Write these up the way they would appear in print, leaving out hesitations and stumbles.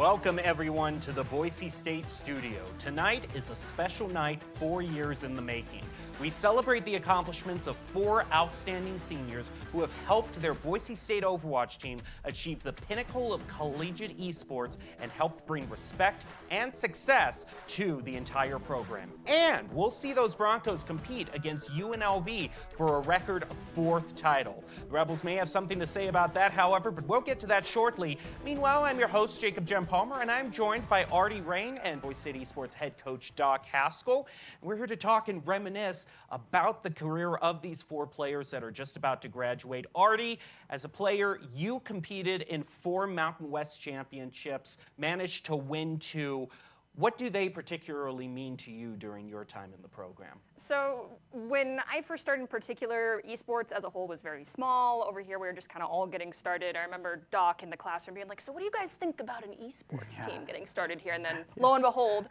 Welcome everyone to the Boise State studio. Tonight is a special night 4 years in the making. We celebrate the accomplishments of 4 outstanding seniors who have helped their Boise State Overwatch team achieve the pinnacle of collegiate esports and helped bring respect and success to the entire program. And we'll see those Broncos compete against UNLV for a record 4th title. The Rebels may have something to say about that, however, but we'll get to that shortly. Meanwhile, I'm your host, Jacob Jem Palmer, and I'm joined by Artie Rain and Boise State Esports head coach Doc Haskell. We're here to talk and reminisce about the career of these 4 players that are just about to graduate. Artie, as a player, you competed in 4 Mountain West championships, managed to win 2. What do they particularly mean to you during your time in the program? So when I first started in particular, esports as a whole was very small. Over here, we were just kind of all getting started. I remember Doc in the classroom being like, so what do you guys think about an esports team getting started here? And then lo and behold,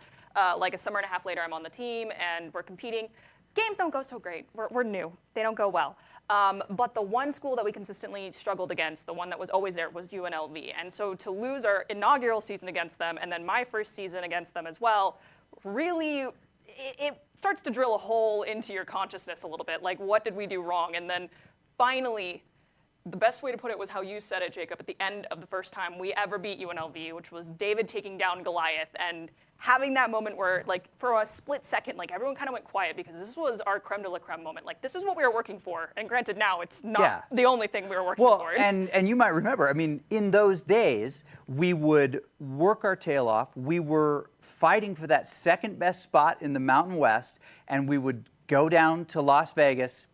like a summer and a half later, I'm on the team and we're competing. Games don't go so great. We're new. They don't go well. But the one school that we consistently struggled against, the one that was always there, was UNLV. And so to lose our inaugural season against them, and then my first season against them as well, really, it starts to drill a hole into your consciousness a little bit. Like, what did we do wrong? And then finally, the best way to put it was how you said it, Jacob, at the end of the first time we ever beat UNLV, which was David taking down Goliath, and having that moment where, like, for a split second, like, everyone kind of went quiet because this was our creme de la creme moment. Like, this is what we were working for. And granted, now it's not the only thing we were working towards. And you might remember, I mean, in those days, we would work our tail off. We were fighting for that second best spot in the Mountain West, and we would go down to Las Vegas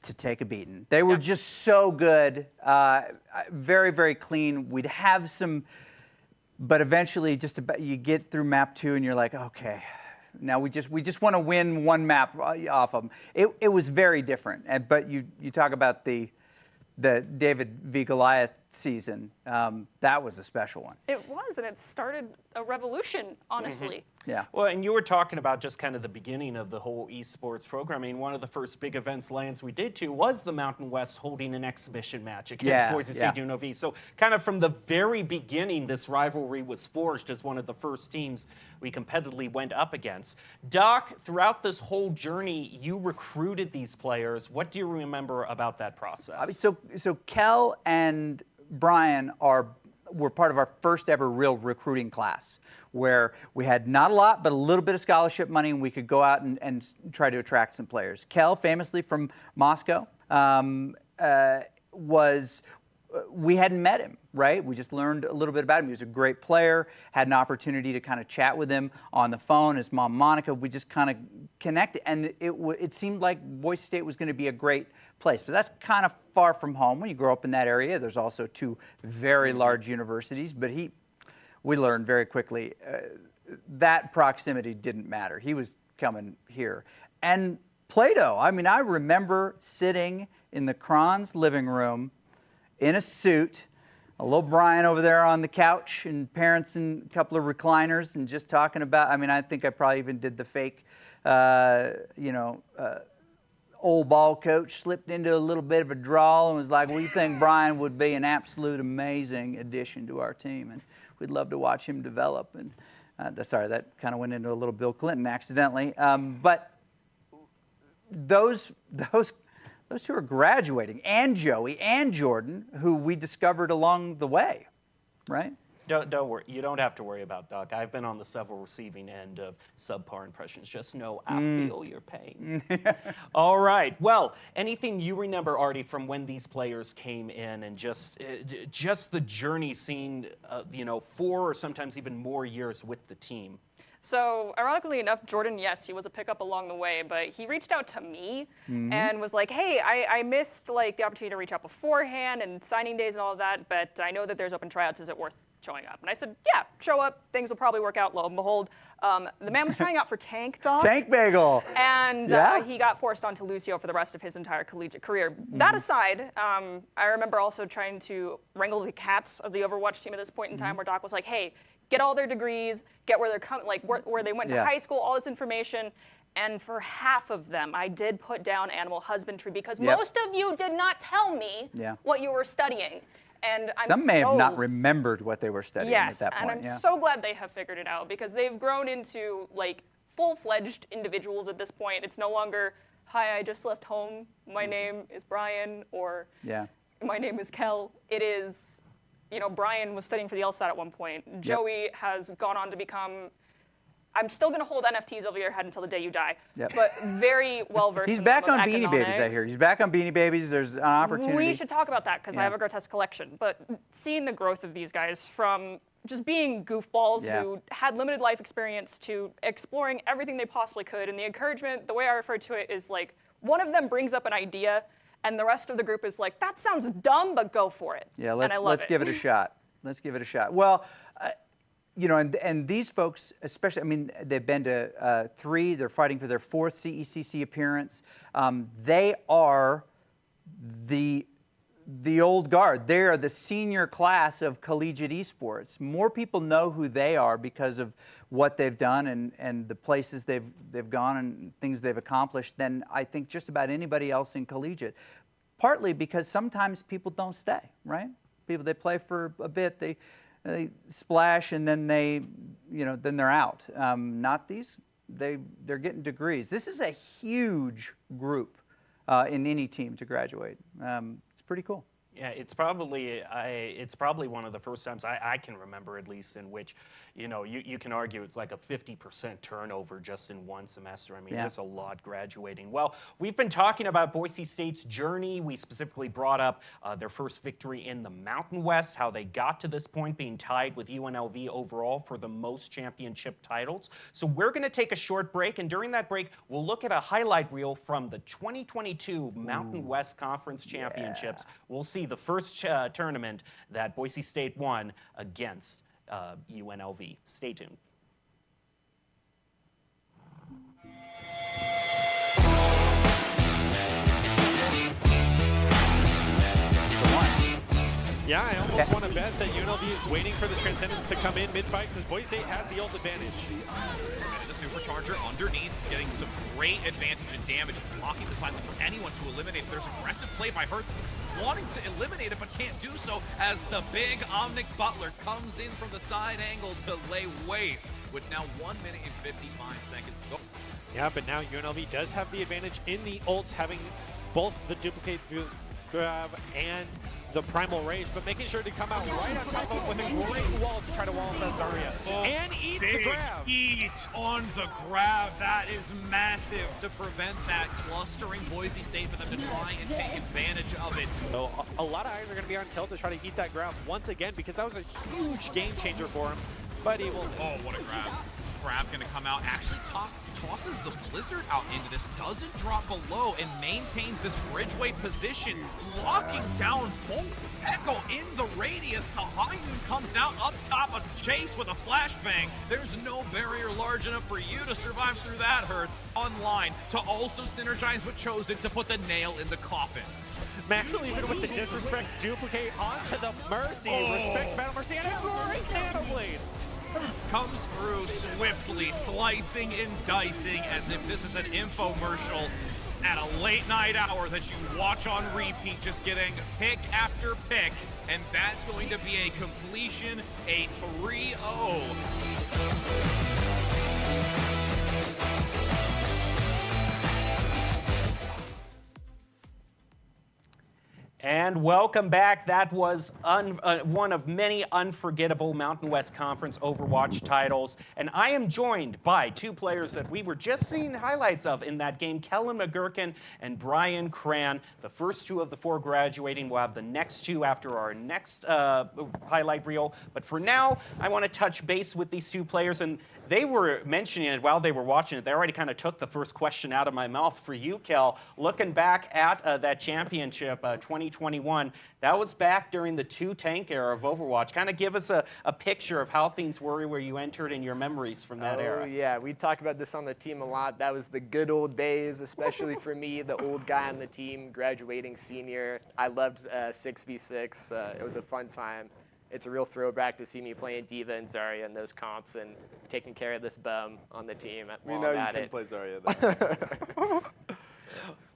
to take a beating. They were just so good, very, very clean. We'd have some, but eventually just about, you get through map 2 and you're like, okay, now we just want to win one map off of them. It was very different. But you talk about the David v. Goliath season. That was a special one. It was, and it started a revolution, honestly. Yeah. Well, and you were talking about just kind of the beginning of the whole esports program. I mean, one of the first big events Lions we did to was the Mountain West holding an exhibition match against Boise State UNLV. So kind of from the very beginning, this rivalry was forged as one of the first teams we competitively went up against. Doc, throughout this whole journey, you recruited these players. What do you remember about that process? So Kel and Brian were part of our first ever real recruiting class, where we had not a lot, but a little bit of scholarship money, and we could go out and try to attract some players. Kel, famously from Moscow, we hadn't met him, right? We just learned a little bit about him. He was a great player, had an opportunity to kind of chat with him on the phone. His mom, Monica, we just kind of connected, and it seemed like Boise State was going to be a great place. But that's kind of far from home. When you grow up in that area, there's also 2 very large universities, but we learned very quickly that proximity didn't matter. He was coming here. And Plato, I mean, I remember sitting in the Cron's living room in a suit, a little Brian over there on the couch, and parents in a couple of recliners, and just talking about, I mean, I think I probably even did the fake, old ball coach, slipped into a little bit of a drawl and was like, we think Brian would be an absolute amazing addition to our team, and we'd love to watch him develop. And sorry, that kind of went into a little Bill Clinton accidentally. But those 2 are graduating, and Joey and Jordan, who we discovered along the way, right? Don't worry. You don't have to worry about Doc. I've been on the several receiving end of subpar impressions. Just know I feel your pain. All right. Well, anything you remember, Artie, from when these players came in and just the journey seen, 4 or sometimes even more years with the team? So ironically enough, Jordan, yes, he was a pickup along the way, but he reached out to me and was like, hey, I missed like the opportunity to reach out beforehand and signing days and all of that, but I know that there's open tryouts. Is it worth showing up? And I said, yeah, show up. Things will probably work out. Lo and behold, the man was trying out for Tank, Doc. Tank Bagel. And he got forced onto Lucio for the rest of his entire collegiate career. That aside, I remember also trying to wrangle the cats of the Overwatch team at this point in time, where Doc was like, hey, get all their degrees, get where they're coming, like where they went to high school, all this information. And for half of them, I did put down animal husbandry because most of you did not tell me what you were studying. And Some may have not remembered what they were studying at that point. And I'm so glad they have figured it out, because they've grown into like full-fledged individuals at this point. It's no longer, hi, I just left home, my name is Brian, or my name is Kel. It is, you know, Brian was studying for the LSAT at one point. Joey has gone on to become, I'm still going to hold NFTs over your head until the day you die, but very well-versed He's in back on economics. Beanie Babies, I hear. He's back on Beanie Babies. There's an opportunity. We should talk about that, because I have a grotesque collection. But seeing the growth of these guys from just being goofballs who had limited life experience to exploring everything they possibly could, and the encouragement, the way I refer to it is like, one of them brings up an idea, and the rest of the group is like, that sounds dumb, but go for it. Yeah, let's give it a shot. Let's give it a shot. Well, you know, and these folks, especially, I mean, they've been to 3. They're fighting for their 4th CECC appearance. They are the old guard. They are the senior class of collegiate esports. More people know who they are because of what they've done and the places they've gone and things they've accomplished than I think just about anybody else in collegiate. Partly because sometimes people don't stay, right? People, they play for a bit, they splash, and then then they're out. Not these. They're getting degrees. This is a huge group in any team to graduate. It's pretty cool. Yeah, it's probably one of the first times I can remember, at least, in which, you know, you can argue it's like a 50% turnover just in one semester. I mean, there's a lot graduating. Well, we've been talking about Boise State's journey. We specifically brought up their first victory in the Mountain West, how they got to this point, being tied with UNLV overall for the most championship titles. So we're going to take a short break, and during that break, we'll look at a highlight reel from the 2022 Mountain West Conference Championships. We'll see the first tournament that Boise State won against UNLV. Stay tuned. Yeah, I almost want to bet that UNLV is waiting for the Transcendence to come in mid-fight, because Boise State has the ult advantage. And the Supercharger underneath, getting some great advantage and damage, blocking the silent for anyone to eliminate. There's aggressive play by Hertz, wanting to eliminate it, but can't do so as the big Omnic Butler comes in from the side angle to lay waste, with now 1 minute and 55 seconds to go. Yeah, but now UNLV does have the advantage in the ults, having both the duplicate grab and the Primal Rage, but making sure to come out right on top of him with a great wall to try to wall that Zarya. And eats the grab. Eat on the grab. That is massive to prevent that clustering Boise State for them to try and take advantage of it. So a lot of eyes are going to be on Kel to try to eat that grab once again, because that was a huge game changer for him, but he will miss. Oh, what a grab. Grab going to come out, actually tosses the Blizzard out into this, doesn't drop below, and maintains this bridgeway position, locking down both Echo in the radius. The Hayun comes out up top of Chase with a flashbang. There's no barrier large enough for you to survive through that, Hertz. Online to also synergize with Chosen to put the nail in the coffin. Max will even with the disrespect duplicate onto the Mercy. Respect Battle Mercy and a great Nanoblade. Comes through swiftly, slicing and dicing as if this is an infomercial at a late night hour that you watch on repeat, just getting pick after pick, and that's going to be a completion, a 3-0. And welcome back. That was one of many unforgettable Mountain West Conference Overwatch titles. And I am joined by 2 players that we were just seeing highlights of in that game, Kellen McGurkin and Brian Cran. The first 2 of the 4 graduating. We'll have the next 2 after our next highlight reel. But for now, I want to touch base with these 2 players. And they were mentioning it while they were watching it. They already kind of took the first question out of my mouth for you, Kel. Looking back at that championship, 2021, that was back during the 2 tank era of Overwatch. Kind of give us a picture of how things were where you entered in your memories from that era. Oh, yeah. We talk about this on the team a lot. That was the good old days, especially for me, the old guy on the team, graduating senior. I loved 6v6. It was a fun time. It's a real throwback to see me playing D.Va and Zarya in those comps and taking care of this bum on the team. We know you can play Zarya, though.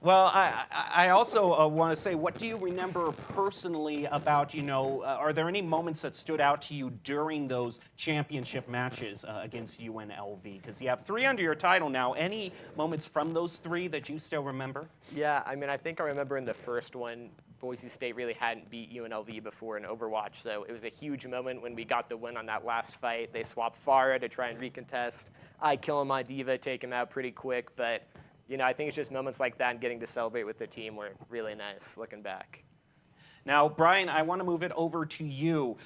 Well, I also want to say, what do you remember personally about, are there any moments that stood out to you during those championship matches against UNLV? Because you have 3 under your title now. Any moments from those 3 that you still remember? Yeah, I mean, I think I remember in the first one, Boise State really hadn't beat UNLV before in Overwatch, so it was a huge moment when we got the win on that last fight. They swapped Farah to try and recontest. I kill him on Diva, take him out pretty quick, but I think it's just moments like that and getting to celebrate with the team were really nice looking back. Now, Brian, I want to move it over to you.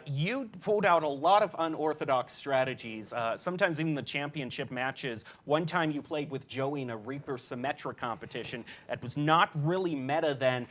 You pulled out a lot of unorthodox strategies, sometimes even the championship matches. One time you played with Joey in a Reaper Symmetra competition that was not really meta then.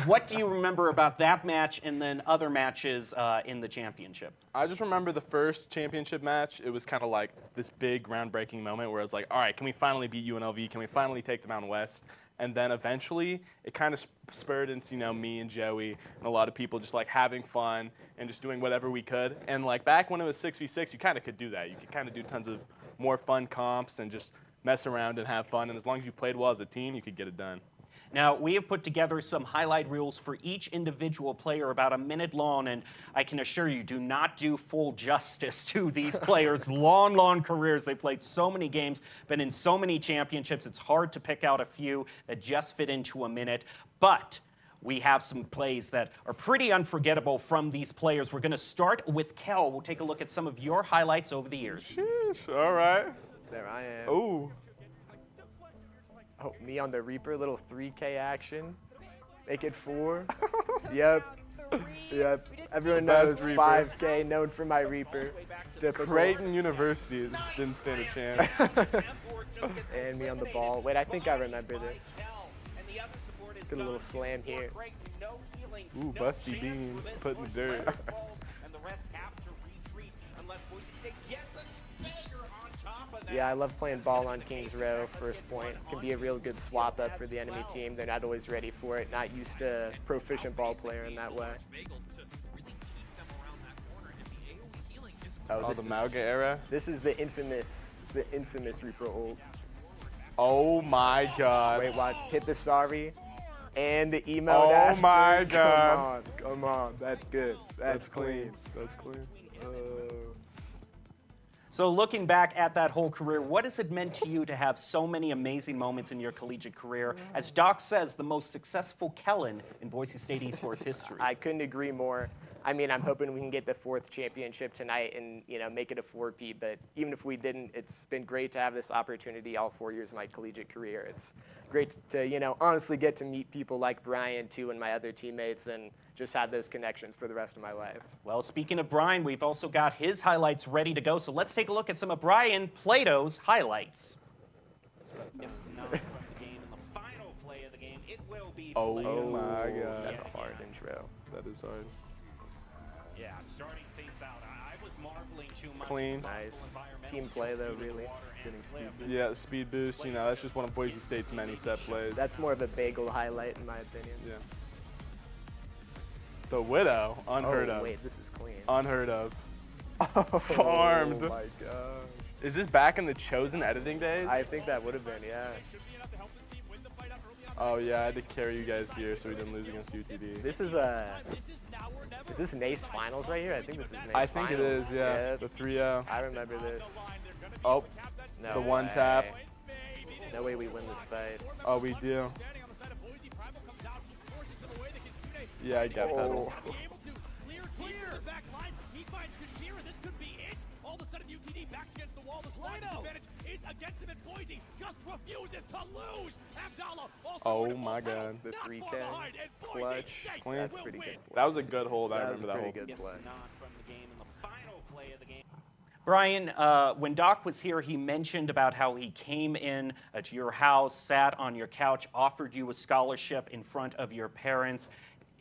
What do you remember about that match and then other matches in the championship? I just remember the first championship match. It was kind of like this big groundbreaking moment where I was like, all right, can we finally beat UNLV? Can we finally take the Mountain West? And then eventually it kind of spurred into, me and Joey and a lot of people just like having fun and just doing whatever we could. And like back when it was 6v6, you kind of could do that. You could kind of do tons of more fun comps and just mess around and have fun. And as long as you played well as a team, you could get it done. Now, we have put together some highlight reels for each individual player, about a minute long, and I can assure you, do not do full justice to these players' long, long careers. They played so many games, been in so many championships, it's hard to pick out a few that just fit into a minute, but we have some plays that are pretty unforgettable from these players. We're going to start with Kel. We'll take a look at some of your highlights over the years. Sheesh, all right. There I am. Ooh. Oh, me on the Reaper, little 3K action. Make it 4. Yep. Yep. Everyone knows Reaper. 5K, known for my Reaper. Typical. Creighton University didn't stand a chance. And me on the ball. Wait, I think I remember this. Get a little slam here. Ooh, Busty Bean, put in the dirt. Yeah, I love playing ball on King's Row. First point can be a real good swap up for the enemy team. They're not always ready for it. Not used to proficient ball player in that way. Oh, the Mauga era? This is the infamous Reaper ult. Oh my god. Wait, watch. Hit the sorry. And the emote Oh after. my god. Come on. That's good. That's clean. That's clean. So looking back at that whole career, what has it meant to you to have so many amazing moments in your collegiate career? As Doc says, the most successful Kellen in Boise State esports history. I couldn't agree more. I mean, I'm hoping we can get the 4th championship tonight and, make it a 4P. But even if we didn't, it's been great to have this opportunity all 4 years of my collegiate career. It's great to, honestly get to meet people like Brian, too, and my other teammates, and just have those connections for the rest of my life. Well, speaking of Brian, we've also got his highlights ready to go. So let's take a look at some of Brian Plato's highlights. Gets the nod from the game in the final play of the game. It will be Oh Plato. my god. That's a hard intro. That is hard. Yeah, starting things out. I was marveling too much. Clean. Nice. Team play, though, really. Getting speed boost. Yeah, the speed boost, that's just one of Boise State's many set plays. That's more of a bagel highlight, in my opinion. Yeah. The Widow, unheard of. Wait, this is clean. Unheard of. Farmed. Oh my gosh. Is this back in the Chosen editing days? I think that would have been, yeah. Oh yeah, I had to carry you guys here so we didn't lose against UTD. This is this NACE Finals right here? I think this is NACE I think Finals. it is, yeah. The 3-0. I remember this. Oh, No the one way. tap. No way we win this fight. Oh, we do. Yeah, I got pedal. Oh my god. The 3K clutch. Clean. That's pretty good. That was a good hold. I That was remember a that pretty hold. good play. From the game in the final play of the game. Brian, when Doc was here, he mentioned about how he came in to your house, sat on your couch, offered you a scholarship in front of your parents.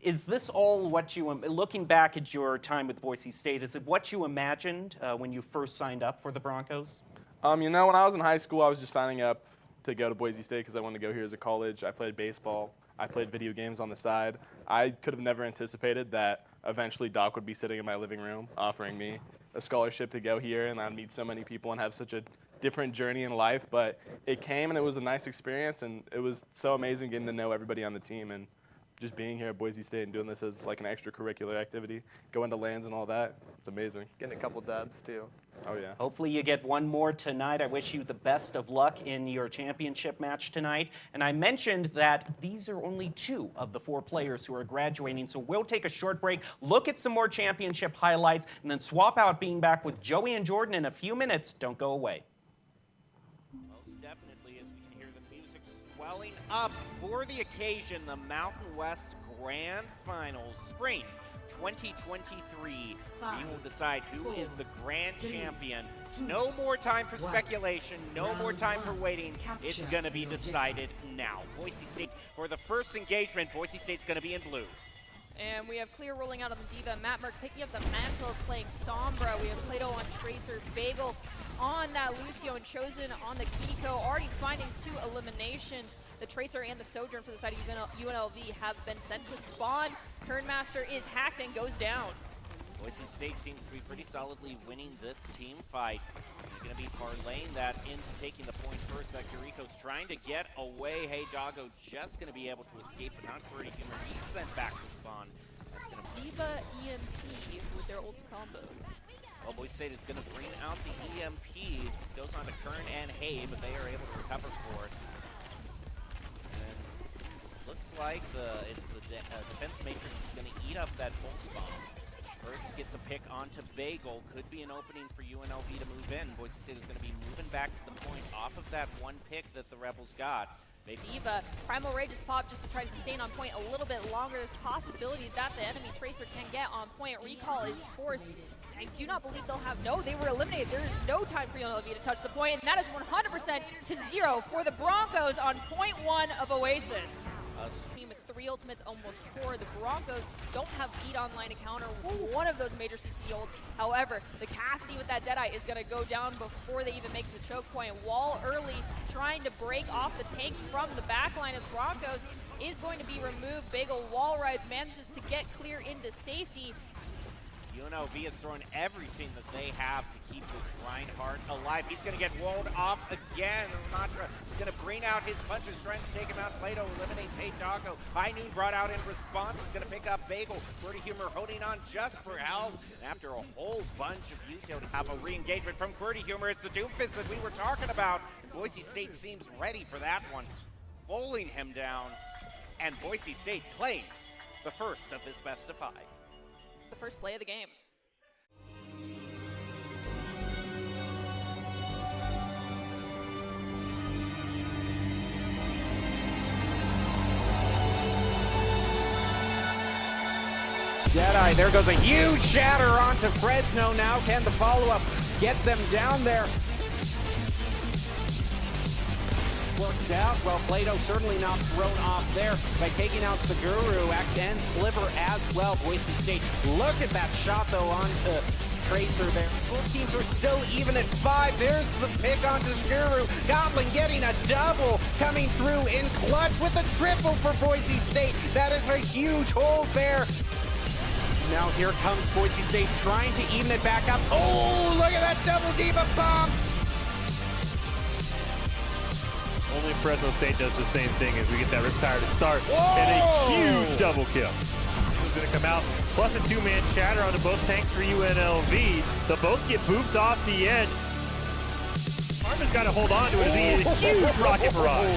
Is this all what you, looking back at your time with Boise State, is it what you imagined when you first signed up for the Broncos? When I was in high school, I was just signing up to go to Boise State because I wanted to go here as a college. I played baseball. I played video games on the side. I could have never anticipated that eventually Doc would be sitting in my living room offering me a scholarship to go here, and I'd meet so many people and have such a different journey in life, but it came and it was a nice experience, and it was so amazing getting to know everybody on the team and just being here at Boise State and doing this as like an extracurricular activity, going to lands and all that. It's amazing. Getting a couple dubs too. Oh yeah. Hopefully you get one more tonight. I wish you the best of luck in your championship match tonight. And I mentioned that these are only 2 of the 4 players who are graduating, so we'll take a short break, look at some more championship highlights, and then swap out being back with Joey and Jordan in a few minutes. Don't go away. Most definitely, as we can hear the music swelling up for the occasion, the Mountain West Grand Finals Spring 2023. We will decide who is the grand champion. No more time for speculation, no more time for waiting. It's going to be decided now. Boise State, for the first engagement, Boise State's going to be in blue. And we have Clear rolling out on the Diva. Matt Merck picking up the mantle, playing Sombra. We have Plato on Tracer, Bagel on that Lucio, and Chosen on the Kiko. Already finding 2 eliminations. The Tracer and the Sojourn for the side of UNLV have been sent to spawn. Kernmaster is hacked and goes down. Boise State seems to be pretty solidly winning this team fight. He's going to be parlaying that into taking the point first. That Kiriko's trying to get away. Hey, Doggo just going to be able to escape, but not Pretty Humor. He's sent back to spawn. That's going to Diva EMP with their ults combo. Well, Boise State is going to bring out the EMP. Goes on to Kern and Hay, but they are able to recover for it. And looks like it's the defense matrix is going to eat up that pulse bomb. Hertz gets a pick onto Bagel. Could be an opening for UNLV to move in. Boise State is going to be moving back to the point off of that 1 pick that the Rebels got. Diva, Primal Rage is popped just to try to sustain on point a little bit longer. There's possibility that the enemy Tracer can get on point. Recall is forced. I do not believe they'll have, no, they were eliminated. There is no time for UNLV to touch the point, and that is 100% to 0 for the Broncos on point 1 of Oasis. Team with 3 ultimates, almost 4. The Broncos don't have beat online to counter one of those major CC ults. However, the Cassidy with that Deadeye is going to go down before they even make the choke point. Wall early, trying to break off the tank from the backline of Broncos is going to be removed. Bagel wall rides, manages to get Clear into safety. UNLV is throwing everything that they have to keep this Reinhardt alive. He's going to get walled off again. Ramatra is going to bring out his punches, trying to take him out. Plato eliminates Hey Doggo. High Noon brought out in response. He's going to pick up Bagel. Pretty Humor holding on just for help. And after a whole bunch of util to have a re-engagement from Pretty Humor, it's the Doomfist that we were talking about. Boise State seems ready for that one. Bowling him down. And Boise State claims the first of this best of 5. The first play of the game. Jedi, there goes a huge shatter onto Fresno. Now can the follow-up get them down there? Worked out. Well, Plato certainly not thrown off there by taking out Saguru and Sliver as well. Boise State, look at that shot though onto Tracer there. Both teams are still even at 5. There's the pick onto Saguru. Goblin getting a double, coming through in clutch with a triple for Boise State. That is a huge hold there. Now here comes Boise State trying to even it back up. Oh, look at that double Diva bomb. Only Fresno State does the same thing as we get that Riptire to start. Whoa! And a huge double kill. Who's going to come out? Plus a 2-man shatter onto both tanks for UNLV. They'll both get booped off the edge. Arma's got to hold on to it as he a huge rocket barrage.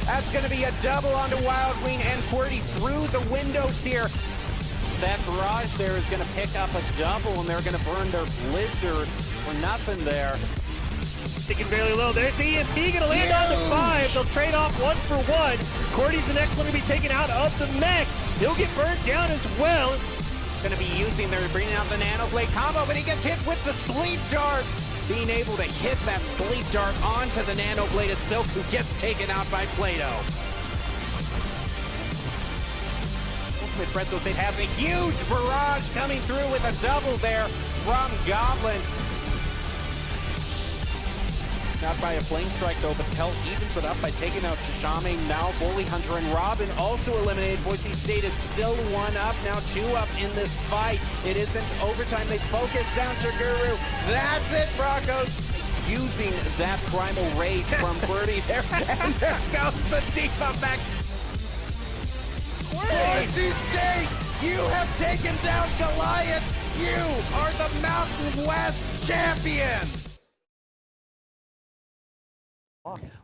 That's going to be a double onto Wild Wing and QWERTY through the windows here. That barrage there is going to pick up a double, and they're going to burn their Blizzard for nothing there. Sticking fairly low. There's the EMP going to land on the 5. They'll trade off 1 for 1. QWERTY's the next one to be taken out of the mech. He'll get burned down as well. Going to be using, they're bringing out the Nano Blade combo, but he gets hit with the Sleep Dart. Being able to hit that Sleep Dart onto the Nano Bladed Silk, who gets taken out by Plato. Ultimate Fresno State has a huge barrage coming through with a double there from Goblin. Not by a flame strike though, but Pelt evens it up by taking out Shishame. Now Bully Hunter and Robin also eliminated. Boise State is still 1 up, now 2 up in this fight. It isn't overtime. They focus down to Guru. That's it, Broncos. using that primal rage from Birdie there. And there goes the Diva back. Boise State, you have taken down Goliath. You are the Mountain West champion.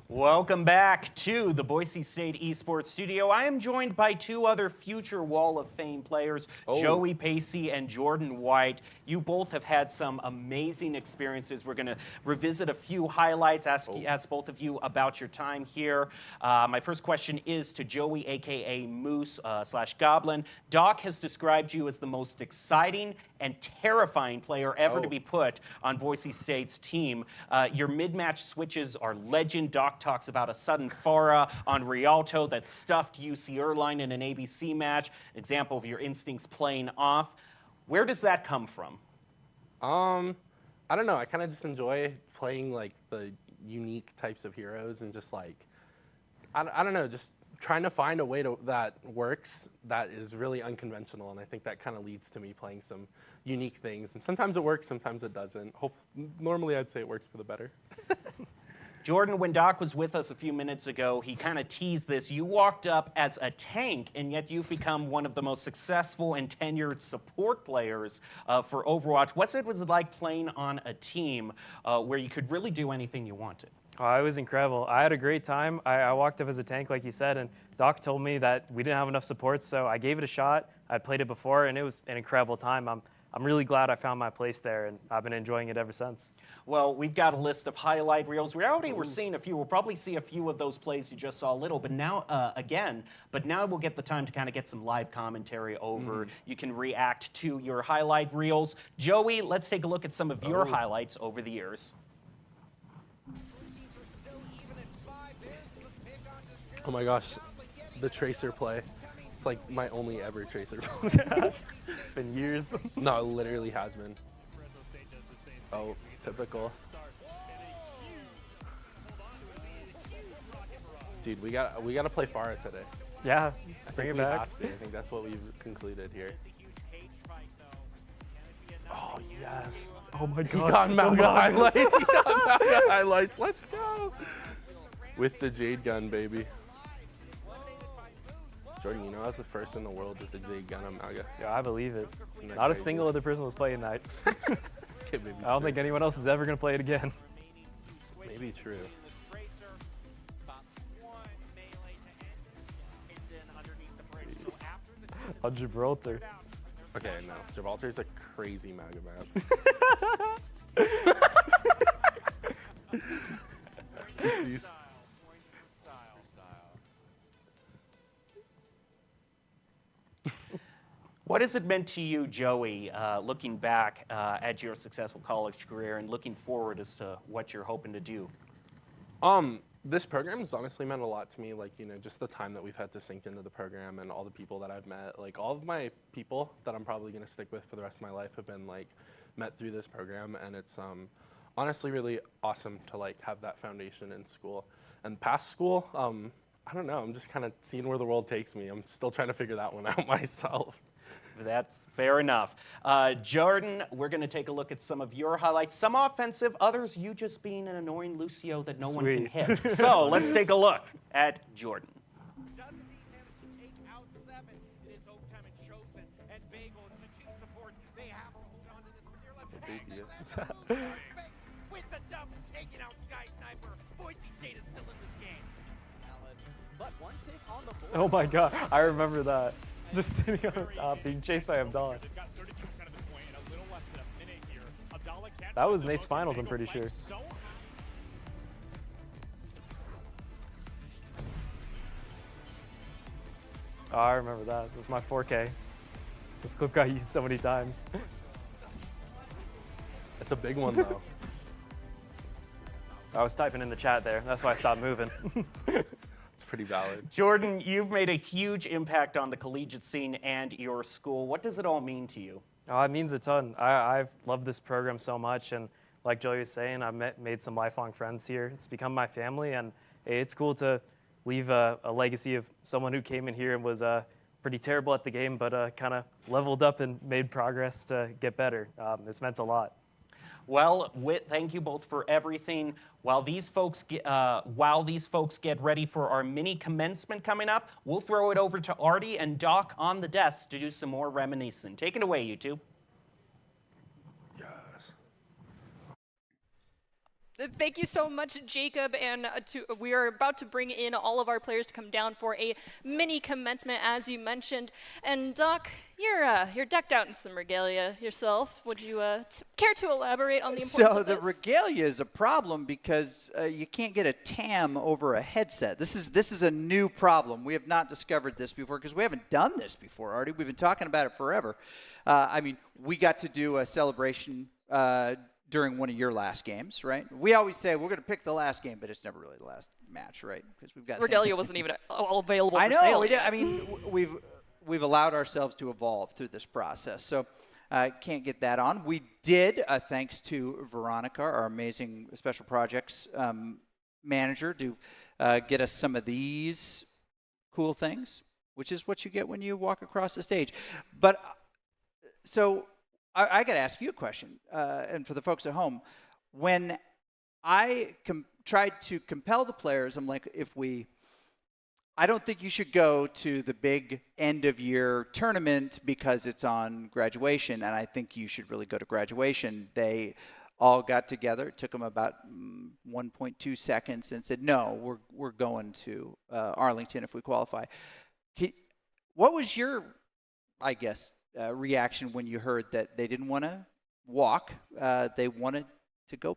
Welcome back to the Boise State Esports Studio. I am joined by two other future Wall of Fame players, Joey Pacey and Jordan White. You both have had some amazing experiences. We're going to revisit a few highlights, ask both of you about your time here. My first question is to Joey, aka Moose / Goblin. Doc has described you as the most exciting and terrifying player ever to be put on Boise State's team. Your mid-match switches are legend. Doc talks about a sudden Farah on Rialto that stuffed UC Irvine in an ABC match, an example of your instincts playing off. Where does that come from? I don't know. I kind of just enjoy playing like the unique types of heroes and just like, I don't know, just trying to find a way that works that is really unconventional. And I think that kind of leads to me playing some unique things. And sometimes it works, sometimes it doesn't. Normally I'd say it works for the better. Jordan, when Doc was with us a few minutes ago, he kind of teased this. You walked up as a tank, and yet you've become one of the most successful and tenured support players for Overwatch. What's it was like playing on a team where you could really do anything you wanted? Oh, it was incredible. I had a great time. I walked up as a tank, like you said, and Doc told me that we didn't have enough support, so I gave it a shot. I'd played it before, and it was an incredible time. I'm really glad I found my place there, and I've been enjoying it ever since. Well, we've got a list of highlight reels. We already were seeing a few. We'll probably see a few of those plays you just saw a little, but now now we'll get the time to kind of get some live commentary over. You can react to your highlight reels. Joey, let's take a look at some of your highlights over the years. Oh my gosh, the Tracer play. It's like my only ever Tracer play. It's been years. No, it literally has been. Oh, typical. Dude, we gotta play Farah today. Yeah, I bring think it we back. have to. I think that's what we've concluded here. Oh yes. Oh my He God. got Mount highlights. He got Mount highlights. Let's go. With the Jade gun, baby. Jordan, you know I was the first in the world with the Jade gun on Maga. Yeah, I believe it. Isn't that Not a crazy? single other person was playing that. Okay, maybe I don't true. think anyone else is ever going to play it again. Maybe true. On Gibraltar. Okay, no. Gibraltar's a crazy Maga map. Oopsies. What has it meant to you, Joey, looking back at your successful college career and looking forward as to what you're hoping to do? This program has honestly meant a lot to me, like, you know, just the time that we've had to sink into the program and all the people that I've met. Like, all of my people that I'm probably going to stick with for the rest of my life have been, like, met through this program, and it's honestly really awesome to, like, have that foundation in school. And past school, I don't know, I'm just kind of seeing where the world takes me. I'm still trying to figure that one out myself. That's fair enough. Jordan, we're going to take a look at some of your highlights. Some offensive, others you just being an annoying Lucio that no one can hit. So let's take a look at Jordan. With the double taking out Sky Sniper, Boise State is still in this game. But one tick on the board. Oh my God, I remember that. Just sitting on the top, being chased by Abdallah. That was Nace Finals, I'm pretty sure. Oh, I remember that. That's my 4K. This clip got used so many times. It's a big one, though. I was typing in the chat there. That's why I stopped moving. It's pretty valid. Jordan, you've made a huge impact on the collegiate scene and your school. What does it all mean to you? Oh, it means a ton. I've loved this program so much, and like Joey was saying, I've made some lifelong friends here. It's become my family, and it's cool to leave a legacy of someone who came in here and was pretty terrible at the game, but kind of leveled up and made progress to get better. It's meant a lot. Well, thank you both for everything. While these folks get ready for our mini commencement coming up, we'll throw it over to Artie and Doc on the desk to do some more reminiscing. Take it away, you two. Thank you so much, Jacob. And we are about to bring in all of our players to come down for a mini commencement, as you mentioned. And Doc, you're decked out in some regalia yourself. Would you care to elaborate on the importance of this? So the regalia is a problem because you can't get a TAM over a headset. This is a new problem. We have not discovered this before because we haven't done this before, Artie. We've been talking about it forever. I mean, we got to do a celebration during one of your last games, right? We always say we're going to pick the last game, but it's never really the last match, right? Because we've got regalia wasn't even available for I know, sale. we did. I mean, we've allowed ourselves to evolve through this process, so can't get that on. We did, thanks to Veronica, our amazing special projects manager, to get us some of these cool things, which is what you get when you walk across the stage. But so. I got to ask you a question, and for the folks at home, when I tried to compel the players, I'm like, I don't think you should go to the big end-of-year tournament because it's on graduation, and I think you should really go to graduation. They all got together. It took them about 1.2 seconds and said, no, we're going to Arlington if we qualify. What was your, I guess, reaction when you heard that they didn't want to walk, they wanted to go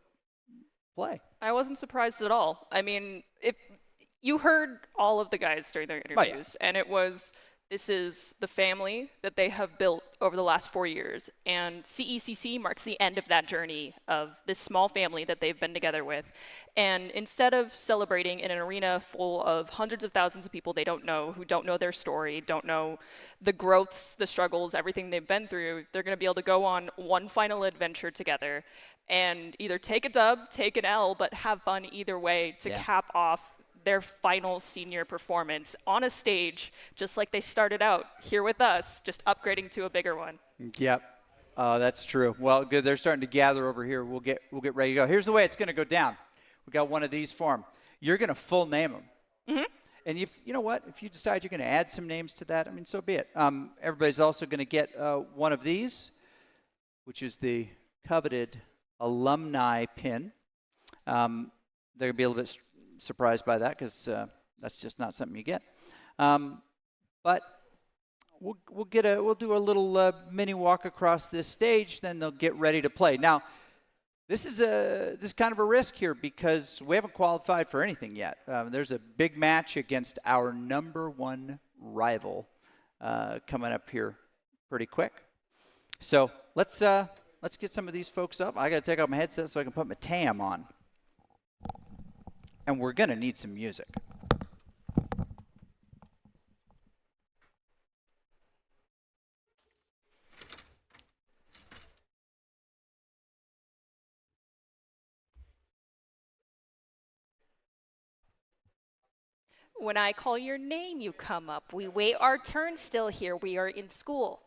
play? I wasn't surprised at all. I mean, if you heard all of the guys during their interviews, and this is the family that they have built over the last 4 years, and CECC marks the end of that journey of this small family that they've been together with. And instead of celebrating in an arena full of hundreds of thousands of people they don't know, who don't know their story, don't know the growths, the struggles, everything they've been through, they're going to be able to go on one final adventure together and either take a dub, take an L, but have fun either way to cap off their final senior performance on a stage, just like they started out here with us, just upgrading to a bigger one. Yep, that's true. Well, good. They're starting to gather over here. We'll get ready to go. Here's the way it's going to go down. We got one of these for them. You're going to full name them. Mm-hmm. And you know what? If you decide you're going to add some names to that, I mean, so be it. Everybody's also going to get one of these, which is the coveted alumni pin. They're going to be a little bit surprised by that because that's just not something you get. But we'll do a little mini walk across this stage. Then they'll get ready to play. Now, this is kind of a risk here because we haven't qualified for anything yet. There's a big match against our #1 rival coming up here pretty quick. So let's get some of these folks up. I got to take off my headset so I can put my TAM on. And we're going to need some music. When I call your name, you come up. We wait our turn still here. We are in school.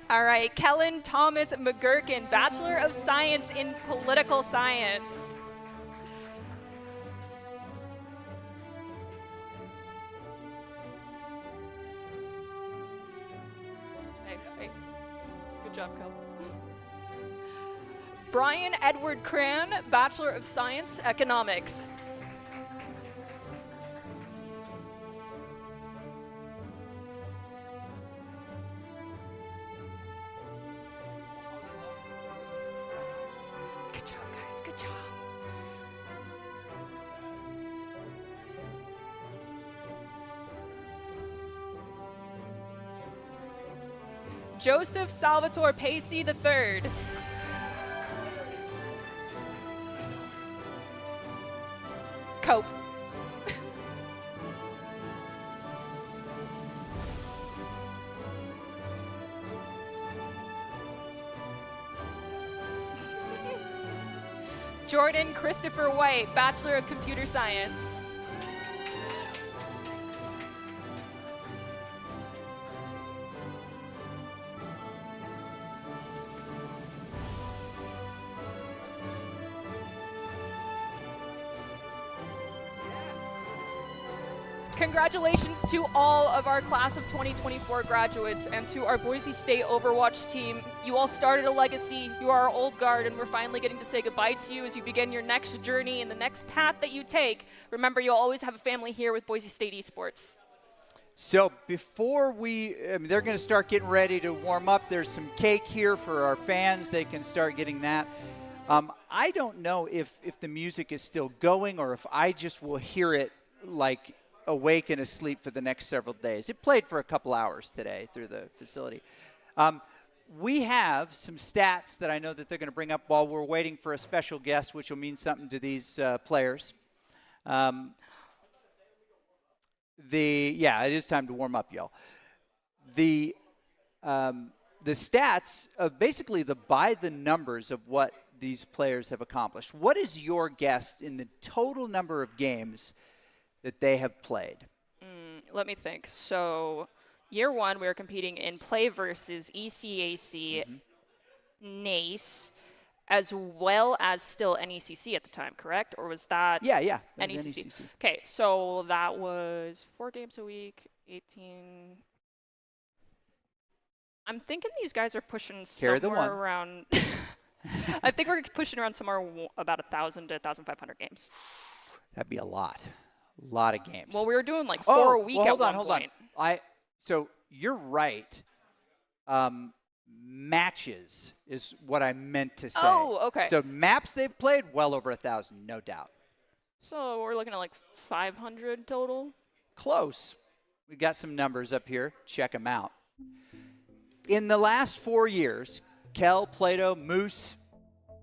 All right, Kellen Thomas McGurkin, Bachelor of Science in Political Science. Hey. Good job, Kellen. Brian Edward Cran, Bachelor of Science, Economics. Good job, guys. Good job. Joseph Salvatore Pacey III. Cope. Jordan Christopher White, Bachelor of Computer Science. Congratulations to all of our class of 2024 graduates and to our Boise State Overwatch team. You all started a legacy, you are our old guard, and we're finally getting to say goodbye to you as you begin your next journey and the next path that you take. Remember, you'll always have a family here with Boise State Esports. So before they're going to start getting ready to warm up. There's some cake here for our fans. They can start getting that. I don't know if the music is still going or if I just will hear it like awake and asleep for the next several days. It played for a couple hours today through the facility. We have some stats that I know that they're going to bring up while we're waiting for a special guest, which will mean something to these players. It is time to warm up, y'all. The stats of basically by the numbers of what these players have accomplished. What is your guess in the total number of games that they have played? Let me think. So year one, we were competing in play versus ECAC, NACE, as well as still NECC at the time, correct? Or was that? Yeah. That was NECC. NECC. Okay, so that was 4 games a week, 18. I'm thinking these guys are pushing somewhere around. I think we're pushing around somewhere about 1,000 to 1,500 games. That'd be a lot. A lot of games. Well, we were doing like 4 a week at one point. So you're right. Matches is what I meant to say. Oh, okay. So maps they've played, well over 1,000, no doubt. So we're looking at like 500 total? Close. We got some numbers up here. Check them out. In the last 4 years, Kel, Plato, Moose,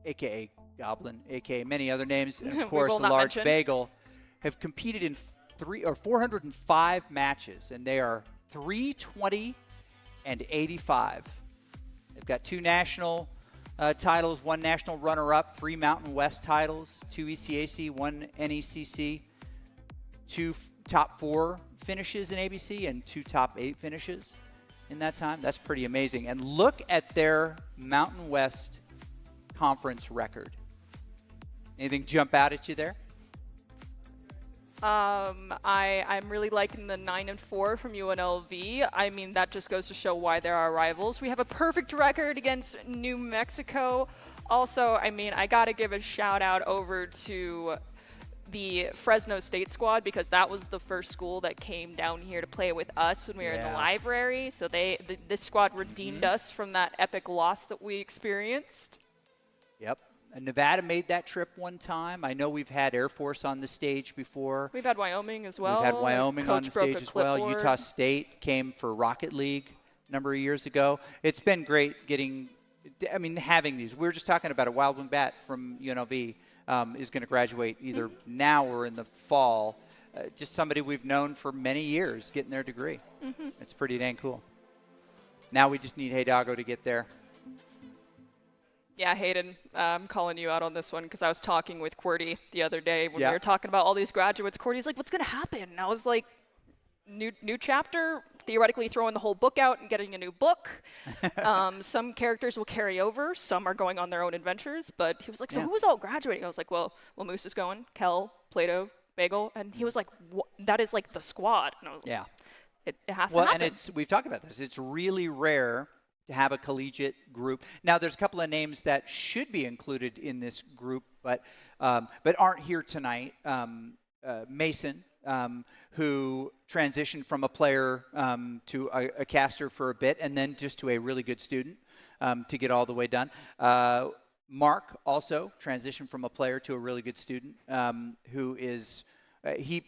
a.k.a. Goblin, a.k.a. many other names, and of course, the large bagel, have competed in 405 matches, and they are 320 and 85. They've got 2 national titles, 1 national runner-up, 3 Mountain West titles, 2 ECAC, 1 NECC, 2 top 4 finishes in ABC, and 2 top 8 finishes in that time. That's pretty amazing. And look at their Mountain West conference record. Anything jump out at you there? I'm really liking the 9-4 from UNLV. I mean, that just goes to show why they're our rivals. We have a perfect record against New Mexico. Also, I mean, I got to give a shout out over to the Fresno State squad because that was the first school that came down here to play with us when we were in the library. So this squad redeemed us from that epic loss that we experienced. Yep. And Nevada made that trip one time. I know we've had Air Force on the stage before. We've had Wyoming as well. We've had Wyoming on the stage as well. Utah State came for Rocket League a number of years ago. It's been great having these. We were just talking about it. Wild Wing Bat from UNLV is going to graduate either now or in the fall. Just somebody we've known for many years getting their degree. It's pretty dang cool. Now we just need Hey Doggo to get there. Yeah, Hayden, I'm calling you out on this one because I was talking with QWERTY the other day when we were talking about all these graduates. QWERTY's like, what's going to happen? And I was like, new chapter, theoretically throwing the whole book out and getting a new book. Some characters will carry over. Some are going on their own adventures. But he was like, so who's all graduating? I was like, well, Moose is going, Kel, Plato, Bagel. And he was like, that is like the squad. And I was like, it has to happen. And we've talked about this. It's really rare to have a collegiate group. Now, there's a couple of names that should be included in this group, but aren't here tonight. Mason, who transitioned from a player to a caster for a bit, and then just to a really good student to get all the way done. Mark also transitioned from a player to a really good student, who is he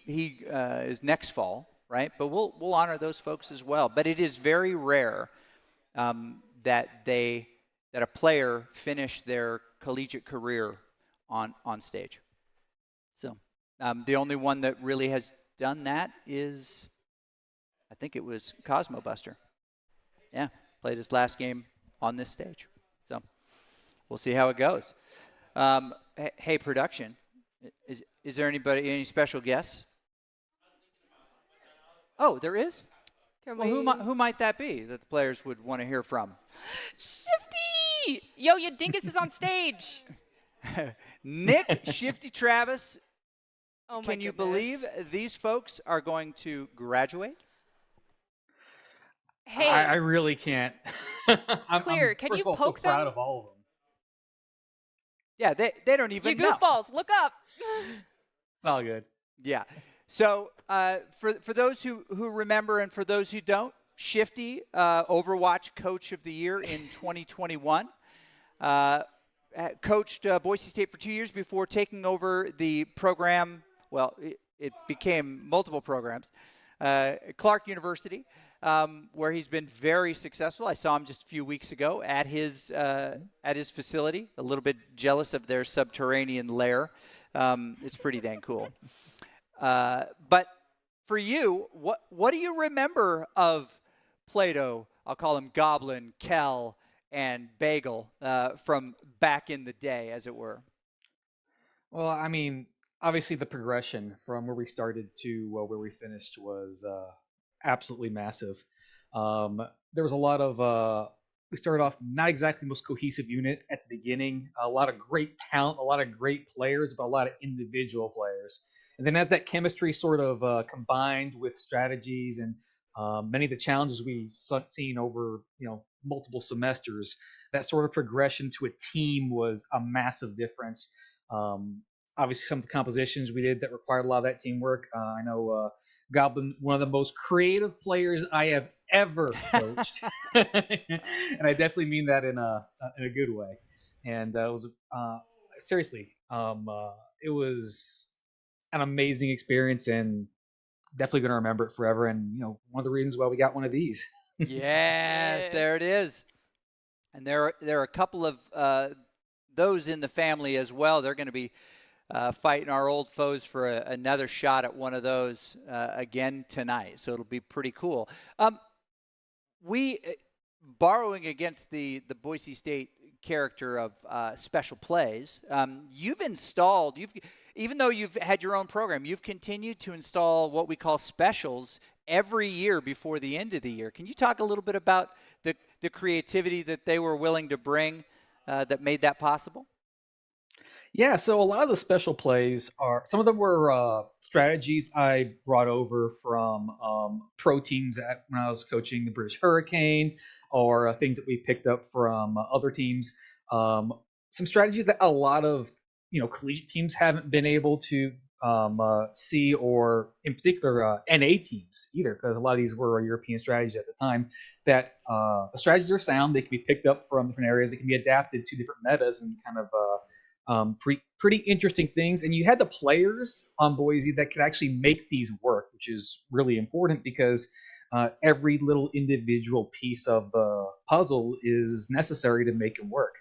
is next fall, right? But we'll honor those folks as well. But it is very rare that a player finish their collegiate career on stage. So the only one that really has done that is, I think it was Cosmo Buster. Yeah, played his last game on this stage. So we'll see how it goes. Hey, production, is there any special guests? Oh, there is? Well, who might that be that the players would want to hear from? Shifty! Yo, your dingus is on stage. Nick, Shifty Travis, Oh my can you believe goodness. these folks are going to graduate? Hey, I really can't. Clear, I'm can first you of all so poke them? proud of all of them. Yeah, they don't You even know. goofballs, look up. It's all good. Yeah. So for those who remember and for those who don't, Shifty, Overwatch Coach of the Year in 2021. Coached Boise State for 2 years before taking over the program. Well, it became multiple programs. Clark University, where he's been very successful. I saw him just a few weeks ago at his facility. A little bit jealous of their subterranean lair. It's pretty dang cool. But for you, what do you remember of Plato? I'll call him Goblin, Kel, and Bagel from back in the day, as it were. Well, I mean, obviously the progression from where we started to where we finished was absolutely massive. There was a lot of we started off not exactly the most cohesive unit at the beginning. A lot of great talent, a lot of great players, but a lot of individual players. And then as that chemistry sort of combined with strategies and many of the challenges we've seen over multiple semesters, that sort of progression to a team was a massive difference. Um, Obviously, some of the compositions we did that required a lot of that teamwork. I know Goblin, one of the most creative players I have ever coached, and I definitely mean that in a good way. And it was seriously, it was an amazing experience, and definitely going to remember it forever. And one of the reasons why we got one of these. Yes, there it is. And there are a couple of those in the family as well. They're going to be fighting our old foes for another shot at one of those again tonight. So it'll be pretty cool. Borrowing against the Boise State character of special plays, even though you've had your own program, you've continued to install what we call specials every year before the end of the year. Can you talk a little bit about the creativity that they were willing to bring that made that possible? Yeah, so a lot of the special plays some of them were strategies I brought over from pro teams when I was coaching the British Hurricane, or things that we picked up from other teams. Some strategies that a lot of collegiate teams haven't been able to see, or in particular NA teams either, because a lot of these were European strategies at the time. That the strategies are sound; they can be picked up from different areas. They can be adapted to different metas and kind of pretty interesting things. And you had the players on Boise that could actually make these work, which is really important because every little individual piece of the puzzle is necessary to make them work.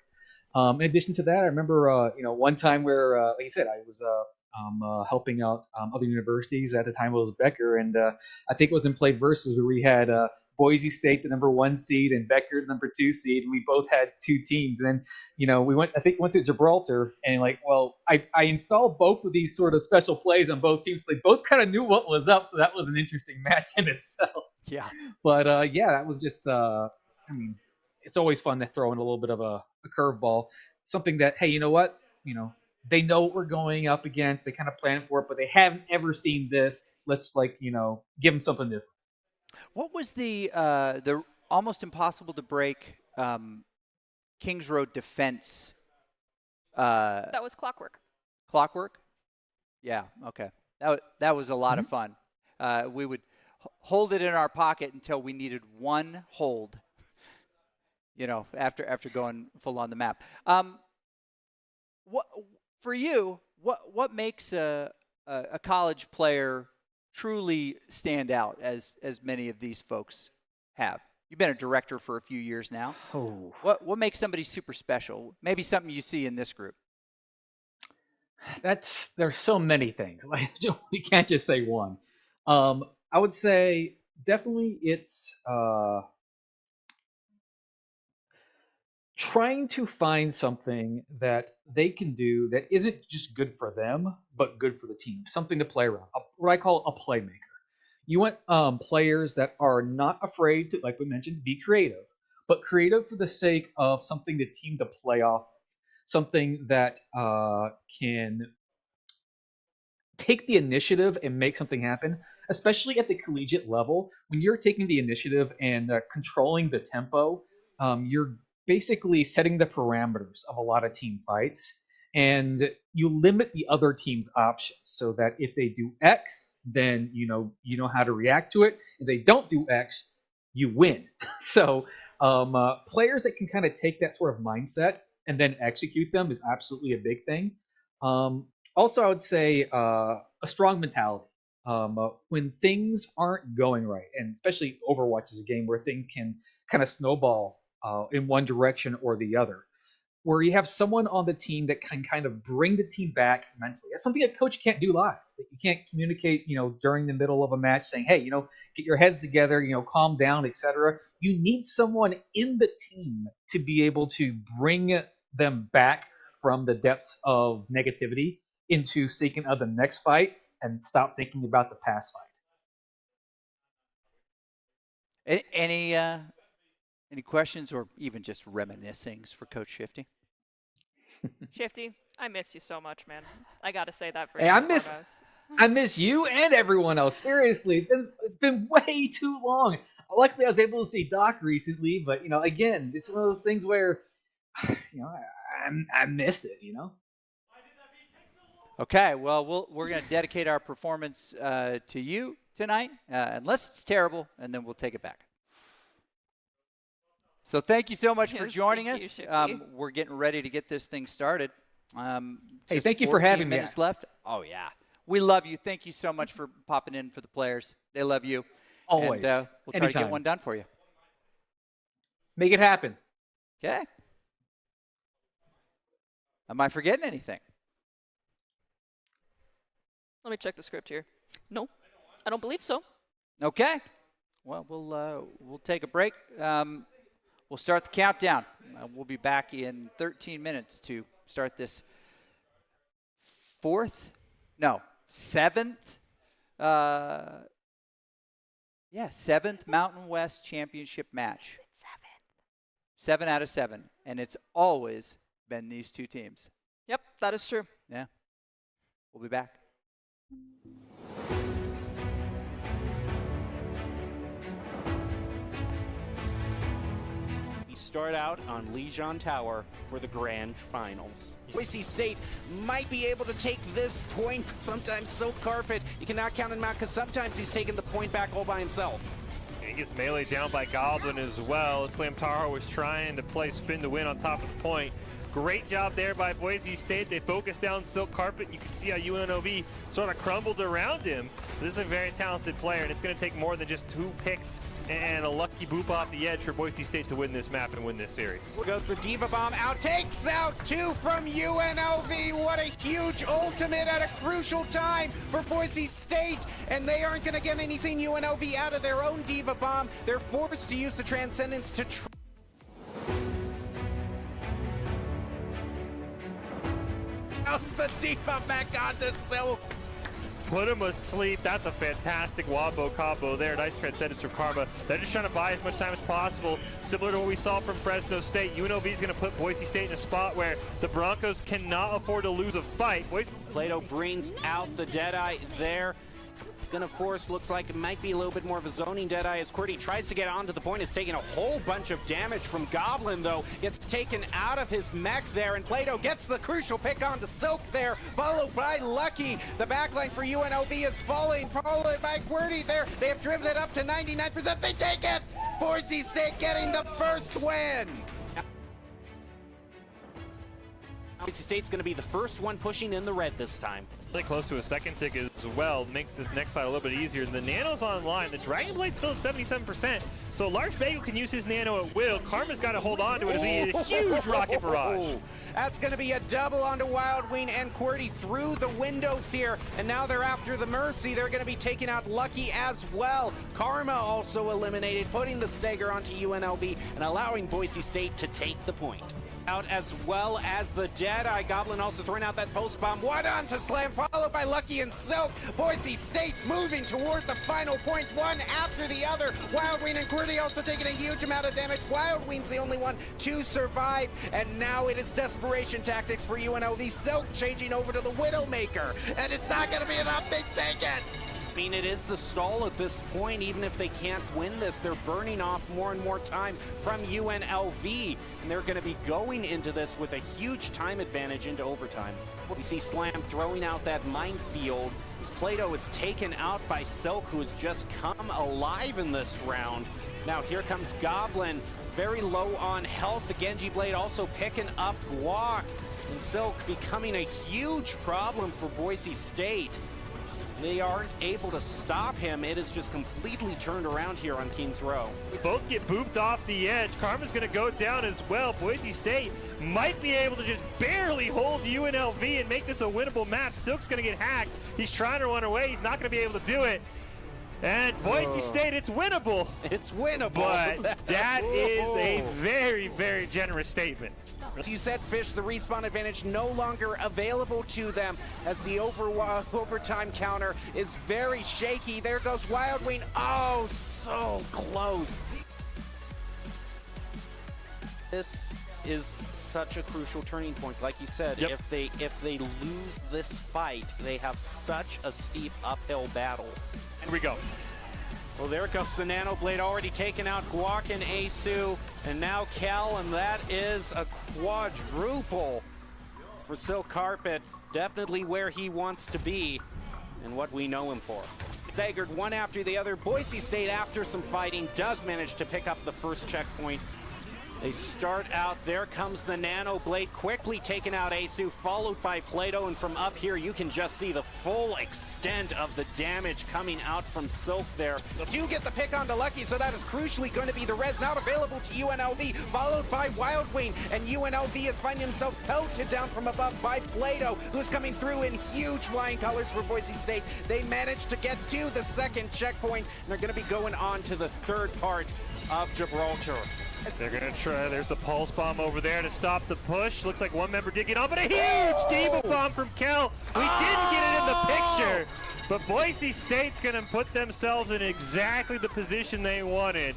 In addition to that, I remember one time where, like you said, I was helping out other universities. At the time, it was Becker, and I think it was in Play Versus where we had Boise State, the #1 seed, and Becker, the #2 seed, and we both had two teams. And then, we went to Gibraltar, and I installed both of these sort of special plays on both teams. So they both kind of knew what was up, so that was an interesting match in itself. Yeah. But yeah, that was just, it's always fun to throw in a little bit of a curveball, something that, hey, you know what, they know what we're going up against. They kind of plan for it, but they haven't ever seen this. Let's give them something different. What was the almost impossible to break Kings Road defense? That was Clockwork. Clockwork? Yeah, okay. That was a lot of fun. We would hold it in our pocket until we needed one hold, after going full on the map. For you, what makes a college player truly stand out as many of these folks have? You've been a director for a few years now. Oh. What makes somebody super special? Maybe something you see in this group. There's so many things. We can't just say one. I would say definitely it's trying to find something that they can do that isn't just good for them, but good for the team. Something to play around. What I call a playmaker. You want players that are not afraid to, like we mentioned, be creative, but creative for the sake of something the team to play off of. Something that can take the initiative and make something happen, especially at the collegiate level. When you're taking the initiative and controlling the tempo, you're basically setting the parameters of a lot of team fights, and you limit the other team's options so that if they do X, then you know how to react to it. If they don't do X, you win. So players that can kind of take that sort of mindset and then execute them is absolutely a big thing. Also, I would say a strong mentality. When things aren't going right, and especially Overwatch is a game where things can kind of snowball in one direction or the other, where you have someone on the team that can kind of bring the team back mentally. That's something a coach can't do live. You can't communicate, during the middle of a match saying, hey, get your heads together, calm down, etc. You need someone in the team to be able to bring them back from the depths of negativity into seeking of the next fight and stop thinking about the past fight. Any questions or even just reminiscings for Coach Shifty? Shifty, I miss you so much, man. I gotta say that for Hey, I miss you and everyone else. Seriously, it's been way too long. Luckily, I was able to see Doc recently, but again, it's one of those things where I missed it. Okay, well, we're going to dedicate our performance to you tonight, unless it's terrible, and then we'll take it back. So thank you so much for joining us. We're getting ready to get this thing started. Hey, thank you for having me. 14 minutes left. Oh, yeah. We love you. Thank you so much for popping in for the players. They love you. Always. And we'll try to get one done for you. Make it happen. Okay. Am I forgetting anything? Let me check the script here. No, I don't believe so. Okay. Well, we'll take a break. We'll start the countdown. We'll be back in 13 minutes to start this seventh Mountain West Championship match. 7 out of 7. And it's always been these two teams. Yep, that is true. Yeah. We'll be back. We start out on Lijon Tower for the grand finals. Boise State might be able to take this point, but sometimes Silk Carpet, you cannot count him out because sometimes he's taking the point back all by himself. He gets meleeed down by Goblin as well. Slam Taro was trying to play spin to win on top of the point. Great job there by Boise State. They focused down Silk Carpet. You can see how UNLV sort of crumbled around him. This is a very talented player, and it's going to take more than just 2 picks and a lucky boop off the edge for Boise State to win this map and win this series. Goes the Diva Bomb out, takes out 2 from UNLV. What a huge ultimate at a crucial time for Boise State, and they aren't going to get anything UNLV out of their own Diva Bomb. They're forced to use the Transcendence to the Diva back onto Silk. Put him asleep. That's a fantastic Wabo combo there. Nice Transcendence from Karma. They're just trying to buy as much time as possible. Similar to what we saw from Fresno State. UNLV is going to put Boise State in a spot where the Broncos cannot afford to lose a fight. Plato brings out the Deadeye there. It's going to force, looks like it might be a little bit more of a zoning Deadeye as QWERTY tries to get onto the point. Is taking a whole bunch of damage from Goblin, though. Gets taken out of his mech there, and Plato gets the crucial pick onto Silk there, followed by Lucky. The backline for UNLV is falling, followed by QWERTY there. They have driven it up to 99%. They take it! Boise State getting the first win! Boise State's going to be the first one pushing in the red this time. Really close to a second tick as well, make this next fight a little bit easier. The Nano's online, the Dragon Blade's still at 77%, so a large Bagel can use his Nano at will. Karma's got to hold on to it as he a huge rocket barrage. That's going to be a double onto Wild Wing, and QWERTY through the windows here, and now they're after the Mercy. They're going to be taking out Lucky as well. Karma also eliminated, putting the stagger onto UNLV and allowing Boise State to take the point. out as well as the Deadeye. Goblin also throwing out that pulse bomb. One on to Slam, followed by Lucky and Silk. Boise State moving toward the final point, one after the other. Wildwing and QWERTY also taking a huge amount of damage. Wildwing's the only one to survive, and now it is desperation tactics for UNLV. Silk changing over to the Widowmaker, and it's not going to be enough. They take it. I mean, it is the stall at this point. Even if they can't win this, they're burning off more and more time from UNLV, and they're going to be going into this with a huge time advantage into overtime. We see Slam throwing out that minefield as Plato is taken out by Silk, who has just come alive in this round. Now here comes Goblin, very low on health. The Genji Blade also picking up Guac, and Silk becoming a huge problem for Boise State. They aren't able to stop him. It is just completely turned around here on Kings Row. Both get booped off the edge. Karma's going to go down as well. Boise State might be able to just barely hold UNLV and make this a winnable match. Silk's going to get hacked. He's trying to run away. He's not going to be able to do it. And Boise State, it's winnable. It's winnable. But that is a very, very generous statement. As you said, Fish, the respawn advantage no longer available to them as the overtime counter is very shaky. There goes Wildwing. Oh, so close. This is such a crucial turning point. Like you said, Yep. if they lose this fight, they have such a steep uphill battle. Here we go. Well, there goes the Nano Blade, already taking out Guac and Asu, and now Cal, and that is a quadruple for Silk Carpet. Definitely where he wants to be and what we know him for. Staggered one after the other. Boise State, after some fighting, does manage to pick up the first checkpoint. They start out, there comes the Nano Blade, quickly taking out Asu, followed by Plato, and from up here you can just see the full extent of the damage coming out from Silk there. Do get the pick onto Lucky, so that is crucially going to be the res now available to UNLV, followed by Wildwing, and UNLV is finding himself pelted down from above by Plato, who's coming through in huge flying colors for Boise State. They managed to get to the second checkpoint, and they're going to be going on to the third part of Gibraltar. They're going to try. There's the pulse bomb over there to stop the push. Looks like one member did get on, but a huge diva bomb from Kel. We didn't get it in the picture, but Boise State's going to put themselves in exactly the position they wanted.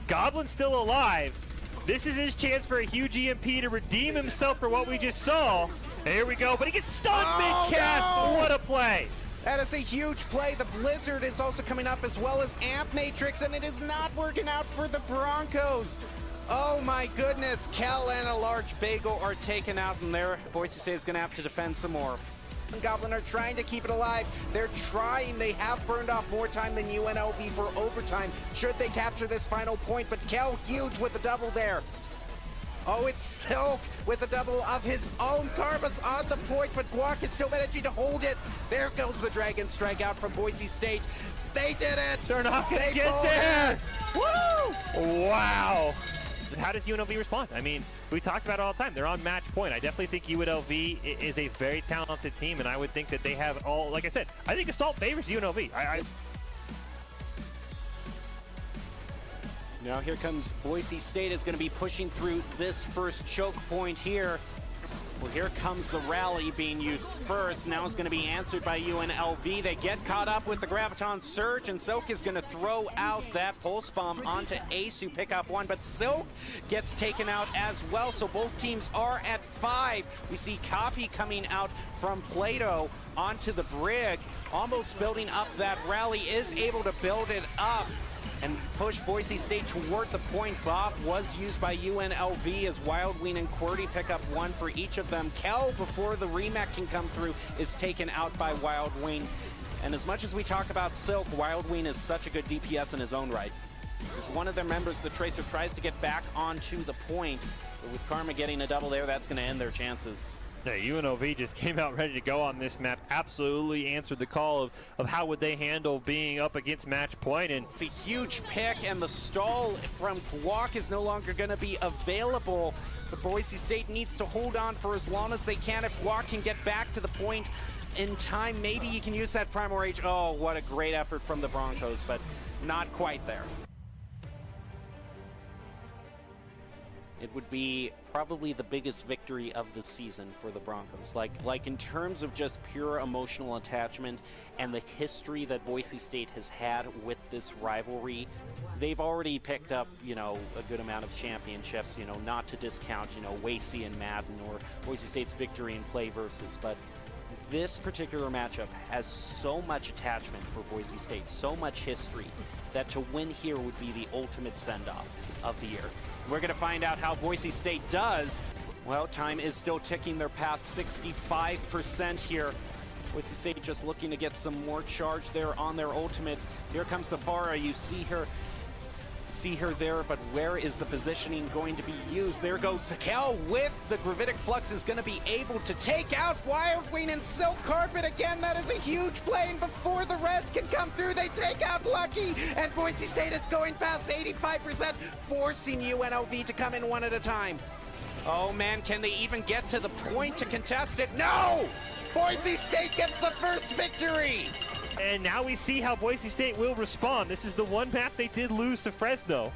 Goblin's still alive. This is his chance for a huge EMP to redeem himself for what we just saw. And here we go, but he gets stunned mid-cast. No! What a play. That is a huge play. The Blizzard is also coming up, as well as Amp Matrix, and it is not working out for the Broncos. Oh my goodness, Kel and a large bagel are taken out, and there Boise State is going to have to defend some more. Goblin are trying to keep it alive. They're trying. They have burned off more time than UNLV for overtime, should they capture this final point. But Kel huge with the double there. Oh, it's Silk with a double of his own. Karma's on the point, but Guac is still managing to hold it. There goes the Dragon Strike out from Boise State. They did it! They're not going to get there! Woo! Wow! How does UNLV respond? I mean, we talked about it all the time. They're on match point. I definitely think UNLV is a very talented team, and I would think that they have all, like I said, I think Assault favors UNLV. Now here comes Boise State is going to be pushing through this first choke point here. Well, here comes the rally being used first. Now it's going to be answered by UNLV. They get caught up with the Graviton Surge, and Silk is going to throw out that pulse bomb onto Ace, who pick up one, but Silk gets taken out as well, so both teams are at 5. We see Copy coming out from Plato onto the Brig, almost building up that rally, is able to build it up and push Boise State toward the point. Bob was used by UNLV as Wildwing and QWERTY pick up one for each of them. Kel, before the remake can come through, is taken out by Wildwing. And as much as we talk about Silk, Wildwing is such a good DPS in his own right. As one of their members, the Tracer, tries to get back onto the point, but with Karma getting a double there, that's going to end their chances. Yeah, UNLV just came out ready to go on this map, absolutely answered the call of how would they handle being up against match point. And it's a huge pick, and the stall from Guac is no longer going to be available. But Boise State needs to hold on for as long as they can. If Guac can get back to the point in time, maybe you can use that Primal Rage. Oh, what a great effort from the Broncos, but not quite there. it would be probably the biggest victory of the season for the Broncos. Like in terms of just pure emotional attachment and the history that Boise State has had with this rivalry, they've already picked up, a good amount of championships, not to discount, Boise and Madden or Boise State's victory in play versus, but this particular matchup has so much attachment for Boise State, so much history, that to win here would be the ultimate send-off of the year. We're going to find out how Boise State does. Well, time is still ticking. They're past 65% here. Boise State just looking to get some more charge there on their ultimates. Here comes Tafara. You see her there, but where is the positioning going to be used? There goes Sakel with the gravitic flux, is going to be able to take out Wild Wing and Silk Carpet again. That is a huge play, and before the rest can come through, they take out Lucky, and Boise State is going past 85%, forcing UNLV to come in one at a time. Oh man, can they even get to the point to contest it? No! Boise State gets the first victory! And now we see how Boise State will respond. This is the one map they did lose to Fresno.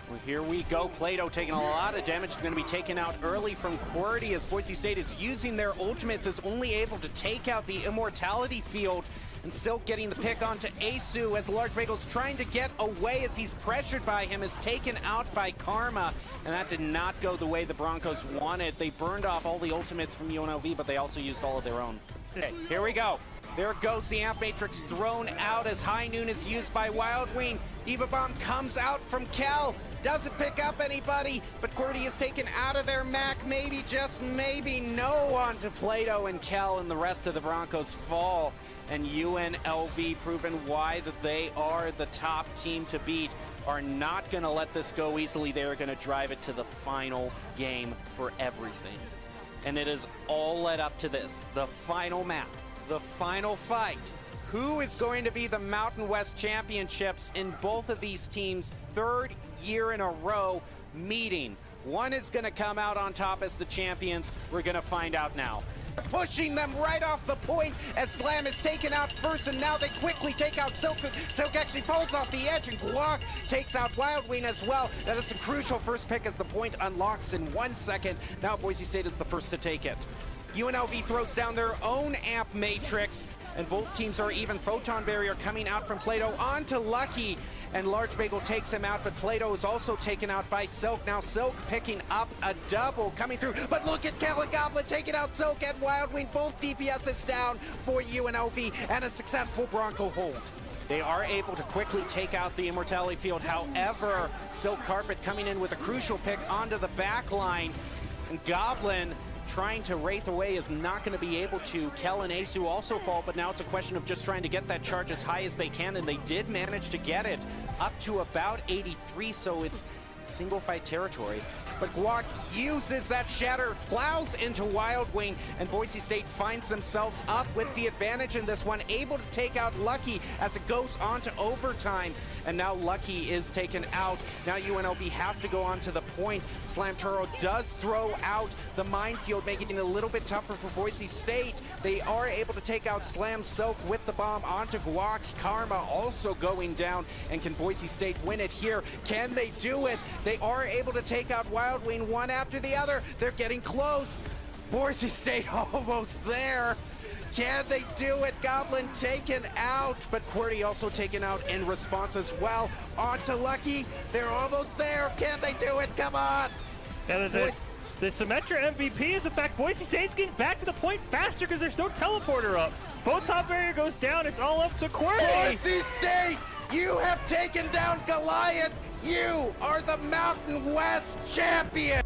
Well, here we go. Plato taking a lot of damage. Is going to be taken out early from QWERTY as Boise State is using their ultimates, is only able to take out the Immortality Field. And Silk getting the pick onto Asu as Large Bagel's trying to get away as he's pressured by him, is taken out by Karma. And that did not go the way the Broncos wanted. They burned off all the ultimates from UNLV, but they also used all of their own. Okay, here we go. There goes the Amp Matrix thrown out as High Noon is used by Wild Wing. Diva Bomb comes out from Kel. Doesn't pick up anybody, but QWERTY is taken out of their Mac. Maybe, just maybe, no onto Plato and Kel, and the rest of the Broncos fall. And UNLV, proven why that they are the top team to beat, are not going to let this go easily. They're going to drive it to the final game for everything. And it is all led up to this, the final map. The final fight. Who is going to be the Mountain West Championships in both of these teams' third year in a row meeting? One is going to come out on top as the champions. We're going to find out now. Pushing them right off the point as Slam is taken out first, and now they quickly take out Silk. Silk actually falls off the edge, and Guac takes out Wild Wing as well. That is a crucial first pick as the point unlocks in 1 second. Now Boise State is the first to take it. UNLV throws down their own Amp Matrix, and both teams are even. Photon Barrier coming out from Plato onto Lucky, and Large Bagel takes him out, but Plato is also taken out by Silk. Now Silk picking up a double coming through, but look at Goblin taking out Silk and Wild Wing. Both DPSs down for UNLV, and a successful Bronco hold. They are able to quickly take out the Immortality Field. However, Silk Carpet coming in with a crucial pick onto the back line, and Goblin trying to wraith away is not going to be able to. Kel and Asu also fall, but now it's a question of just trying to get that charge as high as they can, and they did manage to get it up to about 83, so it's single fight territory. But Guac uses that shatter, plows into Wild Wing, and Boise State finds themselves up with the advantage in this one, able to take out Lucky as it goes on to overtime. And now Lucky is taken out. Now UNLV has to go on to the point. Slam Turo does throw out the minefield, making it a little bit tougher for Boise State. They are able to take out Slam Silk with the bomb onto Guac. Karma also going down. And can Boise State win it here? Can they do it? They are able to take out Wild Wing one after the other. They're getting close. Boise State almost there. Can they do it? Goblin taken out, but QWERTY also taken out in response as well. On to Lucky. They're almost there. Can they do it? Come on. And the Symmetra MVP is, in fact, Boise State's getting back to the point faster because there's no teleporter up. Photon Barrier goes down. It's all up to QWERTY. Boise State, you have taken down Goliath. You are the Mountain West champion.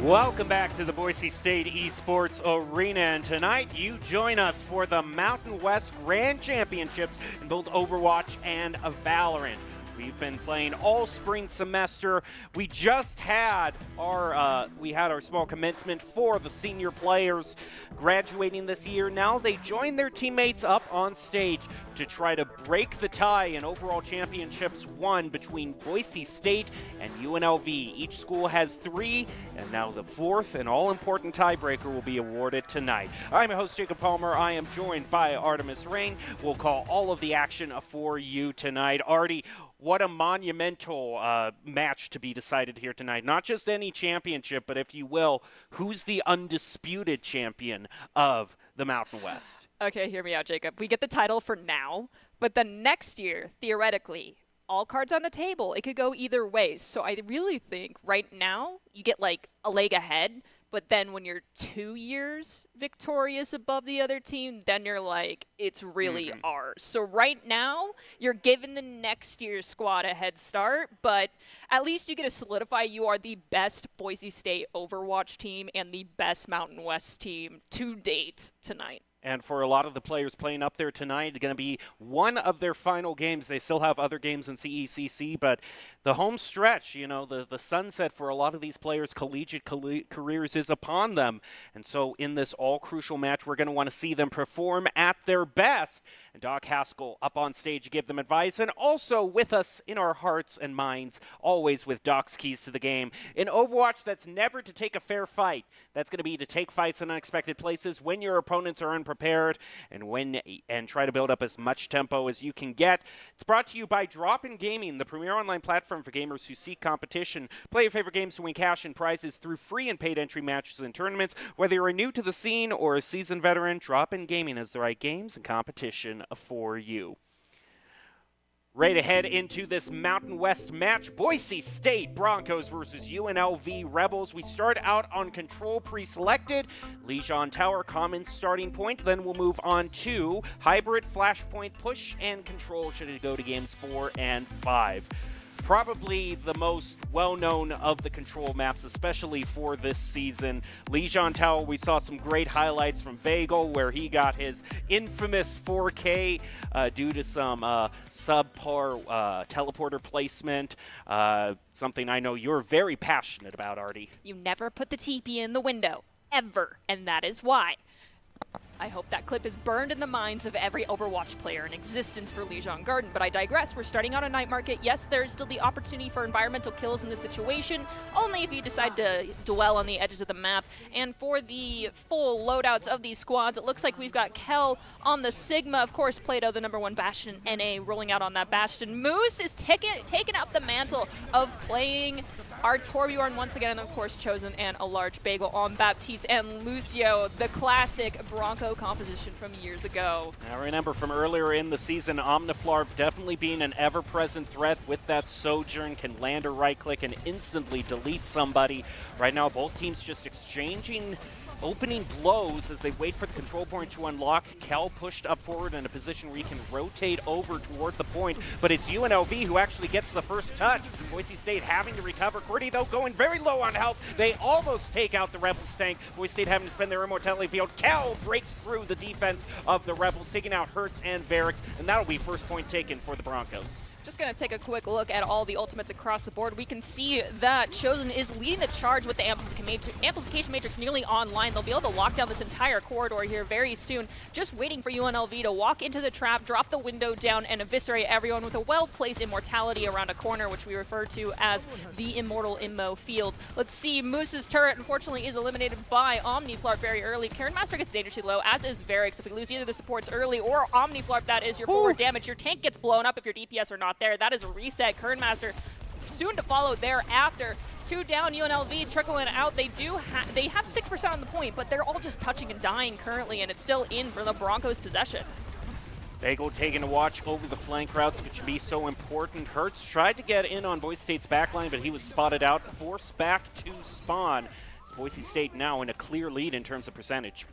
Welcome back to the Boise State Esports Arena, and tonight you join us for the Mountain West Grand Championships in both Overwatch and Valorant. We've been playing all spring semester. We just had our small commencement for the senior players graduating this year. Now they join their teammates up on stage to try to break the tie in overall championships won between Boise State and UNLV. Each school has 3, and now the 4th and all-important tiebreaker will be awarded tonight. I'm your host, Jacob Palmer. I am joined by Artemis Rain. We'll call all of the action for you tonight. Artie, what a monumental match to be decided here tonight. Not just any championship, but if you will, who's the undisputed champion of the Mountain West? Okay, hear me out, Jacob. We get the title for now, but then next year, theoretically, all cards on the table, it could go either way. So I really think right now you get like a leg ahead, but then when you're 2 years victorious above the other team, then you're like, it's really ours. So right now, you're giving the next year's squad a head start, but at least you get to solidify you are the best Boise State Overwatch team and the best Mountain West team to date tonight. And for a lot of the players playing up there tonight, it's going to be one of their final games. They still have other games in CECC, but the home stretch, you know, the sunset for a lot of these players' collegiate careers is upon them. And so in this all-crucial match, we're going to want to see them perform at their best. And Doc Haskell up on stage to give them advice, and also with us in our hearts and minds, always with Doc's keys to the game. In Overwatch, that's never to take a fair fight. That's going to be to take fights in unexpected places when your opponents are unprepared and try to build up as much tempo as you can get. It's brought to you by Drop-In Gaming, the premier online platform for gamers who seek competition. Play your favorite games to win cash and prizes through free and paid entry matches and tournaments. Whether you're new to the scene or a seasoned veteran, Drop-In Gaming has the right games and competition for you. Ready to head into this Mountain West match. Boise State Broncos versus UNLV Rebels. We start out on control pre-selected. Lijon Tower, common starting point. Then we'll move on to hybrid, flashpoint, push, and control should it go to games 4 and 5. Probably the most well-known of the control maps, especially for this season. Lijon Tower, we saw some great highlights from Bagel, where he got his infamous 4K due to some subpar teleporter placement, something I know you're very passionate about, Artie. You never put the TP in the window, ever, and that is why. I hope that clip is burned in the minds of every Overwatch player in existence for Lijon Garden, but I digress. We're starting out a night market. Yes, there is still the opportunity for environmental kills in this situation, only if you decide to dwell on the edges of the map. And for the full loadouts of these squads, it looks like we've got Kel on the Sigma. Of course, Plato, the #1 Bastion, NA, rolling out on that Bastion. Moose is taking up the mantle of playing our Torbjorn once again, and of course Chosen and a large Bagel on Baptiste and Lucio, the classic Bronco composition from years ago. Now remember from earlier in the season, Omniflarp definitely being an ever-present threat with that Sojourn, can land a right-click and instantly delete somebody. Right now both teams just exchanging opening blows as they wait for the control point to unlock. Kel pushed up forward in a position where he can rotate over toward the point, but it's UNLV who actually gets the first touch. Boise State having to recover. Quirty, though, going very low on health. They almost take out the Rebels tank. Boise State having to spend their immortality field. Kel breaks through the defense of the Rebels, taking out Hertz and Varix, and that'll be first point taken for the Broncos. Just going to take a quick look at all the ultimates across the board. We can see that Chosen is leading the charge with the Amplification Matrix nearly online. They'll be able to lock down this entire corridor here very soon. Just waiting for UNLV to walk into the trap, drop the window down, and eviscerate everyone with a well-placed immortality around a corner, which we refer to as the Immortal Immo field. Let's see, Moose's turret, unfortunately, is eliminated by Omniflarp very early. Karen Master gets dangerously low, as is Varix. If we lose either the supports early or Omniflarp, that is your forward damage. Your tank gets blown up if your DPS are not there. That is a reset. Kern Master soon to follow thereafter. 2 down, UNLV trickling out. They have 6% on the point, but they're all just touching and dying currently, and it's still in for the Broncos' possession. Bagel taking a watch over the flank routes, which can be so important. Hertz tried to get in on Boise State's backline, but he was spotted out, forced back to spawn. It's Boise State now in a clear lead in terms of percentage.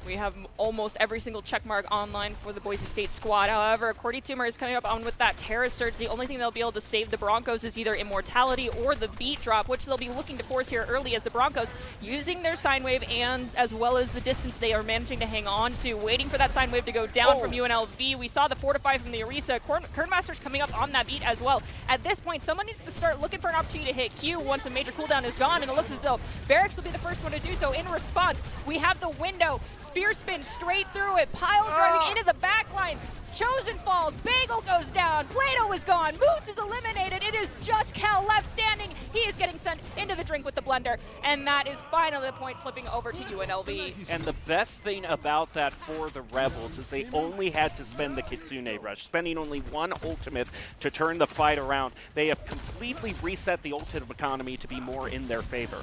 We have almost every single checkmark online for the Boise State squad. However, Cordy Toomer is coming up on with that Terra Surge. The only thing they'll be able to save the Broncos is either Immortality or the Beat Drop, which they'll be looking to force here early as the Broncos, using their Sine Wave and as well as the distance they are managing to hang on to, waiting for that Sine Wave to go down from UNLV. We saw the Fortify from the Orisa. Kernmaster's coming up on that beat as well. At this point, someone needs to start looking for an opportunity to hit Q once a major cooldown is gone, and it looks as though Barracks will be the first one to do so. In response, we have the window. Spear spin straight through it. Pile driving into the back line. Chosen falls. Bagel goes down. Plato is gone. Moose is eliminated. It is just Kel left standing. He is getting sent into the drink with the blender. And that is finally the point flipping over to UNLV. And the best thing about that for the Rebels is they only had to spend the Kitsune Rush, spending only one ultimate to turn the fight around. They have completely reset the ultimate economy to be more in their favor.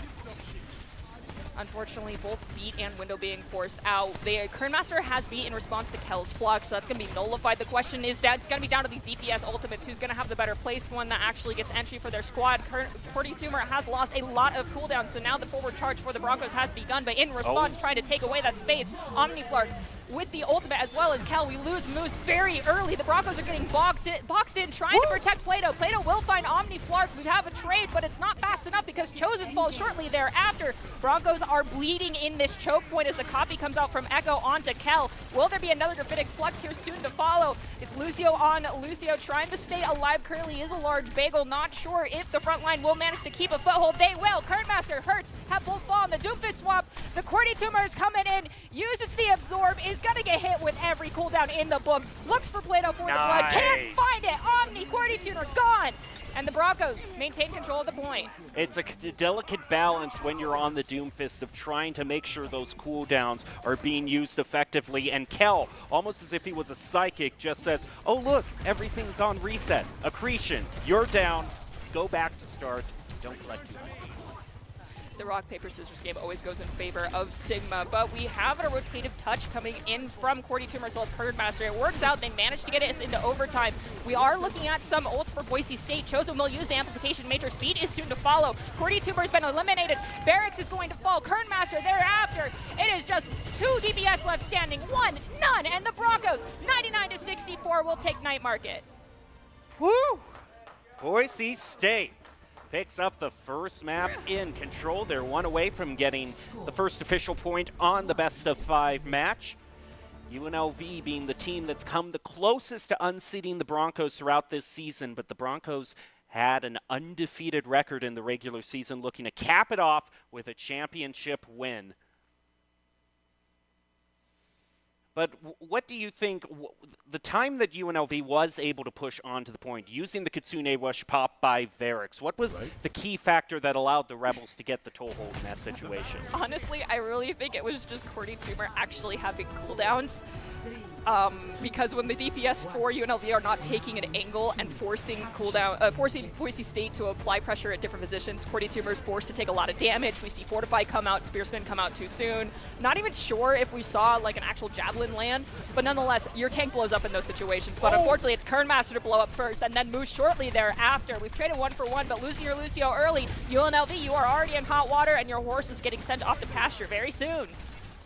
Unfortunately, both Beat and Window being forced out. Kernmaster has Beat in response to Kel's Flux, so that's going to be nullified. The question is that it's going to be down to these DPS ultimates. Who's going to have the better placed one that actually gets entry for their squad? Cordy Toomer has lost a lot of cooldowns, so now the forward charge for the Broncos has begun, but in response, trying to take away that space, Omniflark with the ultimate as well as Kel. We lose Moose very early. The Broncos are getting boxed in, trying to protect Plato. Plato will find Omniflark. We have a trade, but it's not fast enough because Chosen falls shortly thereafter. Broncos are bleeding in this choke point as the copy comes out from Echo onto Kel. Will there be another Graphitic Flux here soon to follow? It's Lucio on Lucio trying to stay alive. Currently is a large Bagel. Not sure if the front line will manage to keep a foothold. They will. Kernmaster hurts. Have both fall on the Doomfist swap. The Cordy Tumor is coming in. Uses the Absorb. Is going to get hit with every cooldown in the book. Looks for Plato for the blood. Can't find it. Omni, Cordy Tuner gone. And the Broncos maintain control of the point. It's a delicate balance when you're on the Doomfist of trying to make sure those cooldowns are being used effectively. And Kel, almost as if he was a psychic, just says, oh look, everything's on reset. Accretion, you're down. Go back to start. Don't collect too much. The rock, paper, scissors game always goes in favor of Sigma, but we have a rotative touch coming in from Cordy Tumor as well as Kernmaster. It works out. They managed to get us into overtime. We are looking at some ults for Boise State. Chosen will use the amplification. Major speed is soon to follow. Cordy Tumor has been eliminated. Barracks is going to fall. Kernmaster thereafter. It is just 2 DPS left standing. 1, none, and the Broncos 99-64 will take Night Market. Woo! Boise State picks up the first map in control. They're one away from getting the first official point on the best-of-5 match. UNLV being the team that's come the closest to unseating the Broncos throughout this season, but the Broncos had an undefeated record in the regular season, looking to cap it off with a championship win. But what do you think, the time that UNLV was able to push on to the point, using the Kitsune Rush pop by Varix, what was the key factor that allowed the Rebels to get the toehold in that situation? Honestly, I really think it was just Cordy Tumor actually having cooldowns. Because when the DPS for UNLV are not taking an angle and forcing Boise State to apply pressure at different positions, Cordy Tumor is forced to take a lot of damage. We see Fortify come out, Spearspin come out too soon. Not even sure if we saw like an actual Javelin land, but nonetheless, your tank blows up in those situations. But unfortunately, it's Kernmaster to blow up first, and then Moose shortly thereafter. We've traded 1 for 1, but losing your Lucio early, UNLV, you are already in hot water, and your horse is getting sent off to pasture very soon.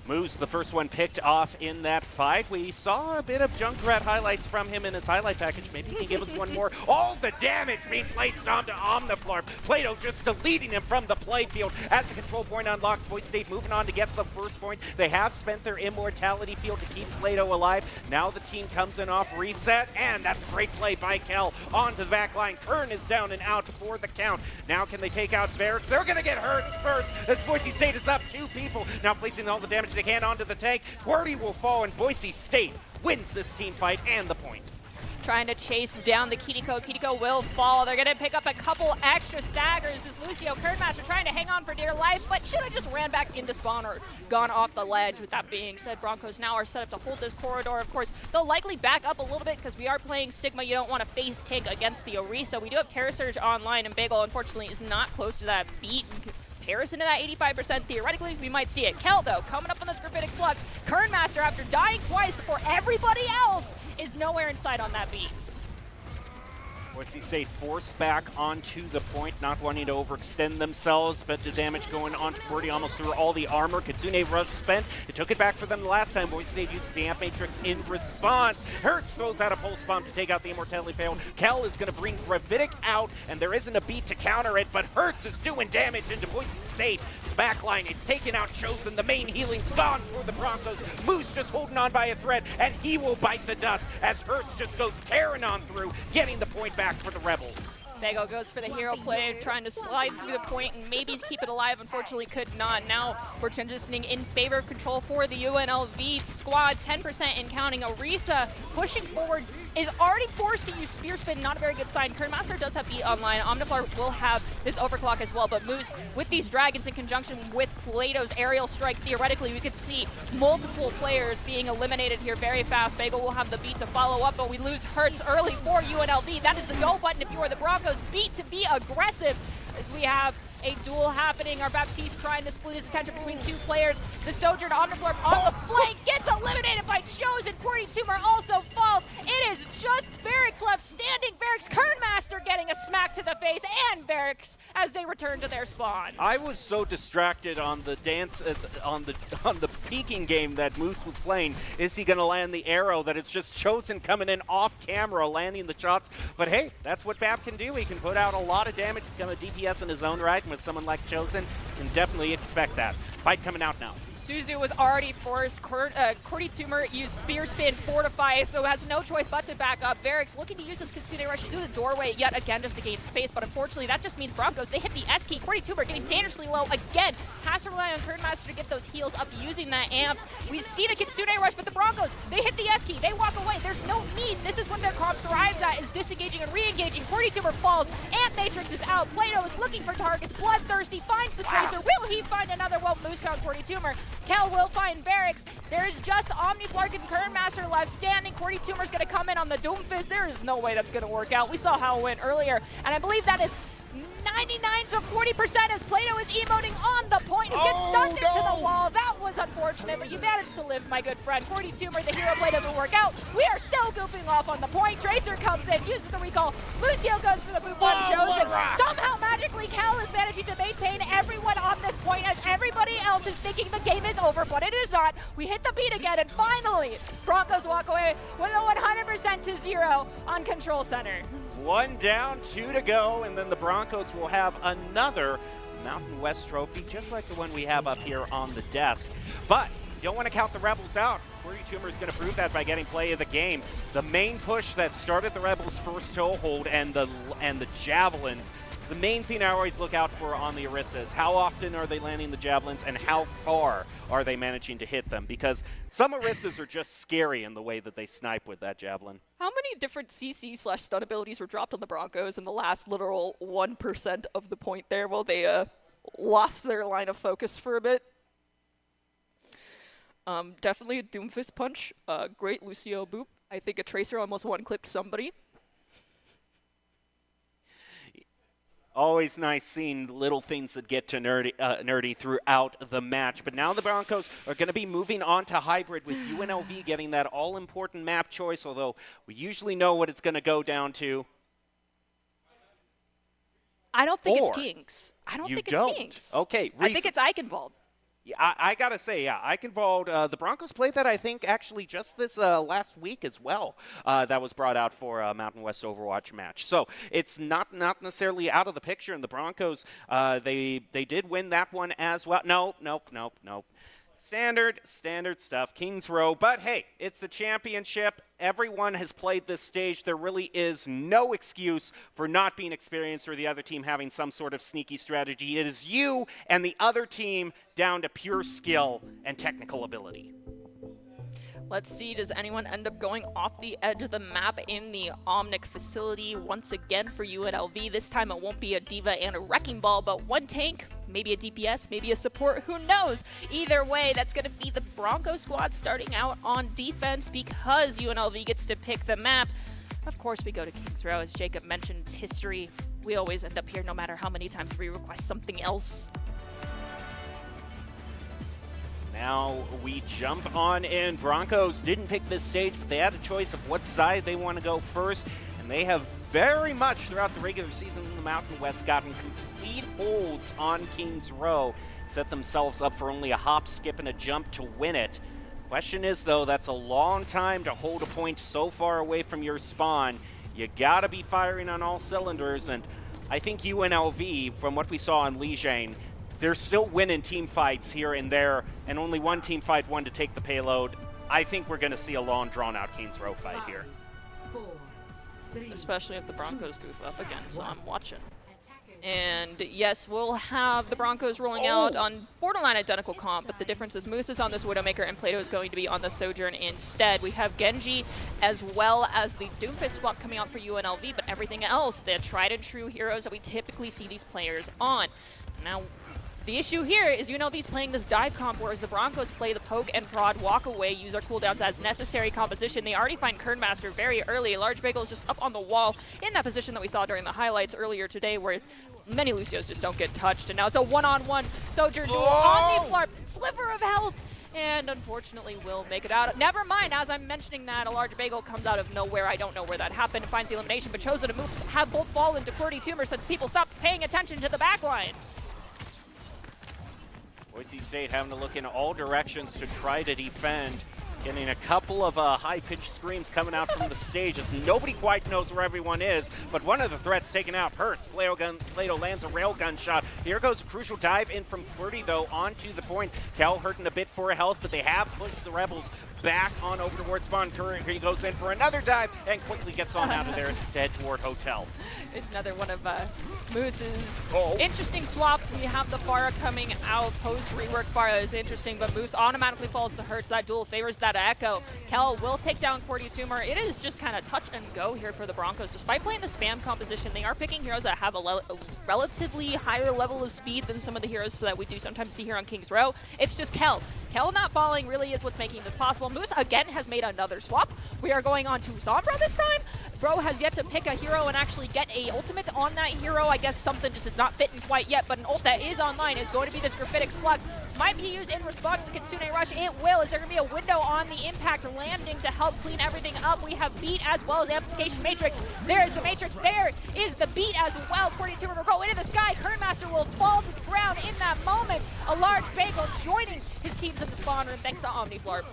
Moose, the first one picked off in that fight. We saw a bit of Junkrat highlights from him in his highlight package. Maybe he can give us one more. All the damage being placed onto Omniflark. Plato just deleting him from the playfield as the control point unlocks. Boise State moving on to get the first point. They have spent their immortality field to keep Plato alive. Now the team comes in off reset, and that's a great play by Kel onto the back line. Kern is down and out for the count. Now can they take out Barracks? They're going to get hurt first as Boise State is up 2 people. Now placing all the damage they can onto the tank. Wordy will fall, and Boise State wins this team fight and the point. Trying to chase down the Kiriko. Kiriko will fall. They're going to pick up a couple extra staggers as Lucio Kernmaster trying to hang on for dear life, but should have just ran back into spawn or gone off the ledge. With that being said, Broncos now are set up to hold this corridor. Of course, they'll likely back up a little bit because we are playing Sigma. You don't want to face tank against the Orisa. We do have Terra Surge online, and Bagel, unfortunately, is not close to that beat. Comparison to that 85%, theoretically, we might see it. Kel, though, coming up on this Graphitic Flux. Kernmaster, after dying twice before everybody else, is nowhere in sight on that beat. Boise State forced back onto the point, not wanting to overextend themselves, but the damage going on to Birdie almost through all the armor. Kitsune rush spent. It took it back for them the last time. Boise State uses the Amp Matrix in response. Hertz throws out a pulse bomb to take out the Immortality Fail. Kel is going to bring Gravitic out, and there isn't a beat to counter it, but Hertz is doing damage into Boise State's backline. It's taken out Chosen. The main healing's gone for the Broncos. Moose just holding on by a thread, and he will bite the dust as Hertz just goes tearing on through, getting the point back for the Rebels. Fago goes for the hero play, trying to slide through the point and maybe keep it alive. Unfortunately, could not. Now we're transitioning in favor of control for the UNLV squad. 10% in counting. Orisa pushing forward is already forced to use Spear Spin. Not a very good sign. Kernmaster does have beat online. Omniflar will have this overclock as well. But Moose, with these dragons in conjunction with Plato's aerial strike, theoretically we could see multiple players being eliminated here very fast. Fago will have the beat to follow up, but we lose Hertz early for UNLV. That is the go button if you are the Broncos. Beat to be aggressive as we have a duel happening. Our Baptiste trying to split his attention between two players. The Sojourn Omniflorp on the flank gets eliminated by Chosen. Cordy Tumor also falls. It is just Varix left standing. Varix Kernmaster getting a smack to the face, and Varix as they return to their spawn. I was so distracted on the dance, on the peeking game that Moose was playing. Is he going to land the arrow? That it's just Chosen coming in off camera, landing the shots. But hey, that's what Bap can do. He can put out a lot of damage, become a DPS in his own right. And with someone like Chosen, you can definitely expect that. Fight coming out now. Suzu was already forced. Cordy Tumor used Spear Spin, Fortify, so has no choice but to back up. Varix looking to use this Kitsune Rush through the doorway yet again just to gain space, but unfortunately that just means Broncos, they hit the S key. Cordy Tumor getting dangerously low again. Has to rely on Kernmaster to get those heals up using that amp. We see the Kitsune Rush, but the Broncos, they hit the S key. They walk away. There's no need. This is what their comp thrives at, is disengaging and re-engaging. Cordy Tumor falls. Amp Matrix is out. Plato is looking for targets. Bloodthirsty finds the Tracer. Will he find another? Well, Moose found Cordy Tumor. Kel will find Varix. There is just Omniflark and Kernmaster left standing. Cordy Tumor's going to come in on the Doomfist. There is no way that's going to work out. We saw how it went earlier, and I believe that is 99 to 40% as Plato is emoting on the point and gets stunned into the wall. That was unfortunate, but you managed to live, my good friend. Cordy Tumor, the hero play doesn't work out. We are still goofing off on the point. Tracer comes in, uses the recall. Lucio goes for the boot on Chosen. Somehow, magically, Cal is managing to maintain everyone on this point as everybody else is thinking the game is over, but it is not. We hit the beat again, and finally, Broncos walk away with a 100% to 0 on Control Center. 1 down, 2 to go, and then the Broncos will have another Mountain West trophy, just like the one we have up here on the desk. But you don't want to count the Rebels out. Cordy Tumor is going to prove that by getting play of the game. The main push that started the Rebels' first toehold and the javelins. It's the main thing I always look out for on the Orisa. How often are they landing the javelins, and how far are they managing to hit them? Because some Orisas are just scary in the way that they snipe with that javelin. How many different CC/stun abilities were dropped on the Broncos in the last literal 1% of the point there? Well, they lost their line of focus for a bit. Definitely a Doomfist punch. Great Lucio boop. I think a Tracer almost one-clipped somebody. Always nice seeing little things that get to nerdy throughout the match. But now the Broncos are going to be moving on to hybrid with UNLV getting that all-important map choice, although we usually know what it's going to go down to. I don't think it's Kings. I don't think it's Kings. Okay, reasons. I think it's Eichenwald. I got to say, yeah, Eichenwald, the Broncos played that, I think, actually just this last week as well. That was brought out for a Mountain West Overwatch match. So it's not necessarily out of the picture, and the Broncos, they did win that one as well. Nope. Standard stuff, Kings Row. But hey, it's the championship. Everyone has played this stage. There really is no excuse for not being experienced or the other team having some sort of sneaky strategy. It is you and the other team down to pure skill and technical ability. Let's see, does anyone end up going off the edge of the map in the Omnic facility once again for UNLV? This time it won't be a Diva and a Wrecking Ball, but one tank, maybe a DPS, maybe a support, who knows? Either way, that's going to be the Bronco squad starting out on defense because UNLV gets to pick the map. Of course, we go to Kings Row. As Jacob mentioned, it's history. We always end up here no matter how many times we request something else. Now we jump on in. Broncos didn't pick this stage, but they had a choice of what side they want to go first, and they have very much throughout the regular season in the Mountain West, gotten complete holds on Kings Row, set themselves up for only a hop, skip, and a jump to win it. Question is, though, that's a long time to hold a point so far away from your spawn. You gotta be firing on all cylinders, and I think UNLV, from what we saw on Lijiang, they're still winning team fights here and there, and only one team fight won to take the payload. I think we're gonna see a long, drawn-out Kings Row fight here. Especially if the Broncos goof up again, so I'm watching. And yes, we'll have the Broncos rolling out on borderline identical comp, but the difference is Moose is on this Widowmaker and Plato is going to be on the Sojourn instead. We have Genji as well as the Doomfist swap coming out for UNLV, but everything else, the tried and true heroes that we typically see these players on. Now, the issue here is UNLV's playing this dive comp, whereas the Broncos play the poke and prod, walk away, use our cooldowns as necessary composition. They already find Kernmaster very early. Large Bagel is just up on the wall in that position that we saw during the highlights earlier today, where many Lucios just don't get touched. And now it's a one-on-one Sojourn duel. Omniflarp, sliver of health, and unfortunately will make it out. Never mind, as I'm mentioning that, a Large Bagel comes out of nowhere. I don't know where that happened, finds the elimination, but Chosen and Moves have both fallen to Qwerty Tumor since people stopped paying attention to the backline. Boise State having to look in all directions to try to defend. Getting a couple of high-pitched screams coming out from the stage as nobody quite knows where everyone is, but one of the threats taken out hurts. Plato lands a railgun shot. Here goes a crucial dive in from Qwerty, though, onto the point. Cal hurting a bit for health, but they have pushed the Rebels back on over towards spawn. He goes in for another dive and quickly gets on out of there to head toward Hotel. Another one of Moose's interesting swaps. We have the Pharah coming out. Post-rework Pharah is interesting, but Moose automatically falls to Hurts. That duel favors that Echo. Kel will take down Qwerty Tumor. It is just kind of touch and go here for the Broncos. Despite playing the spam composition, they are picking heroes that have a relatively higher level of speed than some of the heroes that we do sometimes see here on Kings Row. It's just Kel. Kel not falling really is what's making this possible. Moose again has made another swap. We are going on to Sombra this time. Bro has yet to pick a hero and actually get a ultimate on that hero. I guess something just is not fitting quite yet, but an ult that is online is going to be this Graphitic Flux. Might be used in response to the Kitsune Rush. It will. Is there going to be a window on the Impact landing to help clean everything up? We have Beat as well as Amplification Matrix. There is the Matrix. There is the Beat as well. Qwerty Tumor will go into the sky. Kernmaster will fall to the ground in that moment. A Large Bagel joining his teams in the spawn room thanks to Omniflarp.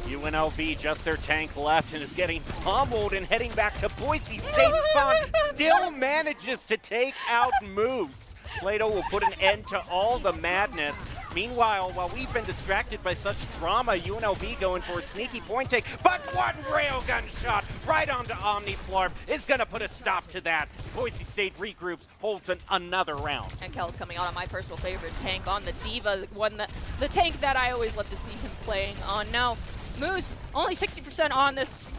UNLV just their tank left and is getting pummeled and heading back to Boise State spawn. Still manages to take out Moose. Plato will put an end to all the madness. Meanwhile, while we've been distracted by such drama, UNLV going for a sneaky point take, but one railgun shot right onto Omniflarp is going to put a stop to that. Boise State regroups, holds another round. And Kel's coming out on my personal favorite tank on the Diva, the tank that I always love to see him playing on. Now, Moose, only 60% on this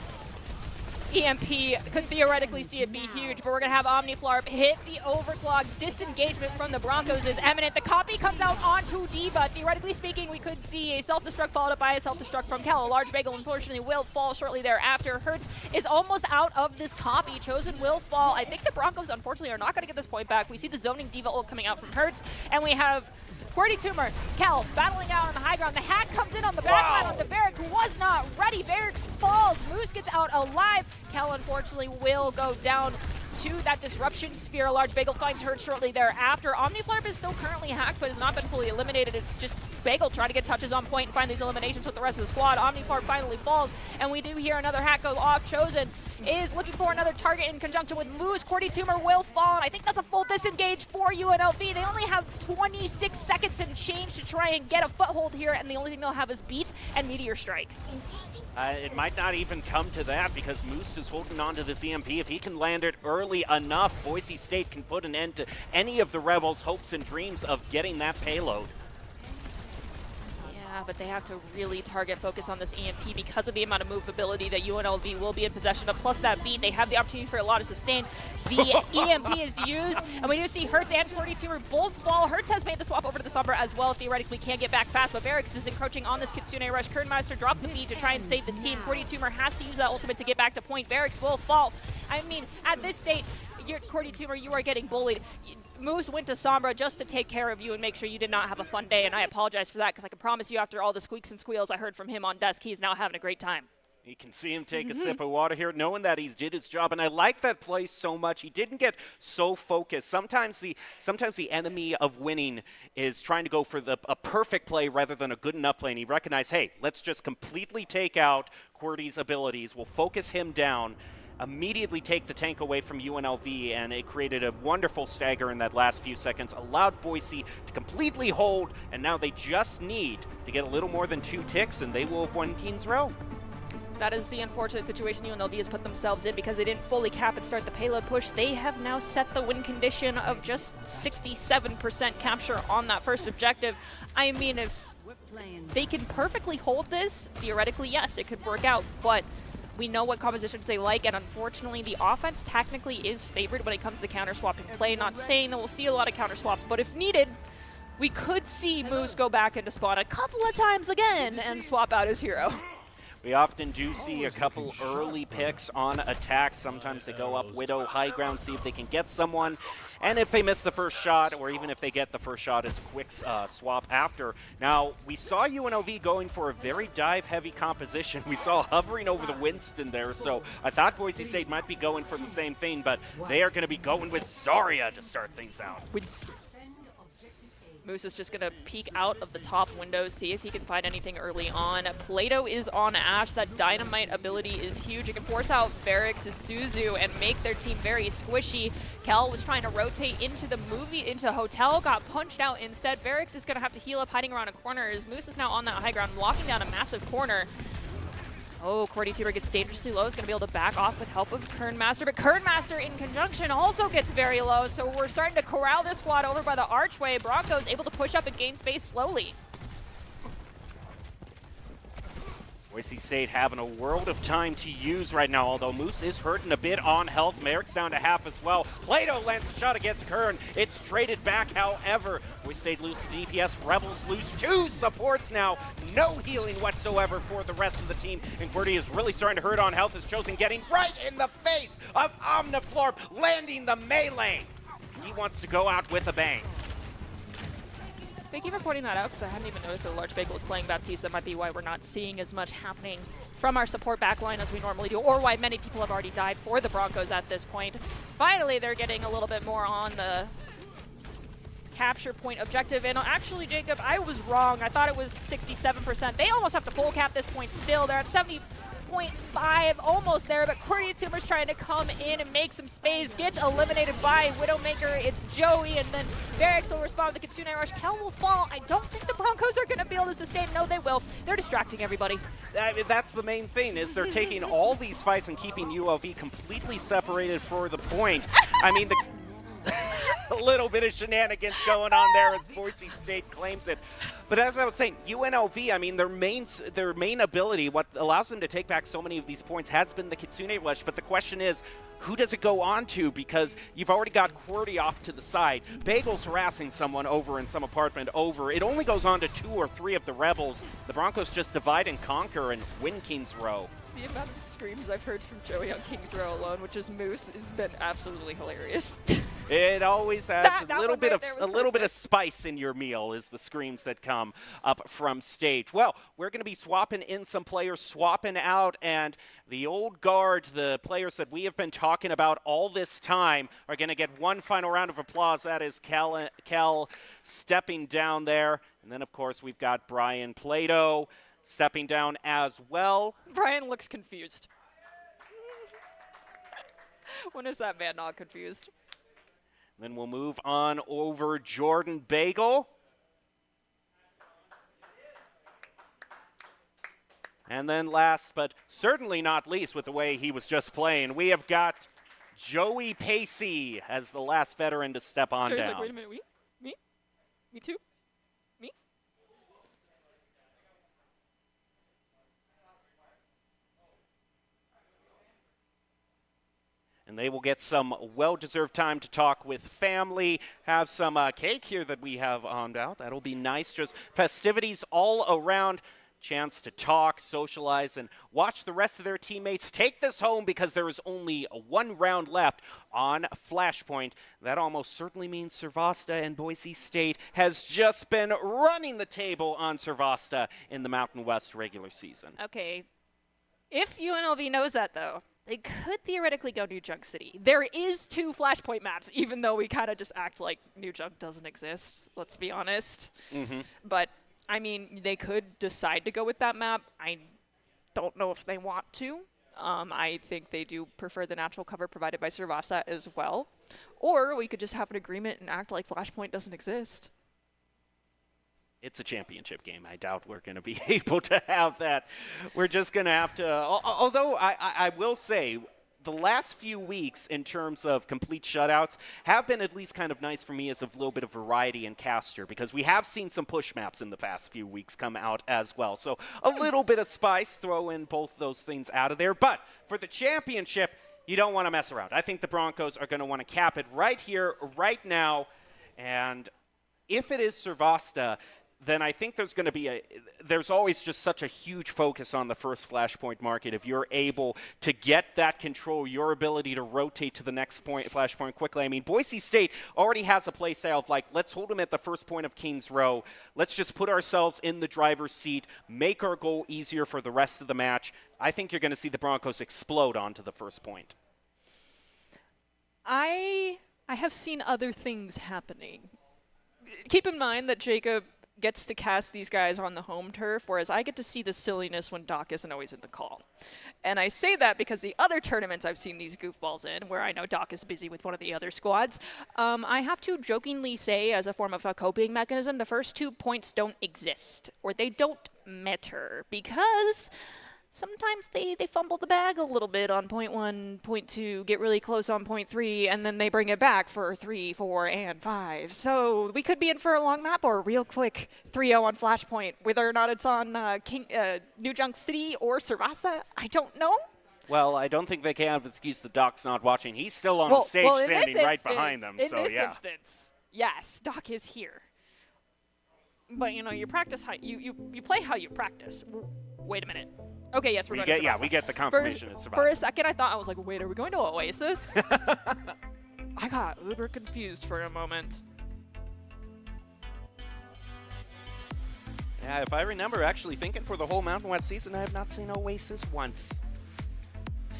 EMP. Could theoretically see it be huge, but we're going to have Omniflarp hit the overclock. Disengagement from the Broncos is imminent. The copy comes out onto Diva. Theoretically speaking, we could see a self-destruct followed up by a self-destruct from Kel. A Large Bagel, unfortunately, will fall shortly thereafter. Hurts is almost out of this copy. Chosen will fall. I think the Broncos, unfortunately, are not going to get this point back. We see the zoning Diva ult coming out from Hurts, and we have Qwerty Tumor, Kel battling out on the high ground. The hack comes in on the backline onto Varric, who was not ready. Varric falls. Moose gets out alive. Kel, unfortunately, will go down to that disruption sphere. A Large Bagel finds Hurt shortly thereafter. Omniflarp is still currently hacked, but has not been fully eliminated. It's just Bagel trying to get touches on point and find these eliminations with the rest of the squad. Omniflarp finally falls, and we do hear another hack go off. Chosen is looking for another target in conjunction with Moose. Qwerty Tumor will fall, and I think that's a full disengage for UNLV. They only have 26 seconds and change to try and get a foothold here, and the only thing they'll have is Beat and Meteor Strike. It might not even come to that because Moose is holding on to this EMP. If he can land it early enough, Boise State can put an end to any of the Rebels' hopes and dreams of getting that payload. Yeah, but they have to really target focus on this EMP because of the amount of movability that UNLV will be in possession of, plus that Beat. They have the opportunity for a lot of sustain. The EMP is used, and we do see Hurts and Qwerty Tumor both fall. Hurts has made the swap over to the Sombra as well. Theoretically can get back fast, but Varric is encroaching on this Kitsune Rush. Kernmaster dropped the Beat to try and save the team. Qwerty Tumor has to use that ultimate to get back to point. Varric will fall. I mean, at this state, Qwerty Tumor, you are getting bullied. Moose went to Sombra just to take care of you and make sure you did not have a fun day, and I apologize for that because I can promise you after all the squeaks and squeals I heard from him on desk, he's now having a great time. You can see him take a sip of water here, knowing that he did his job. And I like that play so much. He didn't get so focused. Sometimes the enemy of winning is trying to go for a perfect play rather than a good enough play. And he recognized, hey, let's just completely take out QWERTY's abilities. We'll focus him down, immediately take the tank away from UNLV, and it created a wonderful stagger in that last few seconds, allowed Boise to completely hold, and now they just need to get a little more than 2 ticks, and they will have won Kings Row. That is the unfortunate situation UNLV has put themselves in because they didn't fully cap and start the payload push. They have now set the win condition of just 67% capture on that first objective. I mean, if they can perfectly hold this, theoretically, yes, it could work out, but we know what compositions they like, and unfortunately the offense technically is favored when it comes to counter-swapping play. Not saying that we'll see a lot of counter-swaps, but if needed, we could see Moose go back into spawn a couple of times again and swap out his hero. We often do see a couple early picks on attacks. Sometimes they go up Widow, high ground, see if they can get someone. And if they miss the first shot, or even if they get the first shot, it's a quick swap after. Now, we saw UNLV going for a very dive-heavy composition. We saw hovering over the Winston there, so I thought Boise State might be going for the same thing, but they are going to be going with Zarya to start things out. Moose is just going to peek out of the top window, see if he can find anything early on. Plato is on Ash. That dynamite ability is huge. It can force out Varix' Suzu and make their team very squishy. Kel was trying to rotate into the hotel, got punched out instead. Varix is going to have to heal up hiding around a corner as Moose is now on that high ground, locking down a massive corner. Oh, QWERTY Tuber gets dangerously low. Is going to be able to back off with help of Kernmaster, but Kernmaster in conjunction also gets very low, so we're starting to corral this squad over by the archway. Broncos able to push up and gain space slowly. Boise State having a world of time to use right now, although Moose is hurting a bit on health. Merrick's down to half as well. Plato lands a shot against Kern. It's traded back, however. Boise State loses the DPS. Rebels lose 2 supports now. No healing whatsoever for the rest of the team. And QWERTY is really starting to hurt on health as Chosen getting right in the face of Omniflorp, landing the melee. He wants to go out with a bang. Thank you for pointing that out, because I hadn't even noticed that a large bagel was playing Baptiste. That might be why we're not seeing as much happening from our support backline as we normally do, or why many people have already died for the Broncos at this point. Finally, they're getting a little bit more on the capture point objective. And actually, Jacob, I was wrong. I thought it was 67%. They almost have to full cap this point still. They're at 70.5, almost there, but QWERTY Tuber's trying to come in and make some space. Gets eliminated by Widowmaker. It's Joey, and then Varix will respond with the Kitsune Rush. Kel will fall. I don't think the Broncos are going to be able to sustain. No, they will. They're distracting everybody. That's the main thing, is they're taking all these fights and keeping ULV completely separated for the point. I mean, a little bit of shenanigans going on there as Boise State claims it. But as I was saying, UNLV, I mean, their main ability, what allows them to take back so many of these points, has been the Kitsune Rush. But the question is, who does it go on to? Because you've already got QWERTY off to the side. Bagel's harassing someone over in some apartment over. It only goes on to 2 or 3 of the Rebels. The Broncos just divide and conquer and win Kings Row. The amount of screams I've heard from Joey on Kings Row alone, which is Moose, has been absolutely hilarious. It always adds a little bit of spice in your meal, is the screams that come up from stage. Well, we're going to be swapping in some players, swapping out, and the old guard, the players that we have been talking about all this time, are going to get one final round of applause. That is Kel stepping down there. And then, of course, we've got Brian Plato stepping down as well. Brian looks confused. When is that man not confused? Then we'll move on over Jordan Bagel. And then last, but certainly not least with the way he was just playing, we have got Joey Pacey as the last veteran to step on down. Like, wait a minute, me? Me too? Me? And they will get some well-deserved time to talk with family, have some cake here that we have on out. That'll be nice. Just festivities all around. Chance to talk, socialize, and watch the rest of their teammates take this home, because there is only 1 round left on Flashpoint. That almost certainly means Servasta and Boise State has just been running the table on Servasta in the Mountain West regular season. Okay. If UNLV knows that, though, they could theoretically go New Junk City. There is 2 Flashpoint maps, even though we kind of just act like New Junk doesn't exist, let's be honest. But, I mean, they could decide to go with that map. I don't know if they want to. I think they do prefer the natural cover provided by Servasa as well. Or we could just have an agreement and act like Flashpoint doesn't exist. It's a championship game. I doubt we're going to be able to have that. We're just going to have to, although I will say, the last few weeks in terms of complete shutouts have been at least kind of nice for me as a little bit of variety in caster, because we have seen some push maps in the past few weeks come out as well. So a little bit of spice, throw in both those things out of there. But for the championship, you don't want to mess around. I think the Broncos are going to want to cap it right here, right now. And if it is Servasta, then I think there's always just such a huge focus on the first Flashpoint market. If you're able to get that control, your ability to rotate to the next Flashpoint quickly. I mean, Boise State already has a play style of like, let's hold them at the first point of Kings Row. Let's just put ourselves in the driver's seat, make our goal easier for the rest of the match. I think you're going to see the Broncos explode onto the first point. I have seen other things happening. Keep in mind that Jacob gets to cast these guys on the home turf, whereas I get to see the silliness when Doc isn't always in the call. And I say that because the other tournaments I've seen these goofballs in, where I know Doc is busy with one of the other squads, I have to jokingly say, as a form of a coping mechanism, the first 2 points don't exist, or they don't matter, because sometimes they fumble the bag a little bit on point 1, point 2, get really close on point 3, and then they bring it back for 3, 4, and 5. So we could be in for a long map or a real quick 3-0 on Flashpoint. Whether or not it's on New Junk City or Servasa, I don't know. Well, I don't think they can have an excuse that Doc's not watching. He's still on the stage standing right behind them. In this instance, yes, Doc is here. But, you know, you practice how you play how you practice. Wait a minute. Okay, yes, we're going to Servasa. Yeah, we get the confirmation it's Servasa. For a second, I thought, I was like, wait, are we going to Oasis? I got uber confused for a moment. Yeah, if I remember actually thinking for the whole Mountain West season, I have not seen Oasis once.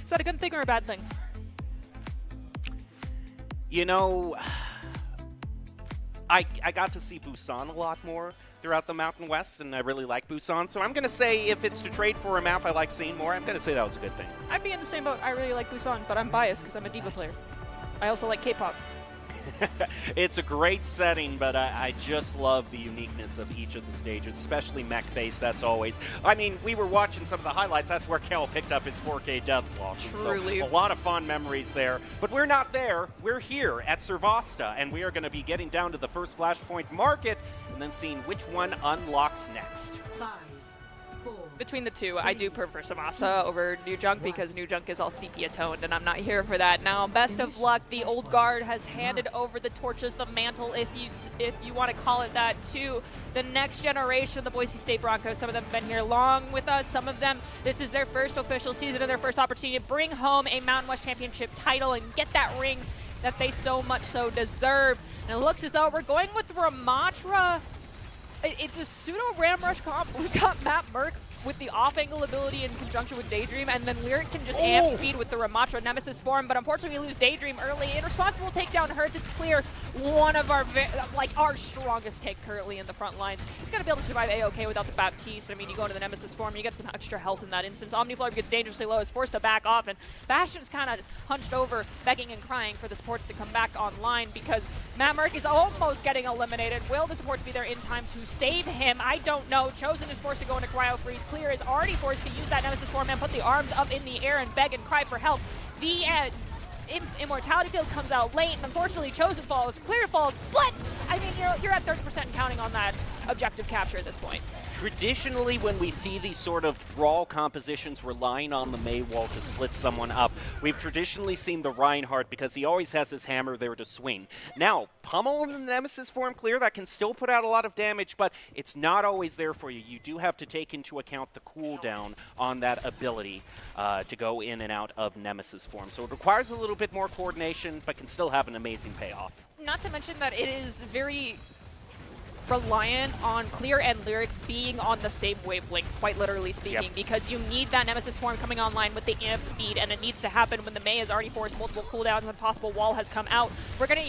Is that a good thing or a bad thing? You know, I got to see Busan a lot more throughout the Mountain West, and I really like Busan. So I'm going to say if it's to trade for a map I like seeing more, I'm going to say that was a good thing. I'd be in the same boat. I really like Busan, but I'm biased because I'm a Diva player. I also like K-pop. It's a great setting, but I just love the uniqueness of each of the stages, especially mech base. That's always. I mean, we were watching some of the highlights. That's where Kel picked up his 4K death loss. Truly. So a lot of fun memories there. But we're not there. We're here at Servasta, and we are going to be getting down to the first Flashpoint market and then seeing which one unlocks next. Between the two, I do prefer Servasa over New Junk because New Junk is all sepia toned, and I'm not here for that. Now, best of luck. The old guard has handed over the torches, the mantle, if you want to call it that, to the next generation of the Boise State Broncos. Some of them have been here long with us. Some of them, this is their first official season and their first opportunity to bring home a Mountain West Championship title and get that ring that they so much so deserve. And it looks as though we're going with Ramatra. It's a pseudo Ramrush comp. We've got Matt Merck with the off-angle ability in conjunction with Daydream, and then Lyric can just amp speed with the Ramatra Nemesis form, but unfortunately we lose Daydream early. Irresponsible takedown hurts. It's clear one of our strongest take currently in the front lines. He's going to be able to survive A-OK without the Baptiste. I mean, you go into the Nemesis form, you get some extra health in that instance. Omniflower gets dangerously low, is forced to back off, and Bastion's kind of hunched over, begging and crying for the supports to come back online because Matt Merck is almost getting eliminated. Will the supports be there in time to save him? I don't know. Chosen is forced to go into Cryo Freeze. Clear is already forced to use that Nemesis form and put the arms up in the air and beg and cry for help. The Immortality Field comes out late, and unfortunately Chosen falls, Clear falls, but I mean, you're at 30% counting on that objective capture at this point. Traditionally, when we see these sort of brawl compositions relying on the Mei wall to split someone up, we've traditionally seen the Reinhardt because he always has his hammer there to swing. Now, pummel the Nemesis form Clear, that can still put out a lot of damage, but it's not always there for you. You do have to take into account the cooldown on that ability to go in and out of Nemesis form. So it requires a little bit more coordination, but can still have an amazing payoff. Not to mention that it is very reliant on Clear and Lyric being on the same wavelength, quite literally speaking, because you need that Nemesis form coming online with the amp speed, and it needs to happen when the Mei has already forced multiple cooldowns and possible wall has come out. We're going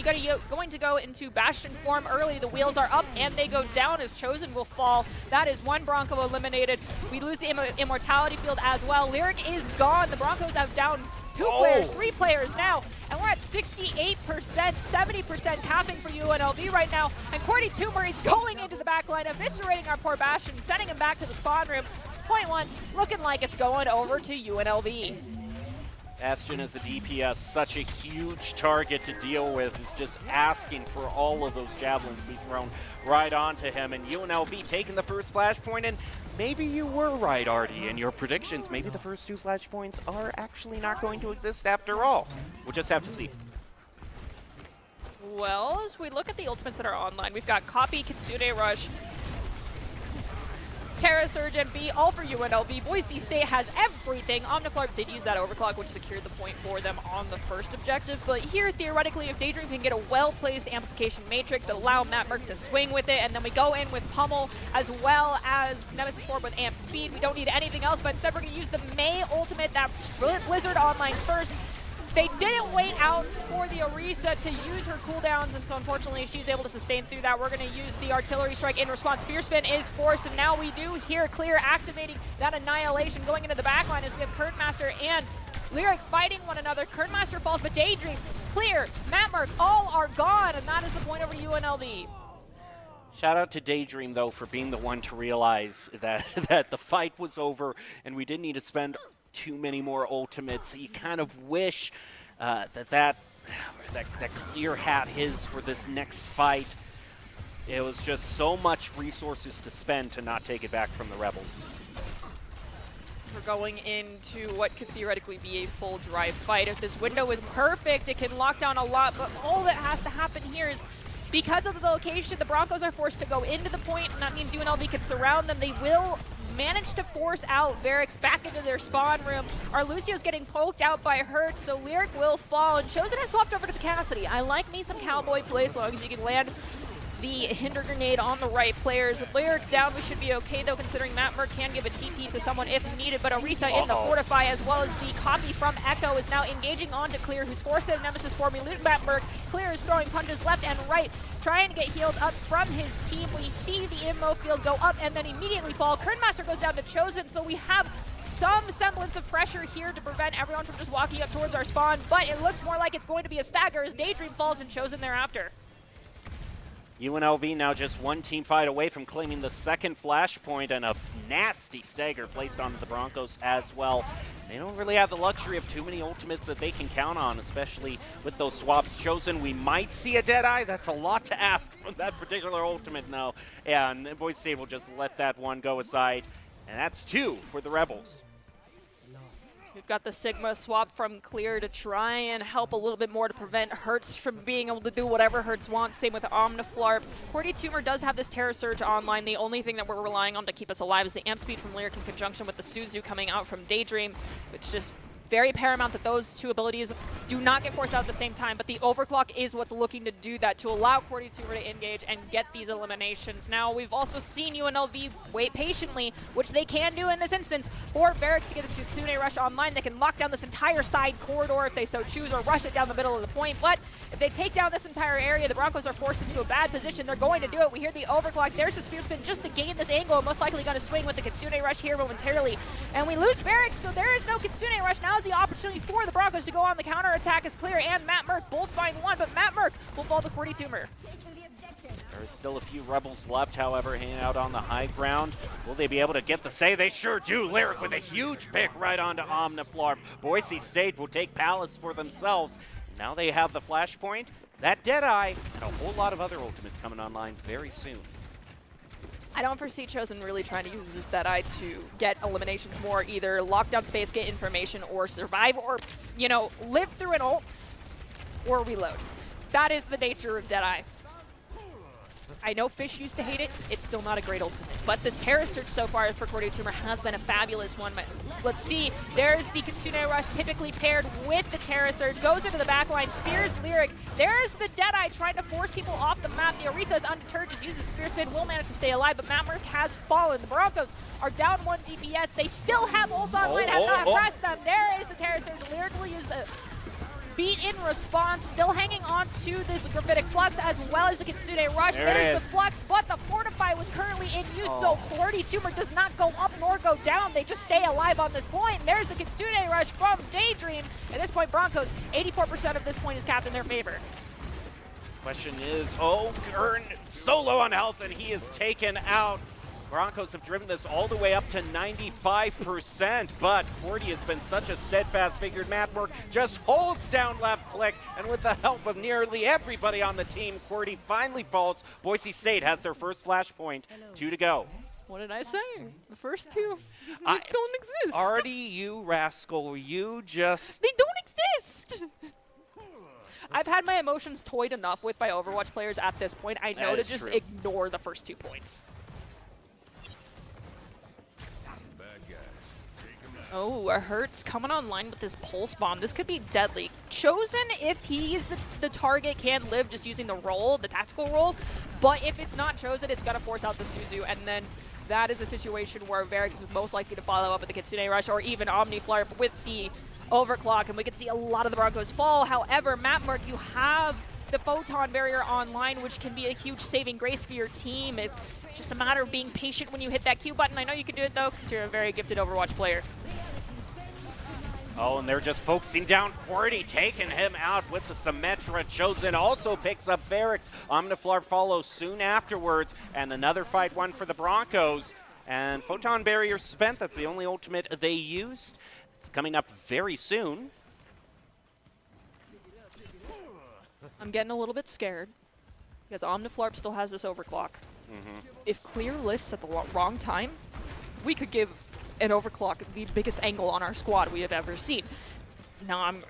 to go into Bastion form early. The wheels are up and they go down as Chosen will fall. That is one Bronco eliminated. We lose the Immortality field as well. Lyric is gone. The Broncos have down 2 players, 3 players now, and we're at 68%, 70% capping for UNLV right now, and Cordy Toomer is going into the back line, eviscerating our poor Bastion, sending him back to the spawn room. Point 1, looking like it's going over to UNLV. Bastion as a DPS, such a huge target to deal with, is just asking for all of those javelins to be thrown right onto him, and UNLV taking the first flashpoint, and maybe you were right, Artie, in your predictions. Maybe the first 2 flashpoints are actually not going to exist after all. We'll just have to see. Well, as we look at the ultimates that are online, we've got Copy, Kitsune Rush, Terra Surge, and B, all for UNLV. Boise State has everything. Omniflarp did use that overclock, which secured the point for them on the first objective. But here, theoretically, if Daydream can get a well-placed amplification matrix, allow Matt Merck to swing with it, and then we go in with Pummel as well as Nemesis Form with amp speed. We don't need anything else, but instead we're going to use the Mei ultimate, that Blizzard online first. They didn't wait out for the Orisa to use her cooldowns, and so unfortunately she's able to sustain through that. We're going to use the Artillery Strike in response. Spear Spin is forced, and now we do hear Clear activating that Annihilation going into the backline as we have Kernmaster and Lyric fighting one another. Kernmaster falls, but Daydream, Clear, Mattmark, all are gone, and that is the point over UNLV. Shout out to Daydream, though, for being the one to realize that the fight was over and we didn't need to spend too many more ultimates. You kind of wish that Clear had his for this next fight. It was just so much resources to spend to not take it back from the Rebels. We're going into what could theoretically be a full drive fight. If this window is perfect, it can lock down a lot, but all that has to happen here is because of the location, the Broncos are forced to go into the point, and that means UNLV can surround them. They will manage to force out Varix back into their spawn room. Our Lucio's getting poked out by Hurt, so Lyric will fall, and Chosen has swapped over to the Cassidy. I like me some cowboy play as long as you can land the Hinder Grenade on the right players. With Lyric down, we should be okay, though, considering Matt Merck can give a TP to someone if needed, but Orisa in the Fortify, as well as the copy from Echo, is now engaging onto Clear, who's forced out Nemesis form. We lose Matt Merck. Clear is throwing punches left and right, trying to get healed up from his team. We see the immo field go up and then immediately fall. Kernmaster goes down to Chosen, so we have some semblance of pressure here to prevent everyone from just walking up towards our spawn, but it looks more like it's going to be a stagger as Daydream falls and Chosen thereafter. UNLV now just one team fight away from claiming the second flashpoint, and a nasty stagger placed onto the Broncos as well. They don't really have the luxury of too many ultimates that they can count on, especially with those swaps chosen. We might see a Deadeye. That's a lot to ask from that particular ultimate now. And Boise State will just let that one go aside. And that's 2 for the Rebels. We've got the Sigma swap from Clear to try and help a little bit more to prevent Hertz from being able to do whatever Hertz wants. Same with Omniflarp. Cordy Toomer does have this Terra Surge online. The only thing that we're relying on to keep us alive is the amp speed from Lyric in conjunction with the Suzu coming out from Daydream, which just very paramount that those two abilities do not get forced out at the same time, but the overclock is what's looking to do that, to allow Cordy Toomer to engage and get these eliminations. Now, we've also seen UNLV wait patiently, which they can do in this instance, for Varix to get this Kitsune Rush online. They can lock down this entire side corridor if they so choose, or rush it down the middle of the point, but if they take down this entire area, the Broncos are forced into a bad position. They're going to do it. We hear the overclock. There's the Spear Spin just to gain this angle, most likely going to swing with the Kitsune Rush here momentarily, and we lose Varix, so there is no Kitsune Rush. Now is the opportunity for the Broncos to go on the counter attack as Clear and Matt Merck both find one, but Matt Merck will fall to Cordy Toomer. There's still a few Rebels left, however, hanging out on the high ground. Will they be able to get the save? They sure do. Lyric with a huge pick right onto Omniflarp. Boise State will take Palace for themselves. Now they have the flashpoint, that Deadeye, and a whole lot of other ultimates coming online very soon. I don't foresee Chosen really trying to use this Deadeye to get eliminations more, either lock down space, get information, or survive, or, you know, live through an ult, or reload. That is the nature of Deadeye. I know Fish used to hate it. It's still not a great ultimate. But this Terra Surge so far for Cordy Tumor has been a fabulous one. Let's see. There's the Kitsune Rush typically paired with the Terra Surge. Goes into the backline. Spears Lyric. There's the Deadeye trying to force people off the map. The Orisa is undeterred. Just uses Spear Spin. Will manage to stay alive. But Matt Merck has fallen. The Broncos are down 1 DPS. They still have ult online. Have not pressed them. There is the Terra Surge. Lyric will use the beat in response, still hanging on to this Graphitic Flux as well as the Kitsune Rush. There's the Flux, but the Fortify was currently in use, so Cordy Tumor does not go up nor go down. They just stay alive on this point. And there's the Kitsune Rush from Daydream. At this point, Broncos, 84% of this point is capped in their favor. Question is, Gurn solo on health, and he is taken out. Broncos have driven this all the way up to 95%, but Cordy has been such a steadfast figured. Madwork just holds down left click, and with the help of nearly everybody on the team, Cordy finally falls. Boise State has their first flashpoint. 2 to go. What did I say? The first two don't exist. Artie, you rascal, you just... They don't exist! I've had my emotions toyed enough with by Overwatch players at this point. I know to just ignore the first 2 points. Oh, Hurts coming online with this Pulse Bomb. This could be deadly. Chosen, if he's the target, can live just using the roll, the tactical roll. But if it's not Chosen, it's going to force out the Suzu. And then that is a situation where Varix is most likely to follow up with the Kitsune Rush or even Omni Flare with the Overclock. And we can see a lot of the Broncos fall. However, Mapmark, you have the Photon Barrier online, which can be a huge saving grace for your team. It's just a matter of being patient when you hit that Q button. I know you can do it, though, because you're a very gifted Overwatch player. Oh, and they're just focusing down Cordy, taking him out with the Symmetra. Chosen also picks up Varix. Omniflar follows soon afterwards, and another fight won for the Broncos. And Photon Barrier spent. That's the only ultimate they used. It's coming up very soon. I'm getting a little bit scared because Omniflarp still has this overclock. If Clear lifts at the wrong time, we could give an overclock the biggest angle on our squad we have ever seen. Now, am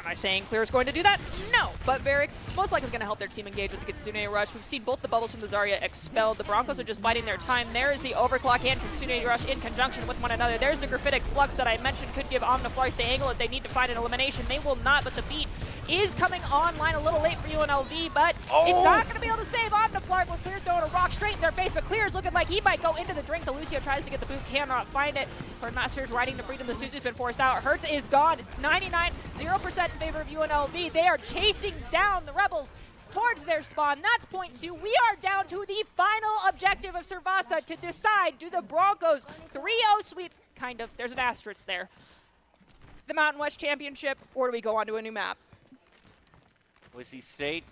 I saying Clear is going to do that? No, but Varix most likely going to help their team engage with the Kitsune Rush. We've seen both the bubbles from the Zarya expelled. The Broncos are just biding their time. There is the Overclock and Kitsune Rush in conjunction with one another. There's the Graphitic Flux that I mentioned could give Omniflar the angle if they need to find an elimination. They will not, but the beat is coming online a little late for UNLV, but it's not going to be able to save Omniflar when Clear's throwing a rock straight in their face, but Clear's looking like he might go into the drink. The Lucio tries to get the boot, cannot find it. Master's riding to freedom. The Suzu's been forced out. Hertz is gone. 99, 0% in favor of UNLV. They are chasing down the Rebels towards their spawn. That's point 2. We are down to the final objective of Servasa to decide, do the Broncos 3-0 sweep, kind of, there's an asterisk there, the Mountain West Championship, or do we go on to a new map? Boise State,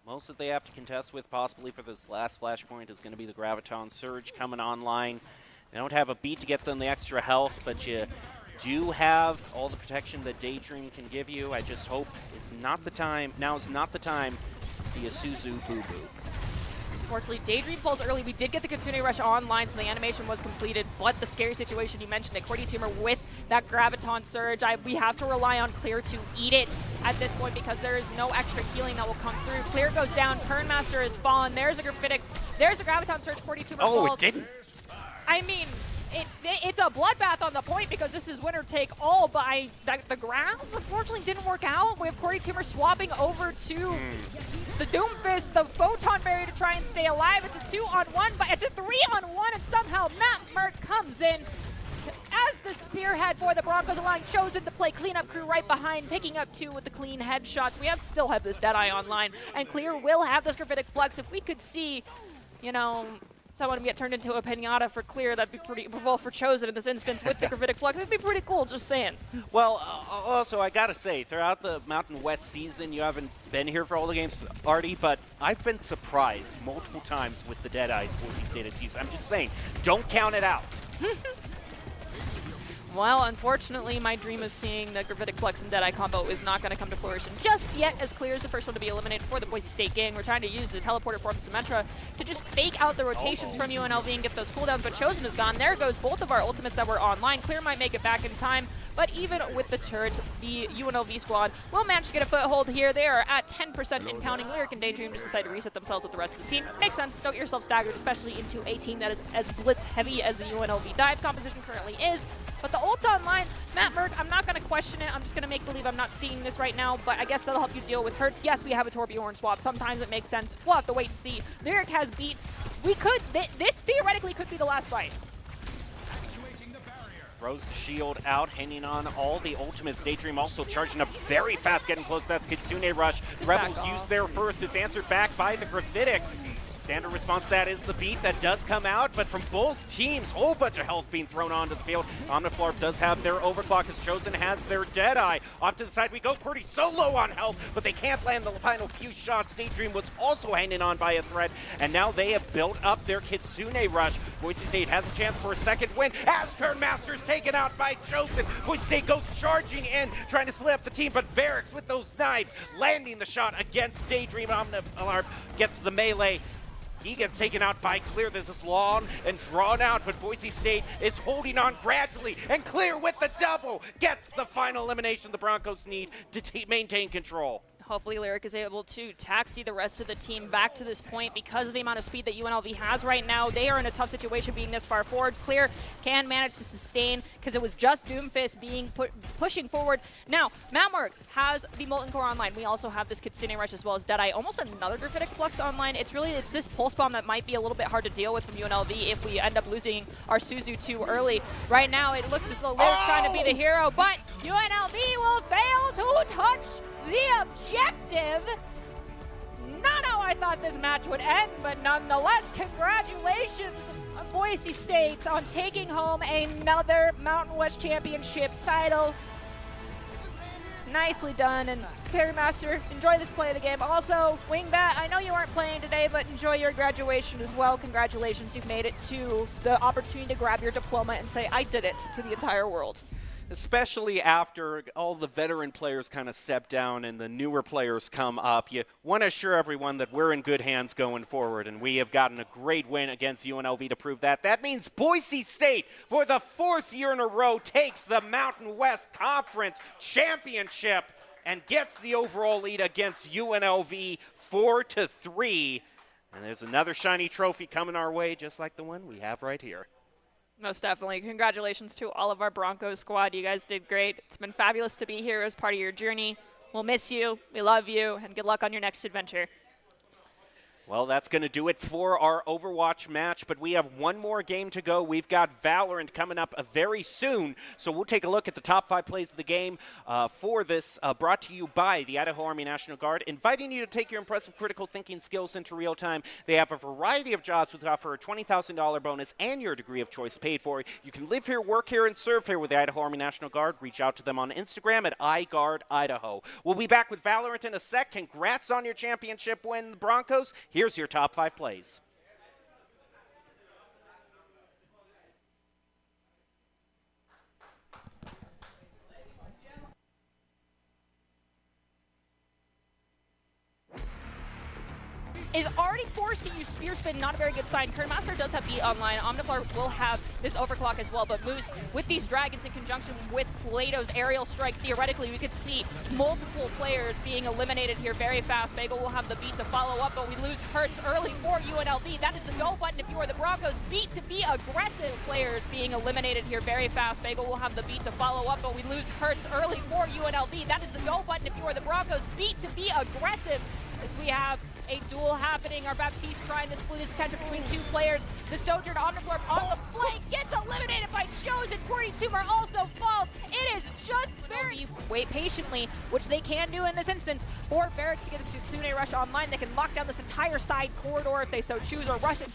most that they have to contest with possibly for this last flashpoint is going to be the Graviton Surge coming online. They don't have a beat to get them the extra health, but you do have all the protection that Daydream can give you. I just hope it's not the time, now is not the time to see a Suzu boo-boo. Unfortunately, Daydream falls early. We did get the Kitsune Rush online, so the animation was completed, but the scary situation you mentioned, that Cordy Tumor with that Graviton Surge, we have to rely on Clear to eat it at this point because there is no extra healing that will come through. Clear goes down, Kernmaster has fallen, there's a Graphitic, there's a Graviton Surge, Cordy Tumor falls. Oh, it didn't? I mean, it's a bloodbath on the point because this is winner take all, but the ground unfortunately didn't work out. We have Cordy Tumor swapping over to the Doomfist, the Photon Barrier to try and stay alive. It's a 2-on-1, but it's a 3-on-1, and somehow Matt Mert comes in as the spearhead for the Broncos, allowing Chosen to play cleanup crew right behind, picking up 2 with the clean headshots. We still have this Deadeye online, and Clear will have this Graphitic Flux. If we could see, you know, someone get turned into a pinata for Clear, that'd be pretty, well, for Chosen in this instance with the Graphitic Flux, it'd be pretty cool, just saying. Well, also, I gotta say, throughout the Mountain West season, you haven't been here for all the games, Artie, but I've been surprised multiple times with the Deadeyes Boise State has used. I'm just saying, don't count it out. Well, unfortunately, my dream of seeing the Gravitic Flex and Deadeye combo is not going to come to fruition just yet, as Clear is the first one to be eliminated for the Boise State gang. We're trying to use the teleporter from Symmetra to just fake out the rotations from UNLV and get those cooldowns, but Chosen is gone. There goes both of our ultimates that were online. Clear might make it back in time, but even with the turrets, the UNLV squad will manage to get a foothold here. They are at 10% in counting. Lyric and Daydream just decide to reset themselves with the rest of the team. Makes sense. Don't get yourself staggered, especially into a team that is as blitz heavy as the UNLV dive composition currently is. But the ult's online. Matt Merck, I'm not going to question it. I'm just going to make believe I'm not seeing this right now, but I guess that'll help you deal with Hertz. Yes, we have a Torbjorn swap. Sometimes it makes sense. We'll have to wait and see. Lyric has beat. We could, this theoretically could be the last fight. Throws the shield out, hanging on all the ultimates. Daydream also charging up very fast, getting close. That's Kitsune Rush. The Rebels use their first. It's answered back by the Gravitic. Standard response to that is the beat that does come out, but from both teams, whole bunch of health being thrown onto the field. Omniflarp does have their overclock as Chosen has their Deadeye. Off to the side we go. Purdy so low on health, but they can't land the final few shots. Daydream was also hanging on by a thread, and now they have built up their Kitsune Rush. Boise State has a chance for a second win as Kernmaster's taken out by Chosen. Boise State goes charging in, trying to split up the team, but Varix with those knives landing the shot against Daydream. Omniflarp gets the melee. He gets taken out by Clear. This is long and drawn out, but Boise State is holding on gradually, and Clear with the double gets the final elimination the Broncos need to maintain control. Hopefully Lyric is able to taxi the rest of the team back to this point because of the amount of speed that UNLV has right now. They are in a tough situation being this far forward. Clear can manage to sustain because it was just Doomfist being pushing forward. Now, Malmark has the Molten Core online. We also have this Kitsune Rush as well as Deadeye. Almost another Gravitic Flux online. It's this Pulse Bomb that might be a little bit hard to deal with from UNLV if we end up losing our Suzu too early. Right now, it looks as though Lyric's trying to be the hero, but UNLV will fail to touch the objective. Not how I thought this match would end, but nonetheless, congratulations, Boise State, on taking home another Mountain West Championship title. Nicely done, and Carry Master, enjoy this play of the game. Also, Wingbat, I know you aren't playing today, but enjoy your graduation as well. Congratulations, you've made it to the opportunity to grab your diploma and say, I did it, to the entire world. Especially after all the veteran players kind of step down and the newer players come up. You want to assure everyone that we're in good hands going forward, and we have gotten a great win against UNLV to prove that. That means Boise State, for the 4th year in a row, takes the Mountain West Conference Championship and gets the overall lead against UNLV 4-3. And there's another shiny trophy coming our way, just like the one we have right here. Most definitely. Congratulations to all of our Broncos squad. You guys did great. It's been fabulous to be here as part of your journey. We'll miss you. We love you. And good luck on your next adventure. Well, that's going to do it for our Overwatch match, but we have one more game to go. We've got Valorant coming up very soon, so we'll take a look at the top 5 plays of the game for this, brought to you by the Idaho Army National Guard, inviting you to take your impressive critical thinking skills into real time. They have a variety of jobs which offer a $20,000 bonus and your degree of choice paid for. You can live here, work here, and serve here with the Idaho Army National Guard. Reach out to them on Instagram at iGuardIdaho. We'll be back with Valorant in a sec. Congrats on your championship win, the Broncos. Here's your top 5 plays. Is already forced to use Spear Spin, not a very good sign. Kernmaster does have E online. Omniflar will have this overclock as well, but Moose, with these dragons in conjunction with Plato's aerial strike, theoretically we could see multiple players being eliminated here very fast. Bagel will have the beat to follow up, but we lose Hertz early for UNLV. That is the go button if you are the Broncos. Beat to be aggressive. Players being eliminated here very fast. Bagel will have the beat to follow up, but we lose Hertz early for UNLV. That is the go button if you are the Broncos. Beat to be aggressive as we have a duel happening. Our Baptiste trying to split his attention between 2 players. The Sojourn Omniflarp on the flank gets eliminated by Chosen. 42 also falls. It is just very... Wait patiently, which they can do in this instance, for Barracks to get this Kitsune Rush online. They can lock down this entire side corridor if they so choose, or rush it.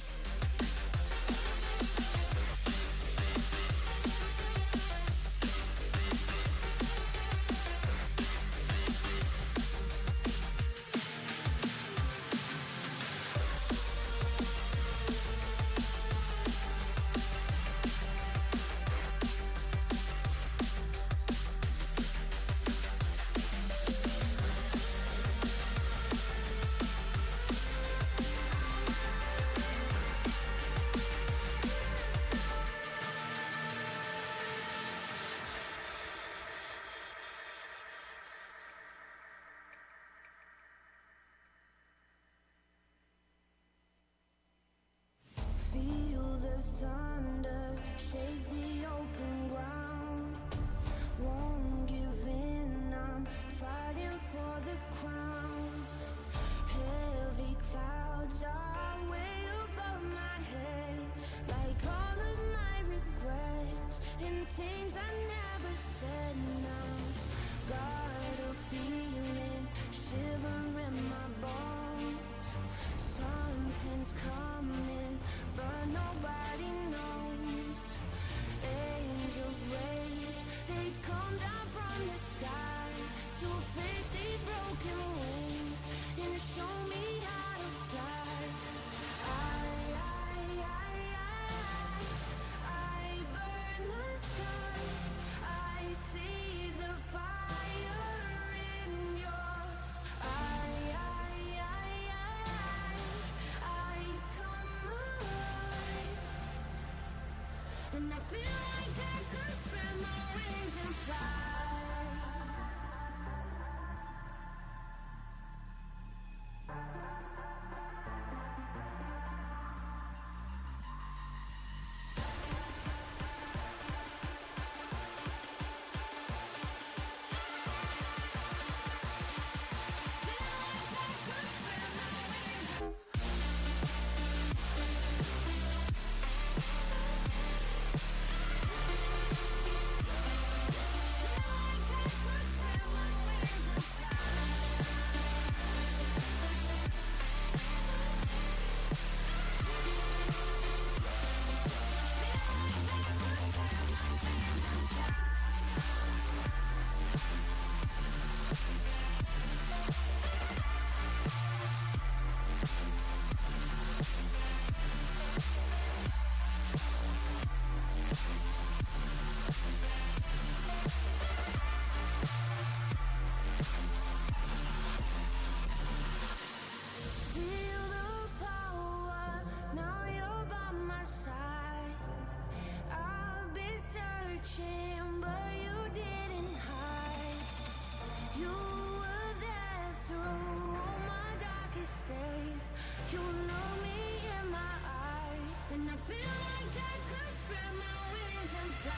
thunder, shake the open ground. Won't give in, I'm fighting for the crown. Heavy clouds are way above my head, like all of my regrets and things I never said. Now got a feeling, shiver in my bones. Something's coming, but nobody knows. Angels rage, they come down from the sky to fix these broken wings and show me how to fly. I burn the sky. I see the fire in your eyes. I come alive, and I feel like I could spread my wings and fly. Feel the power, now you're by my side. I've been searching, but you didn't hide. You were there through all my darkest days. You look me in my eye, and I feel like I could spread my wings and fly.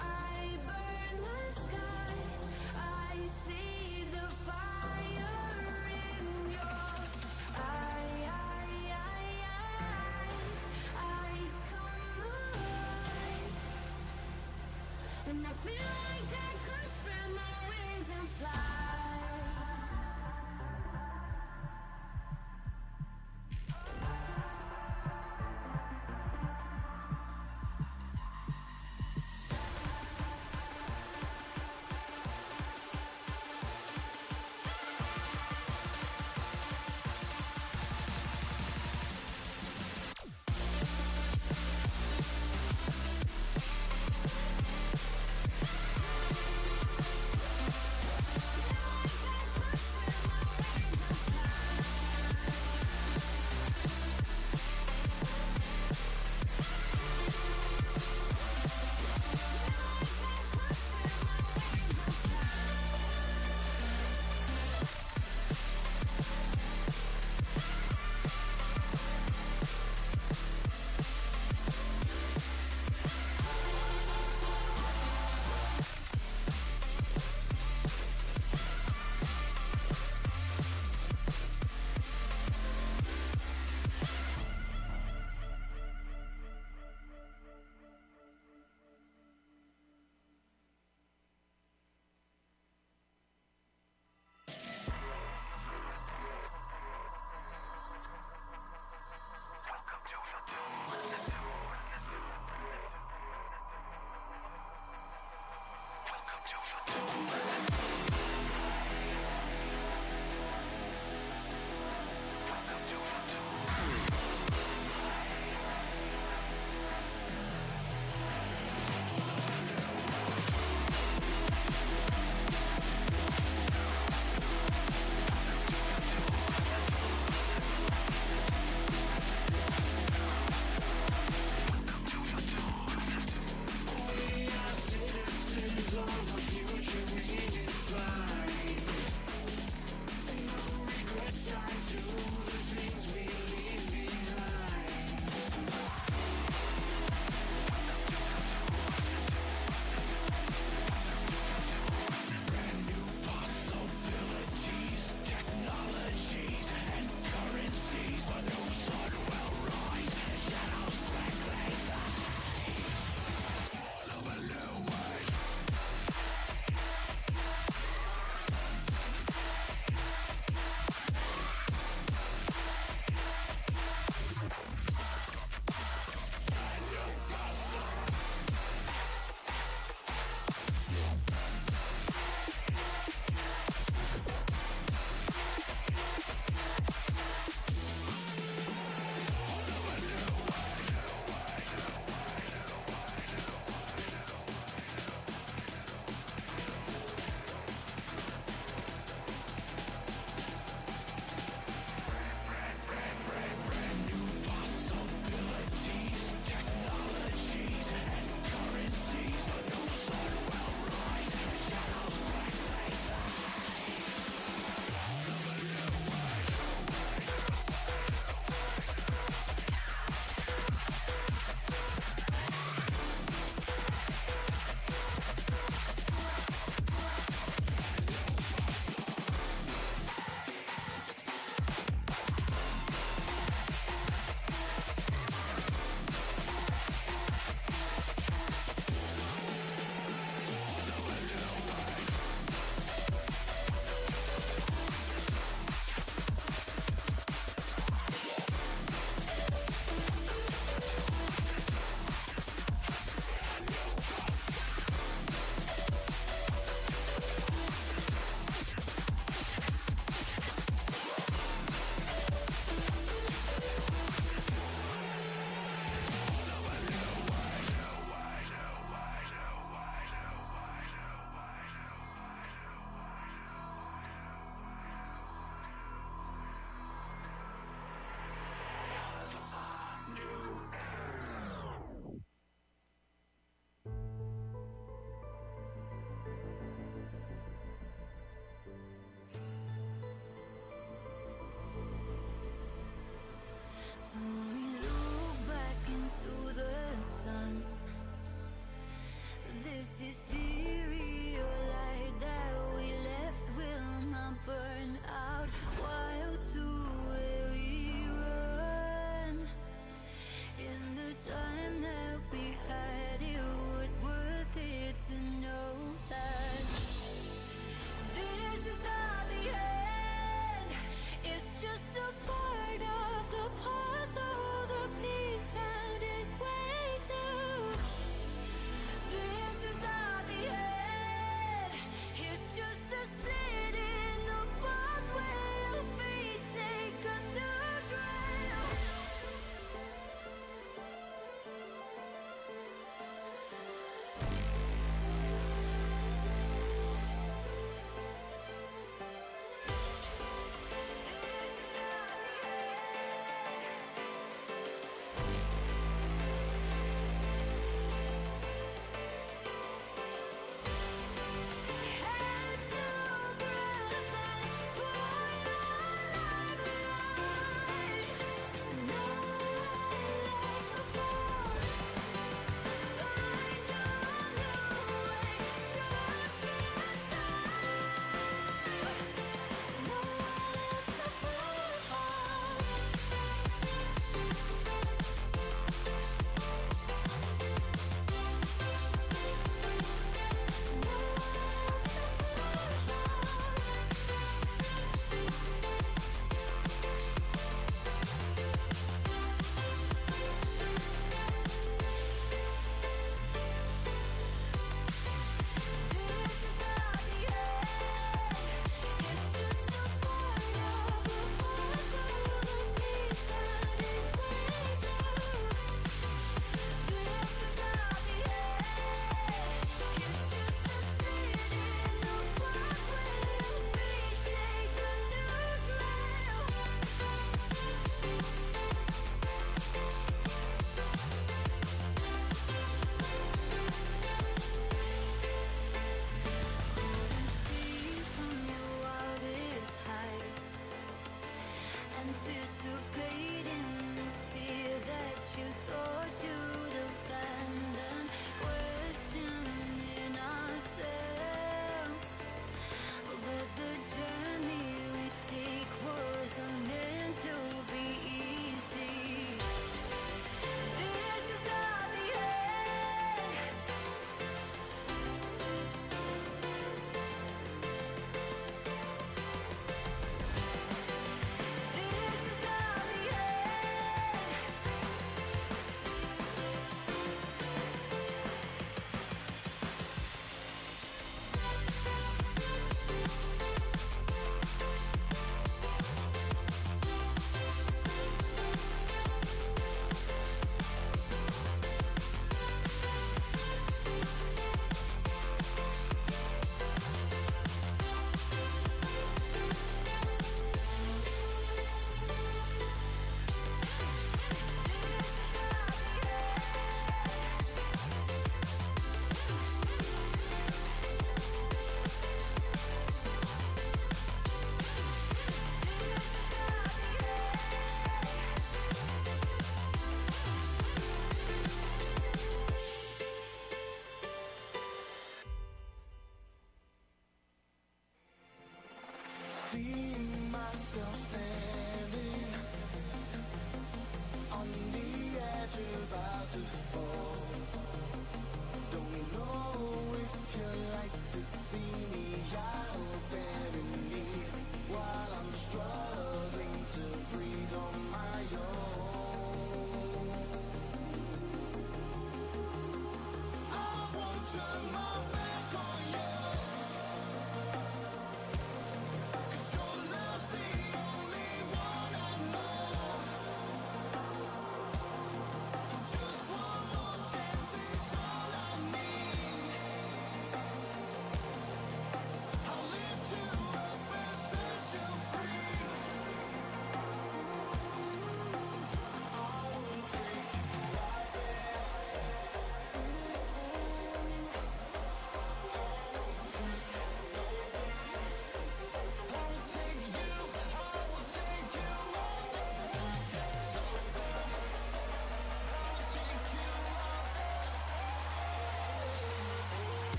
I burn the sky. I see the fire in your eyes. I come alive, and I feel like I could spread my wings and fly. this ethereal light that we left will not burn out. Wild to where we run. In the time that we had, it was worth it to know that this is not the end. It's just a part of the puzzle. The piece found its way to. This is not the end.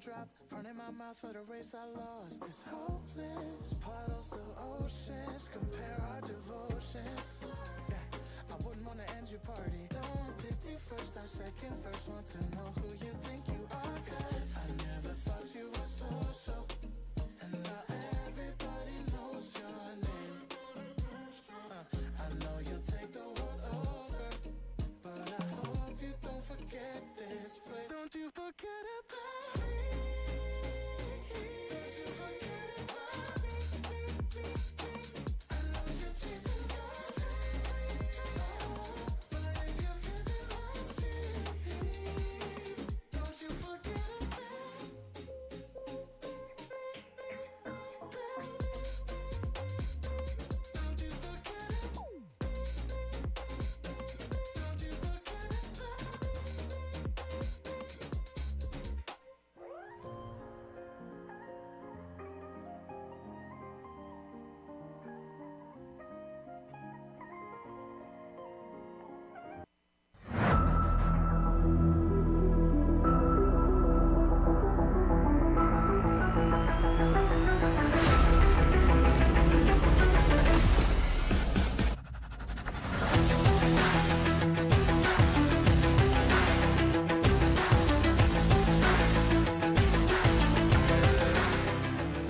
drop, running my mouth for the race I lost. It's hopeless, puddles to oceans, compare our devotions. Yeah, I wouldn't want to end your party. Don't pity first or second, first want to know who you think you are. 'Cause I never thought you were so, and now everybody knows your name. I know you'll take the world over, but I hope you don't forget this place. Don't you forget about me. Don't you forget about me. I know you're chasing your dream, but if you're facing my street, don't you forget about me. Don't you forget it. Don't you forget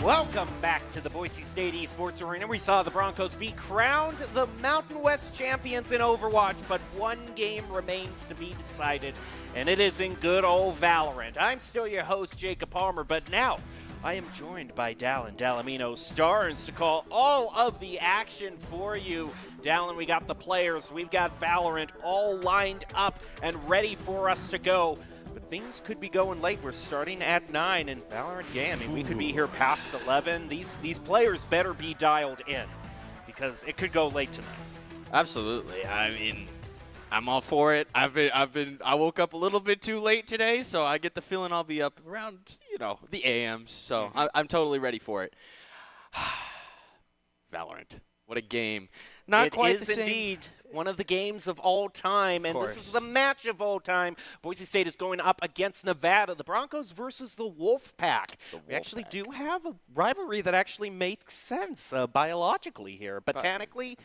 Welcome back to the Boise State Esports Arena. We saw the Broncos be crowned the Mountain West champions in Overwatch, but one game remains to be decided, and it is in good old Valorant. I'm still your host, Jacob Palmer, but now I am joined by Dallin Dallamino Starnes to call all of the action for you. Dallin, we got the players, we've got Valorant all lined up and ready for us to go. But things could be going late. We're starting at 9 in Valorant game. I mean, we could be here past 11. These players better be dialed in because it could go late tonight. Absolutely. I mean, I'm all for it. I woke up a little bit too late today, so I get the feeling I'll be up around, the AMs. So I'm totally ready for it. Valorant. What a game. Not quite the same. It is indeed one of the games of all time, and this is the match of all time. Boise State is going up against Nevada, the Broncos versus the Wolfpack. We actually do have a rivalry that actually makes sense biologically here. Botanically,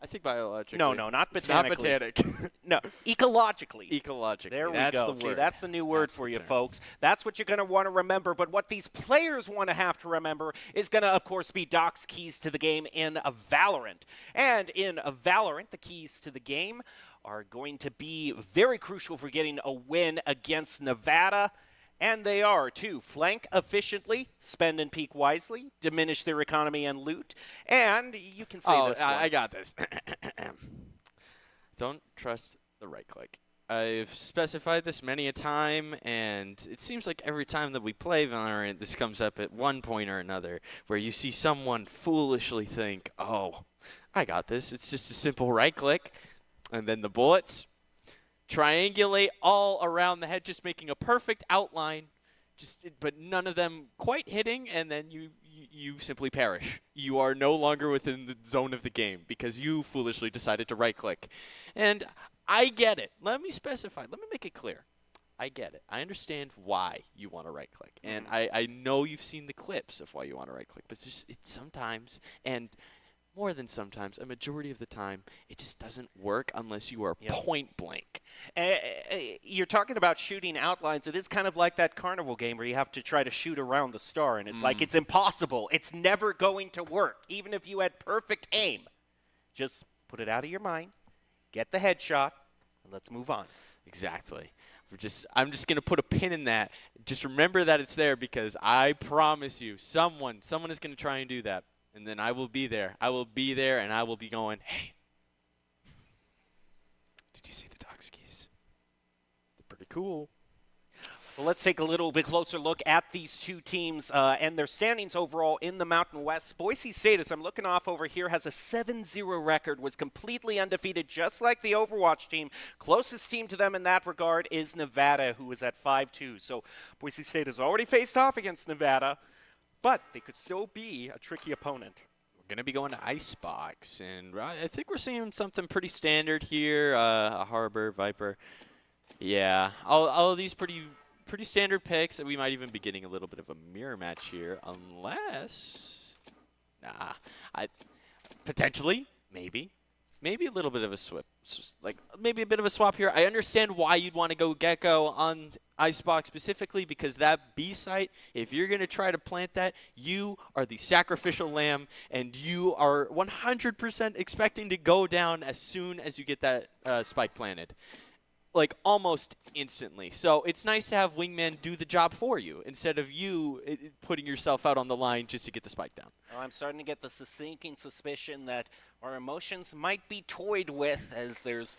I think biologically. No, not botanically. It's not botanic. No, ecologically. Ecologically. There we That's go. the See, word. that's the new word for you, folks. That's what you're going to want to remember. But what these players want to have to remember is going to, of course, be Doc's keys to the game in a Valorant. And in a Valorant, the keys to the game are going to be very crucial for getting a win against Nevada. And they are, too. Flank efficiently, spend and peak wisely, diminish their economy and loot. And you can say this one. I got this. Don't trust the right click. I've specified this many a time, and it seems like every time that we play Valorant, this comes up at one point or another, where you see someone foolishly think, oh, I got this. It's just a simple right click, and then the bullets triangulate all around the head, just making a perfect outline, but none of them quite hitting, and then you simply perish. You are no longer within the zone of the game because you foolishly decided to right-click. And I get it. Let me specify. Let me make it clear. I get it. I understand why you want to right-click, and I know you've seen the clips of why you want to right-click, but it's sometimes, and more than sometimes, a majority of the time, it just doesn't work unless you are point blank. You're talking about shooting outlines. It is kind of like that carnival game where you have to try to shoot around the star, and it's like it's impossible. It's never going to work, even if you had perfect aim. Just put it out of your mind, get the headshot, and let's move on. Exactly. I'm just going to put a pin in that. Just remember that it's there because I promise you, someone is going to try and do that. And then I will be there. I will be there, and I will be going, hey, did you see the dog skis? They're pretty cool. Well, let's take a little bit closer look at these two teams and their standings overall in the Mountain West. Boise State, as I'm looking off over here, has a 7-0 record, was completely undefeated, just like the Overwatch team. Closest team to them in that regard is Nevada, who is at 5-2. So Boise State has already faced off against Nevada, but they could still be a tricky opponent. We're going to be going to Icebox, and I think we're seeing something pretty standard here, a Harbor, Viper. Yeah, all of these pretty pretty standard picks. We might even be getting a little bit of a mirror match here, unless, potentially, maybe a little bit of a maybe a bit of a swap here. I understand why you'd want to go Gecko on Icebox specifically, because that B site, if you're going to try to plant that, you are the sacrificial lamb, and you are 100% expecting to go down as soon as you get that spike planted. Like, almost instantly. So it's nice to have Wingman do the job for you instead of you putting yourself out on the line just to get the spike down. Well, I'm starting to get the sinking suspicion that our emotions might be toyed with, as there's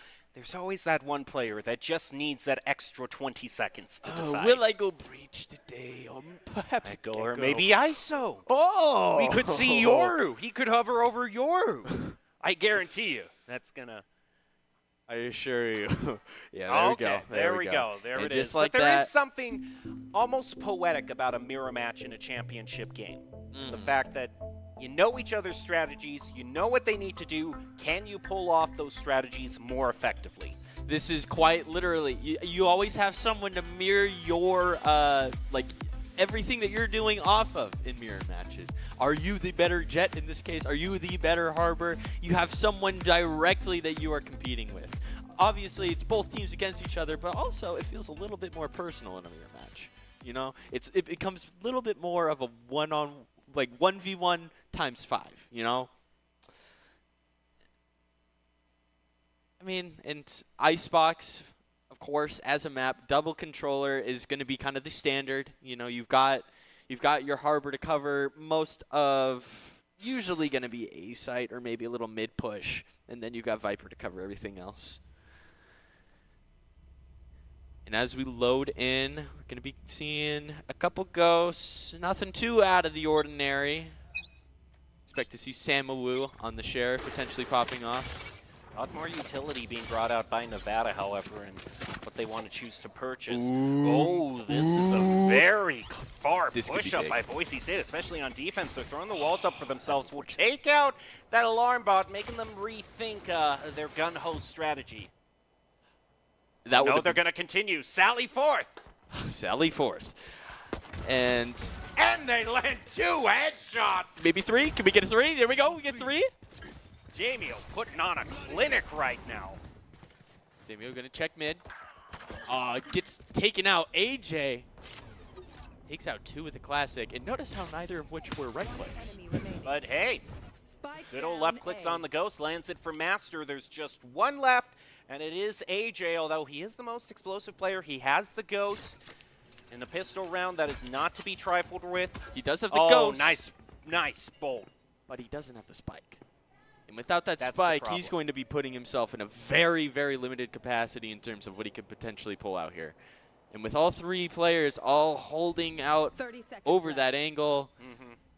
always that one player that just needs that extra 20 seconds to decide. Will I go breach today? Perhaps Gecko, or maybe ISO. Oh! We could see Yoru. He could hover over Yoru. I guarantee you that's going to... I assure you. Yeah, there we go. There we go. There and it just is. like but there that, is something almost poetic about a mirror match in a championship game. The fact that you know each other's strategies, you know what they need to do. Can you pull off those strategies more effectively? This is quite literally, you always have someone to mirror your, everything that you're doing off of in mirror matches. Are you the better Jet in this case? Are you the better Harbor? You have someone directly that you are competing with. Obviously, it's both teams against each other, but also it feels a little bit more personal in a mirror match. You know, it becomes a little bit more of a 1v1 times 5, you know? I mean, and Icebox, of course, as a map, double controller is going to be kind of the standard. You know, you've got your Harbor to cover most of, usually going to be A site or maybe a little mid push, and then you've got Viper to cover everything else. And as we load in, we're going to be seeing a couple ghosts, nothing too out of the ordinary. Expect to see Samu on the Sheriff potentially popping off. A lot more utility being brought out by Nevada, however, and what they want to choose to purchase. This is a very far push-up by Boise State, especially on defense. They're throwing the walls up for themselves. Will take out that alarm bot, making them rethink their gun-ho strategy. They're going to continue. Sally forth. Sally forth. And they land 2 headshots. Maybe 3. Can we get a 3? There we go. We get 3. Jamio putting on a clinic right now. Jamio going to check mid. Gets taken out. AJ takes out 2 with a classic. And notice how neither of which were right clicks. But hey, good old left clicks on the Ghost. Lands it for Master. There's just 1 left, and it is AJ. Although he is the most explosive player, he has the Ghost. In the pistol round, that is not to be trifled with. He does have the Ghost. Nice bolt. But he doesn't have the spike. And without that spike, he's going to be putting himself in a very, very limited capacity in terms of what he could potentially pull out here. And with all 3 players all holding out over that angle.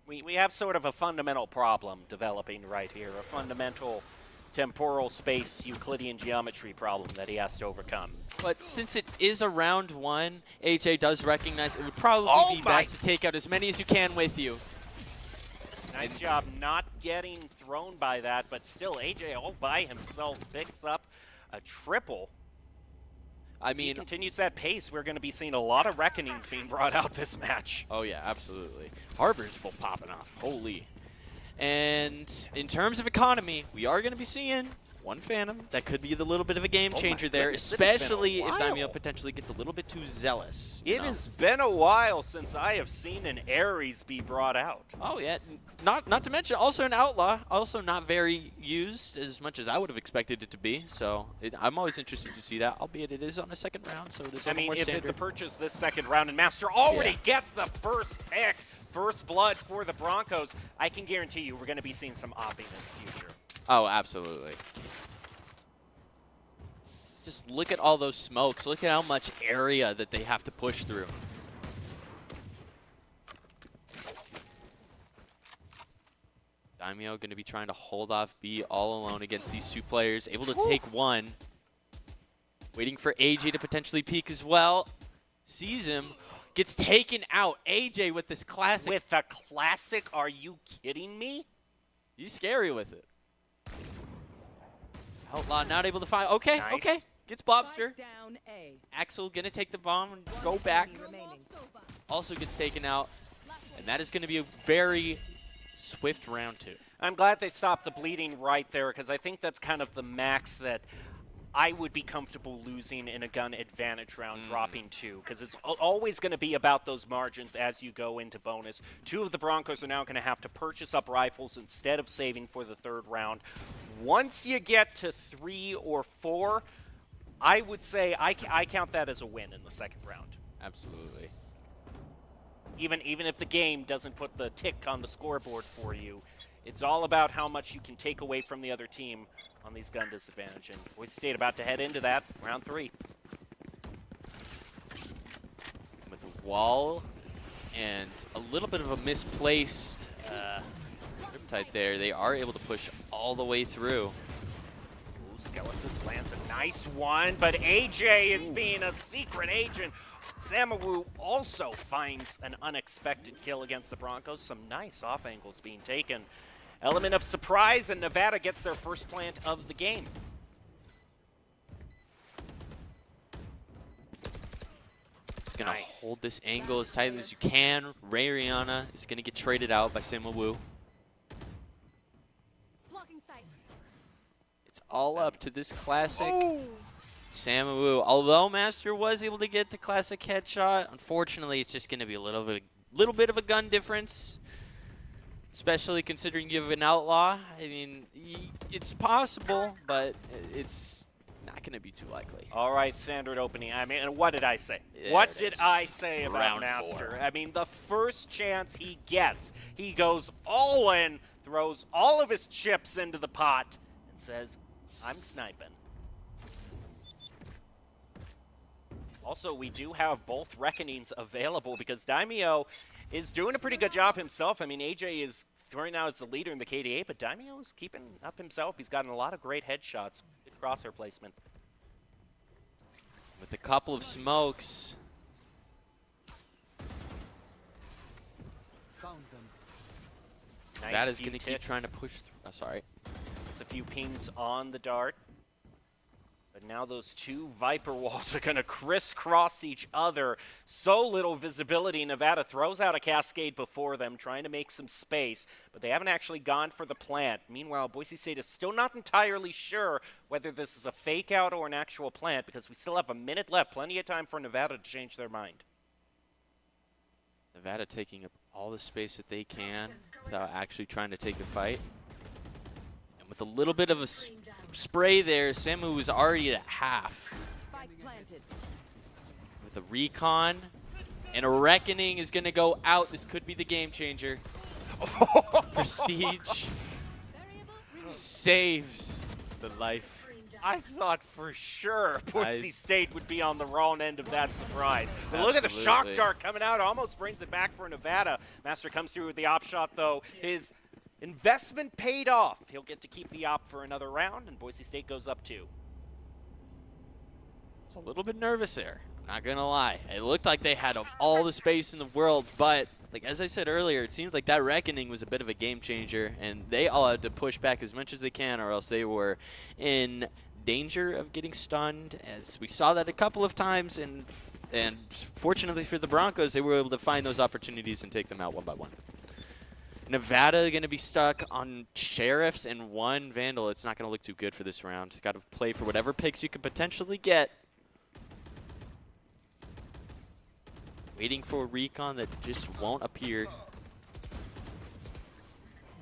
We have sort of a fundamental problem developing right here, a fundamental temporal space Euclidean geometry problem that he has to overcome. But since it is a round 1, AJ does recognize it would probably be best to take out as many as you can with you. Nice job not getting thrown by that, but still AJ all by himself picks up a triple. I mean, if he continues that pace, we're going to be seeing a lot of reckonings being brought out this match. Oh yeah, absolutely. Harbor's full popping off. Holy. And in terms of economy, we are going to be seeing 1 Phantom. That could be the little bit of a game changer there, especially if Daimyo potentially gets a little bit too zealous. It has been a while since I have seen an Ares be brought out. Oh yeah, not to mention also an Outlaw, also not very used as much as I would have expected it to be. So I'm always interested to see that, albeit it is on a 2nd round, so it is. I mean, more if standard. it's a purchase this 2nd round, and Master already gets the first pick, first blood for the Broncos, I can guarantee you we're going to be seeing some opping in the future. Oh, absolutely. Just look at all those smokes. Look at how much area that they have to push through. Daimyo going to be trying to hold off B all alone against these 2 players. Able to take 1. Waiting for AJ to potentially peek as well. Sees him. Gets taken out. AJ with this classic. With a classic? Are you kidding me? He's scary with it. Outlaw not able to find. Okay, nice. okay. Gets Bobster. Axel gonna take the bomb and go back. Also gets taken out. And that is gonna be a very swift round 2. I'm glad they stopped the bleeding right there, because I think that's kind of the max that I would be comfortable losing in a gun advantage round, dropping 2, because it's always going to be about those margins as you go into bonus. 2 of the Broncos are now going to have to purchase up rifles instead of saving for the 3rd round. Once you get to 3 or 4, I would say I count that as a win in the 2nd round. Absolutely. Even if the game doesn't put the tick on the scoreboard for you, it's all about how much you can take away from the other team on these gun disadvantage. And Boise State about to head into that, round 3. With a wall and a little bit of a misplaced Riptide there, they are able to push all the way through. Ooh, Skelesis lands a nice one, but AJ is being a secret agent. Samawu also finds an unexpected kill against the Broncos. Some nice off angles being taken. Element of surprise, and Nevada gets their first plant of the game. Just gonna hold this angle as tightly as you can. Rairiana is gonna get traded out by Samawu. It's all up to this classic. Samawu, although Master was able to get the classic headshot, unfortunately it's just gonna be a little bit of a gun difference. Especially considering you have an outlaw. I mean, it's possible, but it's not going to be too likely. All right, standard opening. I mean, what did I say? What did I say about Round Master? 4. I mean, the first chance he gets, he goes all in, throws all of his chips into the pot, and says, I'm sniping. Also, we do have both Reckonings available because Daimyo is doing a pretty good job himself. I mean, AJ is throwing out as the leader in the KDA, but Daimyo is keeping up himself. He's gotten a lot of great headshots. Good crosshair placement. With a couple of smokes. Nice That is going to keep trying to push through. Oh, sorry. It's a few pings on the dart. But now those 2 Viper walls are going to crisscross each other. So little visibility. Nevada throws out a cascade before them, trying to make some space, but they haven't actually gone for the plant. Meanwhile, Boise State is still not entirely sure whether this is a fake out or an actual plant, because we still have a minute left. Plenty of time for Nevada to change their mind. Nevada taking up all the space that they can without actually trying to take a fight. And with a little bit of a spray there, Samu is already at half. With a recon and a Reckoning is going to go out. This could be the game changer. Prestige saves the life. I thought for sure Boise State would be on the wrong end of that surprise. But look at the shock dart coming out. Almost brings it back for Nevada. Master comes through with the op shot, though. His investment paid off. He'll get to keep the op for another round, and Boise State goes up 2. I was a little bit nervous there. Not going to lie. It looked like they had all the space in the world, but like as I said earlier, it seems like that Reckoning was a bit of a game changer, and they all had to push back as much as they can, or else they were in danger of getting stunned, as we saw that a couple of times, and fortunately for the Broncos, they were able to find those opportunities and take them out one by one. Nevada going to be stuck on Sheriffs and 1 Vandal. It's not going to look too good for this round. Got to play for whatever picks you could potentially get. Waiting for a recon that just won't appear.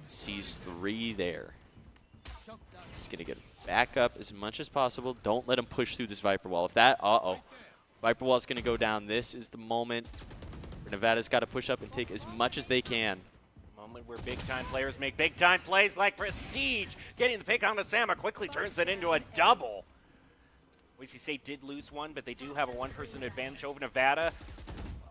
Sees 3 there. He's going to get back up as much as possible. Don't let him push through this Viper Wall. If that, Viper Wall is going to go down. This is the moment where Nevada's got to push up and take as much as they can. Moment where big-time players make big-time plays like Prestige. Getting the pick on the Sama quickly turns it into a double. Boise State did lose one, but they do have a 1-person advantage over Nevada.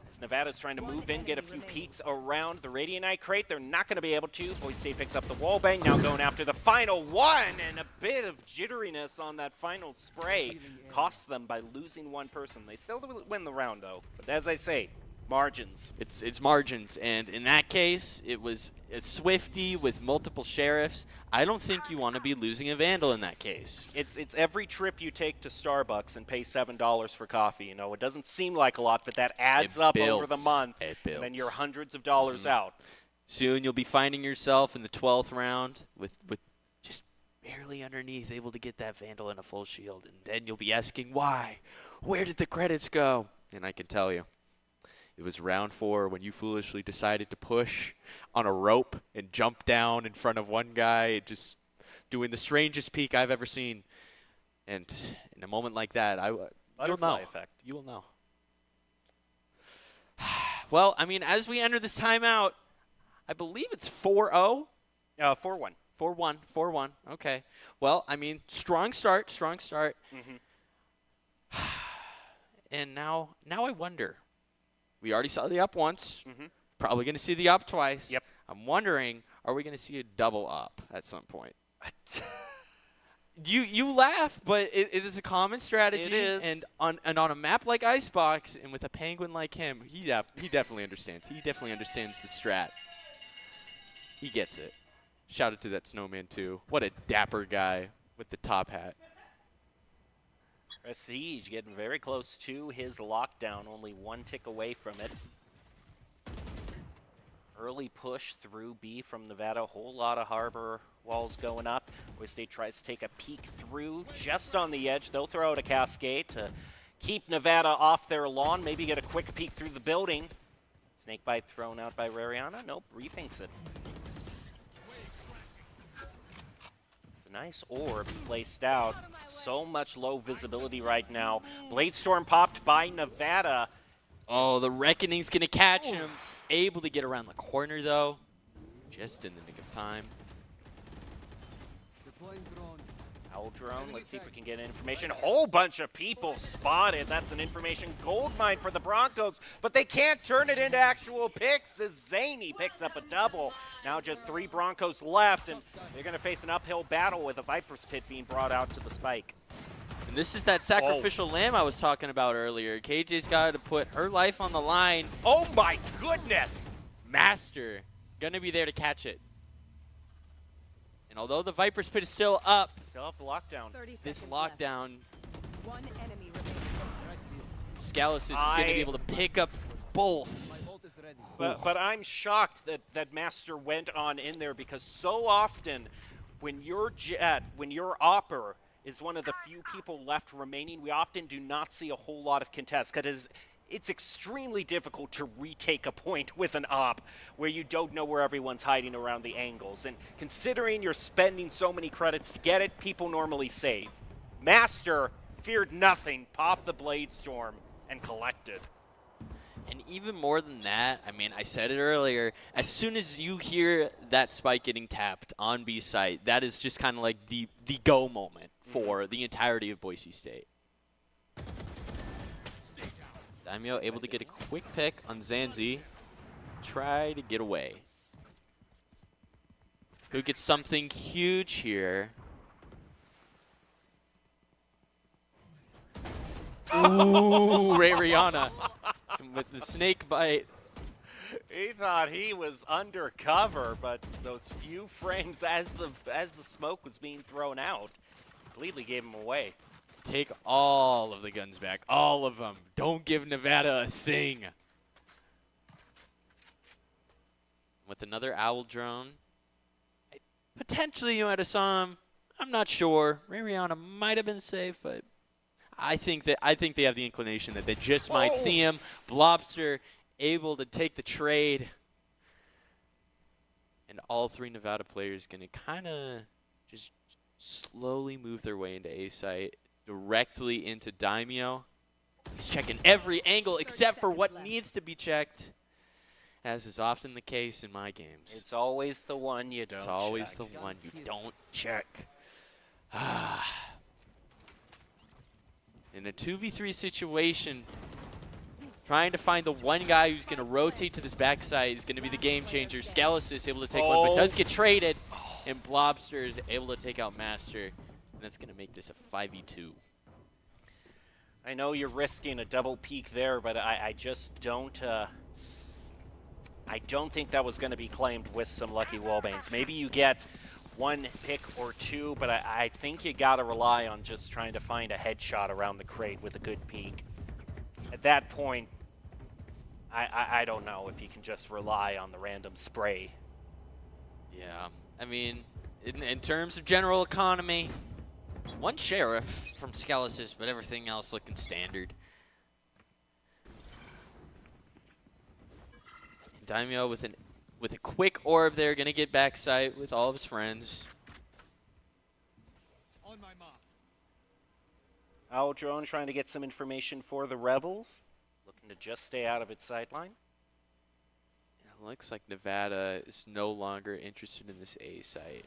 As Nevada's trying to move in, get a few peeks around the Radianite crate, they're not going to be able to. Boise State picks up the wallbang, now going after the final one, and a bit of jitteriness on that final spray costs them by losing 1 person. They still win the round, though. But as I say, Margins. It's margins, and in that case, it was a Swifty with multiple sheriffs. I don't think you want to be losing a Vandal in that case. It's every trip you take to Starbucks and pay $7 for coffee. You know, it doesn't seem like a lot, but that adds up over the month. It builds. And then you're hundreds of dollars out. Soon you'll be finding yourself in the 12th round with just barely underneath, able to get that Vandal in a full shield, and then you'll be asking why. Where did the credits go? And I can tell you. It was round 4 when you foolishly decided to push on a rope and jump down in front of one guy, just doing the strangest peek I've ever seen. And in a moment like that, you'll know. Effect. You will know. Well, I mean, as we enter this timeout, I believe it's 4-0. 4-1. 4-1. Okay. Well, I mean, strong start. Mm-hmm. And now I wonder. We already saw the up once. Mm-hmm. Probably going to see the up twice. Yep. I'm wondering, are we going to see a double up at some point? You laugh, but it is a common strategy. It is. And on a map like Icebox, and with a penguin like him, he definitely understands. He definitely understands the strat. He gets it. Shout out to that snowman, too. What a dapper guy with the top hat. Prestige getting very close to his lockdown, only one tick away from it. Early push through B from Nevada, a whole lot of harbor walls going up. Boise State tries to take a peek through just on the edge. They'll throw out a cascade to keep Nevada off their lawn, maybe get a quick peek through the building. Snakebite thrown out by Rariana. Nope, rethinks it. Nice orb placed out. So much low visibility right now. Bladestorm popped by Nevada. Oh, the Reckoning's going to catch him. Able to get around the corner, though. Just in the nick of time. Owl drone. Let's see if we can get information. Whole bunch of people spotted. That's an information gold mine for the Broncos, but they can't turn it into actual picks as Zany picks up a double. Now just 3 Broncos left, and they're going to face an uphill battle with a Viper's Pit being brought out to the spike. And this is that sacrificial lamb I was talking about earlier. KJ's got to put her life on the line. Oh my goodness! Master going to be there to catch it. And although the Viper's Pit is still up, still have the lockdown. This lockdown, One enemy Scalus is going to be able to pick up both. But I'm shocked that Master went on in there, because so often when your Jet, when your Opper is one of the few people left remaining, we often do not see a whole lot of contests, because it's extremely difficult to retake a point with an op where you don't know where everyone's hiding around the angles. And considering you're spending so many credits to get it, people normally save. Master feared nothing, popped the Bladestorm, and collected. And even more than that, I mean, I said it earlier, as soon as you hear that spike getting tapped on B site, that is just kind of like the go moment for the entirety of Boise State. Daimyo able to get a quick pick on Zanzi. Try to get away. Could get something huge here. Ooh, Ray Rihanna with the snake bite. He thought he was undercover, but those few frames as the smoke was being thrown out completely gave him away. Take all of the guns back. All of them. Don't give Nevada a thing. With another owl drone. Potentially you might have saw him. I'm not sure. Rariana might have been safe, but I think they have the inclination that they just might see him. Blobster able to take the trade. And all 3 Nevada players going to kind of just slowly move their way into A site. Directly into Daimyo. He's checking every angle except for what needs to be checked, as is often the case in my games. It's always the one you don't check. It's always the one you don't check. In a 2v3 situation, trying to find the one guy who's going to rotate to this backside is going to be the game changer. Scalus is able to take one, but does get traded, and Blobster is able to take out Master. And that's going to make this a 5v2. I know you're risking a double peak there, but I just don't. I don't think that was going to be claimed with some lucky wallbangs. Maybe you get one pick or two, but I think you got to rely on just trying to find a headshot around the crate with a good peek. At that point, I don't know if you can just rely on the random spray. Yeah, I mean, in terms of general economy, one sheriff from Scalasis, but everything else looking standard. And Daimyo with a quick orb there, gonna get backside with all of his friends. Owl Drone trying to get some information for the Rebels, looking to just stay out of its sideline. Yeah, looks like Nevada is no longer interested in this A site.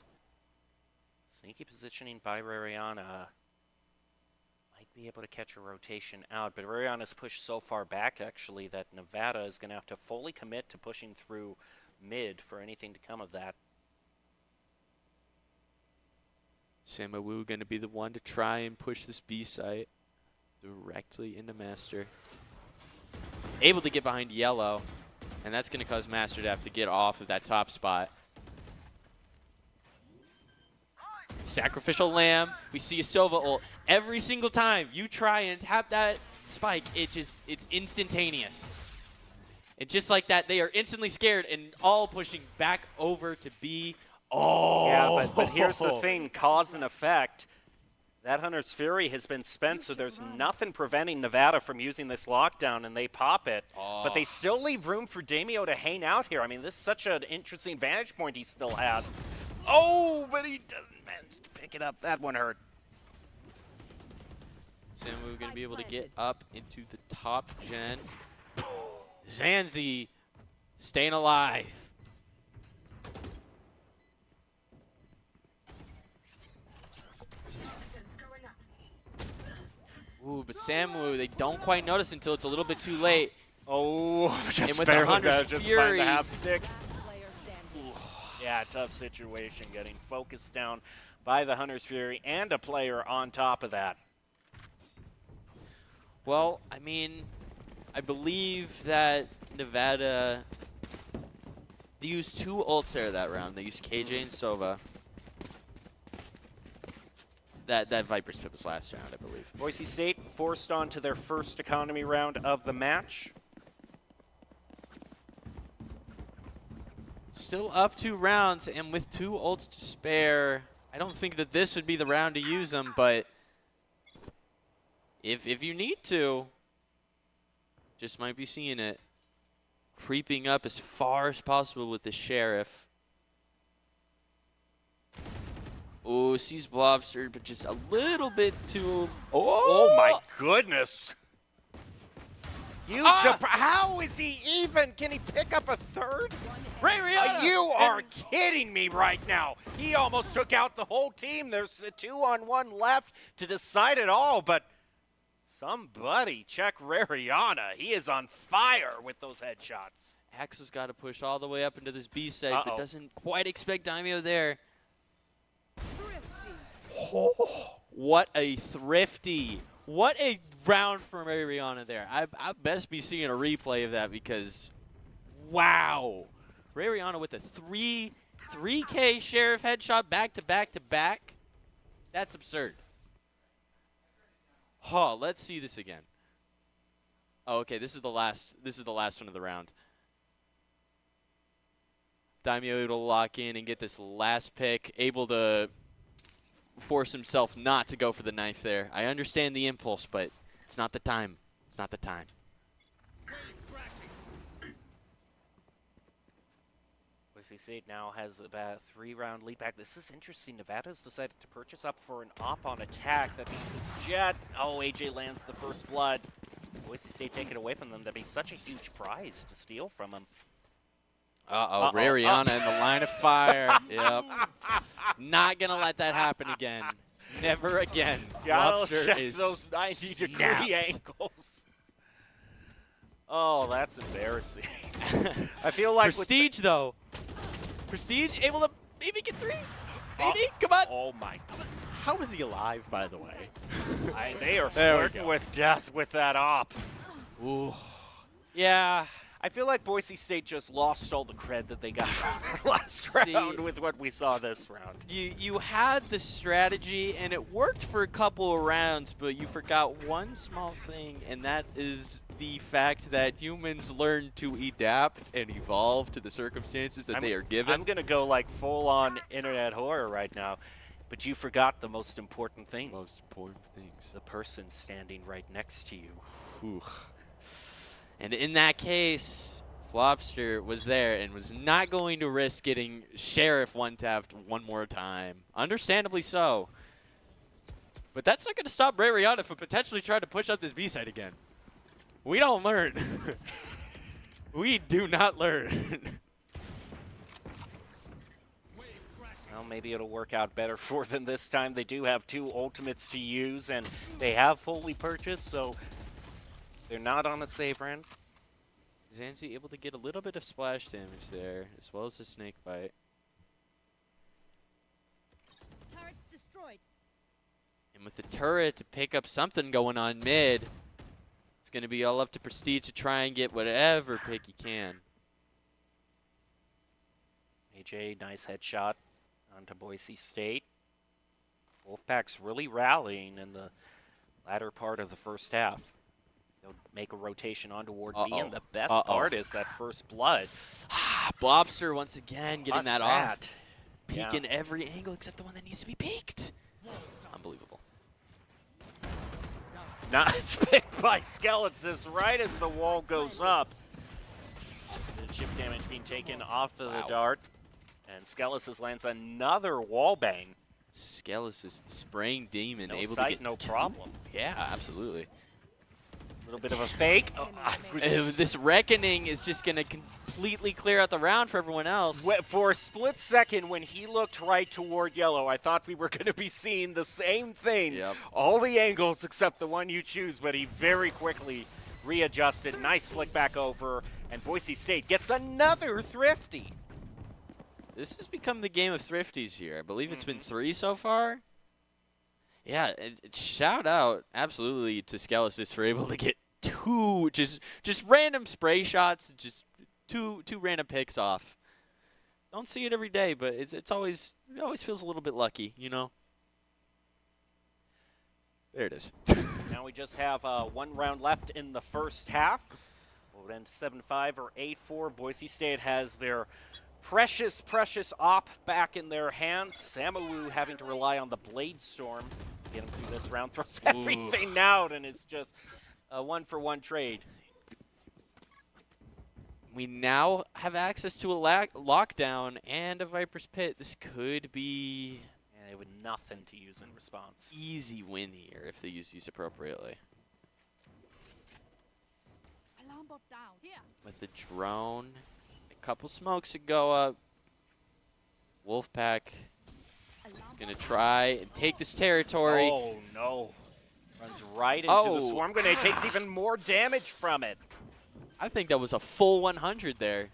Sneaky positioning by Rariana. Might be able to catch a rotation out, but Rariana's pushed so far back, actually, that Nevada is going to have to fully commit to pushing through mid for anything to come of that. Samawu going to be the one to try and push this B site directly into Master. Able to get behind Yellow, and that's going to cause Master to have to get off of that top spot. Sacrificial Lamb. We see a Sova ult. Every single time you try and tap that spike, it's instantaneous. And just like that, they are instantly scared and all pushing back over to B. Oh! Yeah, but here's the thing, cause and effect. That Hunter's Fury has been spent, so there's nothing preventing Nevada from using this lockdown, and they pop it. Oh. But they still leave room for Daimyo to hang out here. I mean, this is such an interesting vantage point he still has. Oh, but he doesn't manage to pick it up. That one hurt. Samu going to be able to get up into the top gen. Zanzi staying alive. Ooh, but Samu, they don't quite notice until it's a little bit too late. Oh, just with barely Hunter's just Fury. find the half stick. Yeah, tough situation, getting focused down by the Hunter's Fury and a player on top of that. Well, I mean, I believe that Nevada, they used 2 ults there that round. They used KJ and Sova. That Viper's pip was last round, I believe. Boise State forced onto their first economy round of the match. Still up 2 rounds, and with 2 ults to spare, I don't think that this would be the round to use them, but if you need to, just might be seeing it. Creeping up as far as possible with the Sheriff. Oh, sees Blobster, but just a little bit too... Oh my goodness. Huge how is he even? Can he pick up a third? Rariana! You are kidding me right now. He almost took out the whole team. There's a 2-on-1 left to decide it all, but somebody check Rariana. He is on fire with those headshots. Axel's got to push all the way up into this B site, but doesn't quite expect Daimyo there. Oh, what a thrifty. What a round from Rariana there. I best be seeing a replay of that because, wow. Rariana with a 3K Sheriff headshot back to back to back. That's absurd. Oh, let's see this again. Oh, okay, this is the last one of the round. Daimyo able to lock in and get this last pick, able to force himself not to go for the knife there. I understand the impulse, but it's not the time. It's not the time. Boise State now has about a 3-round lead back. This is interesting. Nevada's decided to purchase up for an op on attack. That means his jet. Oh, AJ lands the first blood. Boise State take it away from them. That'd be such a huge prize to steal from him. Rariana in the line of fire. Yep. Not going to let that happen again. Never again. Gotta Lobster check is those 90-degree snapped. angles. Oh, that's embarrassing. I feel like Prestige, though. Prestige able to maybe get 3. Maybe. Come on. Oh, my. How is he alive, by the way? They are There we flirting go. with death with that op. Ooh. Yeah. I feel like Boise State just lost all the cred that they got from the last See, round with what we saw this round. You had the strategy, and it worked for a couple of rounds, but you forgot one small thing, and that is the fact that humans learn to adapt and evolve to the circumstances that they are given. I'm going to go like full-on internet horror right now, but you forgot the most important thing. Most important things. The person standing right next to you. Whew. And in that case, Flopster was there and was not going to risk getting Sheriff one-tapped one more time. Understandably so. But that's not going to stop Ray Rihanna from potentially trying to push up this B-side again. We don't learn. We do not learn. Well, maybe it'll work out better for them this time. They do have 2 ultimates to use, and they have fully purchased, so they're not on a save run. Zanzi able to get a little bit of splash damage there, as well as the snake bite. Turret's destroyed. And with the turret to pick up something going on mid, it's going to be all up to Prestige to try and get whatever pick he can. AJ, nice headshot onto Boise State. Wolfpack's really rallying in the latter part of the first half. They'll make a rotation on toward B, and the best part is that first blood. Blobster once again getting that off. Yeah. Peeking every angle except the one that needs to be peeked. Unbelievable. Nice pick by Skeletons right as the wall goes up. The chip damage being taken off of the dart. And Skeletons lands another wall bang. Skeletons, the spraying demon, No able sight, to get no problem. Yeah, absolutely. A little bit of a fake. Oh, This Reckoning is just going to completely clear out the round for everyone else. For a split second, when he looked right toward yellow, I thought we were going to be seeing the same thing. Yep. All the angles except the one you choose, but he very quickly readjusted. Nice flick back over, and Boise State gets another Thrifty. This has become the game of thrifties here. I believe it's been 3 so far. Yeah, shout out absolutely to Skeletons for able to get 2 just random spray shots, just two random picks off. Don't see it every day, but it always feels a little bit lucky, you know. There it is. Now we just have 1 round left in the first half. We'll end 7-5 or 8-4. Boise State has their precious op back in their hands. Samu having to rely on the Blade Storm to get him through this round. Throws everything out and it's just a 1-for-1 trade. We now have access to a lockdown and a Viper's Pit. This could be with nothing to use in response. Easy win here if they use these appropriately. Alarm bot down. Here. With the drone, a couple smokes to go up. Wolfpack is going to try and take this territory. Oh, no. Runs right into the swarm grenade. Takes even more damage from it. I think that was a full 100 there.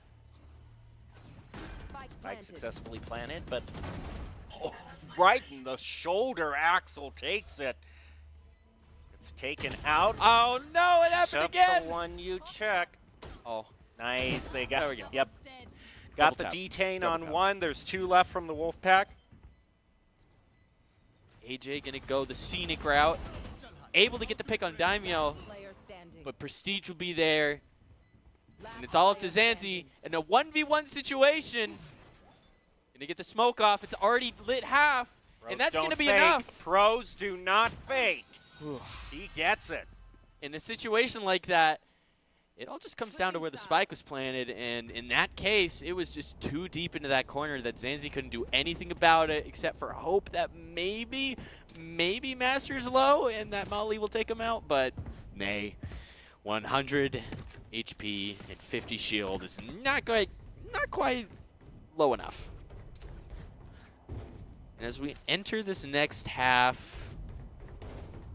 Spike successfully planted, but right in the shoulder. Axel takes it. It's taken out. Oh, no, it happened again. The one you check. Oh. Nice. They got, there we go. Yep. Got Double the tap. detain Double on tap. 1. There's 2 left from the Wolfpack. AJ going to go the scenic route. Able to get the pick on Daimyo, but Prestige will be there. And it's all up to Zanzi in a 1v1 situation. Going to get the smoke off. It's already lit half, and that's going to be fake. enough. Pros do not fake. He gets it. In a situation like that, it all just comes down to where the spike was planted, and in that case, it was just too deep into that corner that Zanzi couldn't do anything about it except for hope that maybe Master's low and that Molly will take him out, but nay. 100 HP and 50 shield is not quite low enough. And as we enter this next half,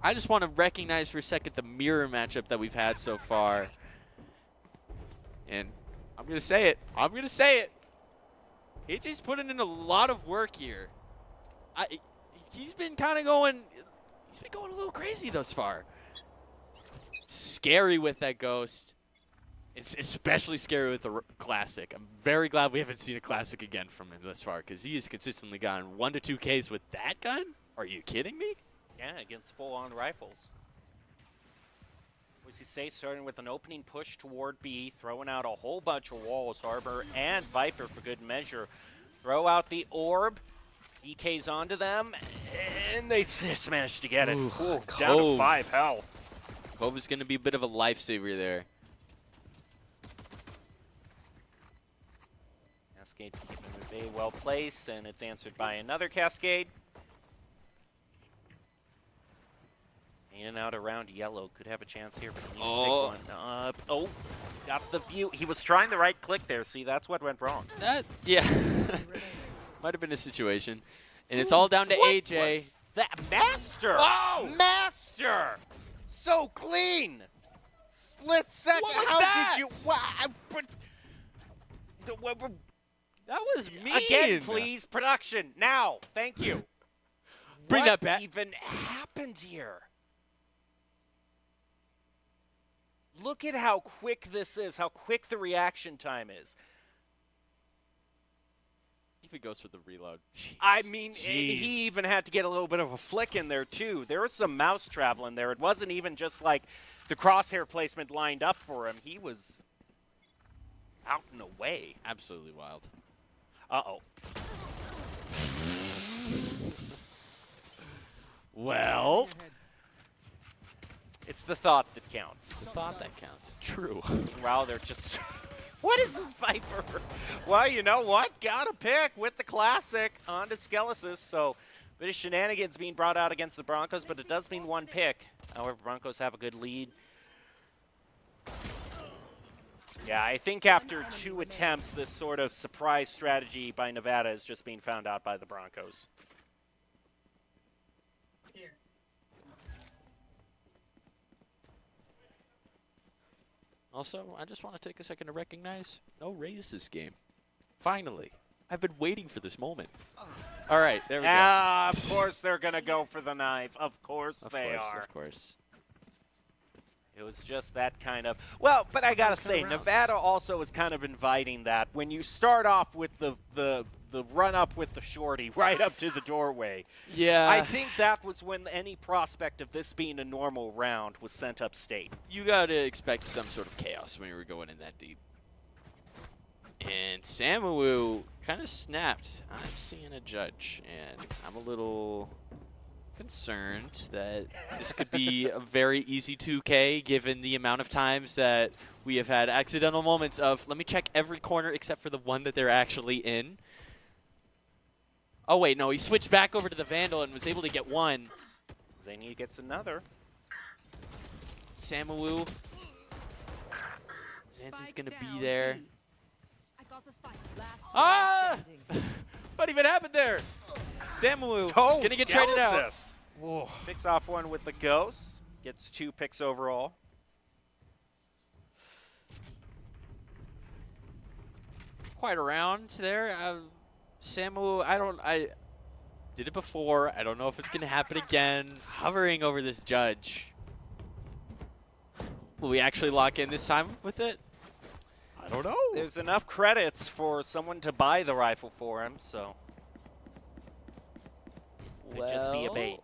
I just want to recognize for a second the mirror matchup that we've had so far. And I'm going to say it. AJ's putting in a lot of work here. He's been kind of going, He's been going a little crazy thus far. Scary with that Ghost. It's especially scary with the Classic. I'm very glad we haven't seen a Classic again from him thus far, because he has consistently gotten 1 to 2 Ks with that gun? Are you kidding me? Yeah, against full-on rifles. Boise State starting with an opening push toward B, throwing out a whole bunch of walls. Harbor and Viper for good measure. Throw out the orb. EK's onto them, and they just managed to get it. Ooh, down to 5 health. Cove is going to be a bit of a lifesaver there. Cascade keeping the bay well placed, and it's answered by another Cascade. In and out around yellow. Could have a chance here, but he needs to pick one up. Oh, got the view. He was trying the right click there. See, that's what went wrong. Yeah. Might have been a situation. And it's all down to AJ. Was that Master? Oh! Master! So clean! Split second. What was How that? did you... That was mean. Again, please. Production. Now. Thank you. Bring that back. What even happened here? Look at how quick this is, how quick the reaction time is. If it goes for the reload. Jeez. I mean, he even had to get a little bit of a flick in there, too. There was some mouse travel in there. It wasn't even just like the crosshair placement lined up for him. He was out and away. Absolutely wild. Uh-oh. Well, it's the thought that counts. the thought that counts. True. Wow, they're just... What is this Viper? Well, you know what? Got a pick with the Classic onto Skelesis. So, bit of shenanigans being brought out against the Broncos, but it does mean 1 pick. However, Broncos have a good lead. Yeah, I think after 2 attempts, this sort of surprise strategy by Nevada is just being found out by the Broncos. Also, I just want to take a second to recognize no raise this game. Finally. I've been waiting for this moment. All right, there we go. Of course they're going to go for the knife. Of course they are. Of course. It was just that kind of... Well, but I got to say, Nevada also is kind of inviting that. When you start off with the run-up with the shorty right up to the doorway. Yeah. I think that was when any prospect of this being a normal round was sent upstate. You got to expect some sort of chaos when you were going in that deep. And Samu kind of snapped. I'm seeing a judge, and I'm a little concerned that this could be a very easy 2K given the amount of times that we have had accidental moments of, let me check every corner except for the one that they're actually in. Oh, wait, no, he switched back over to the Vandal and was able to get one. Zany gets another. Samu. Zanzi's going to be there. Ah! What even happened there? Samu going to get traded out. Whoa. Picks off one with the Ghost. Gets 2 picks overall. Quite around there. Samu, I did it before. I don't know if it's going to happen again. Hovering over this judge. Will we actually lock in this time with it? I don't know. There's enough credits for someone to buy the rifle for him, so it'd just be a bait.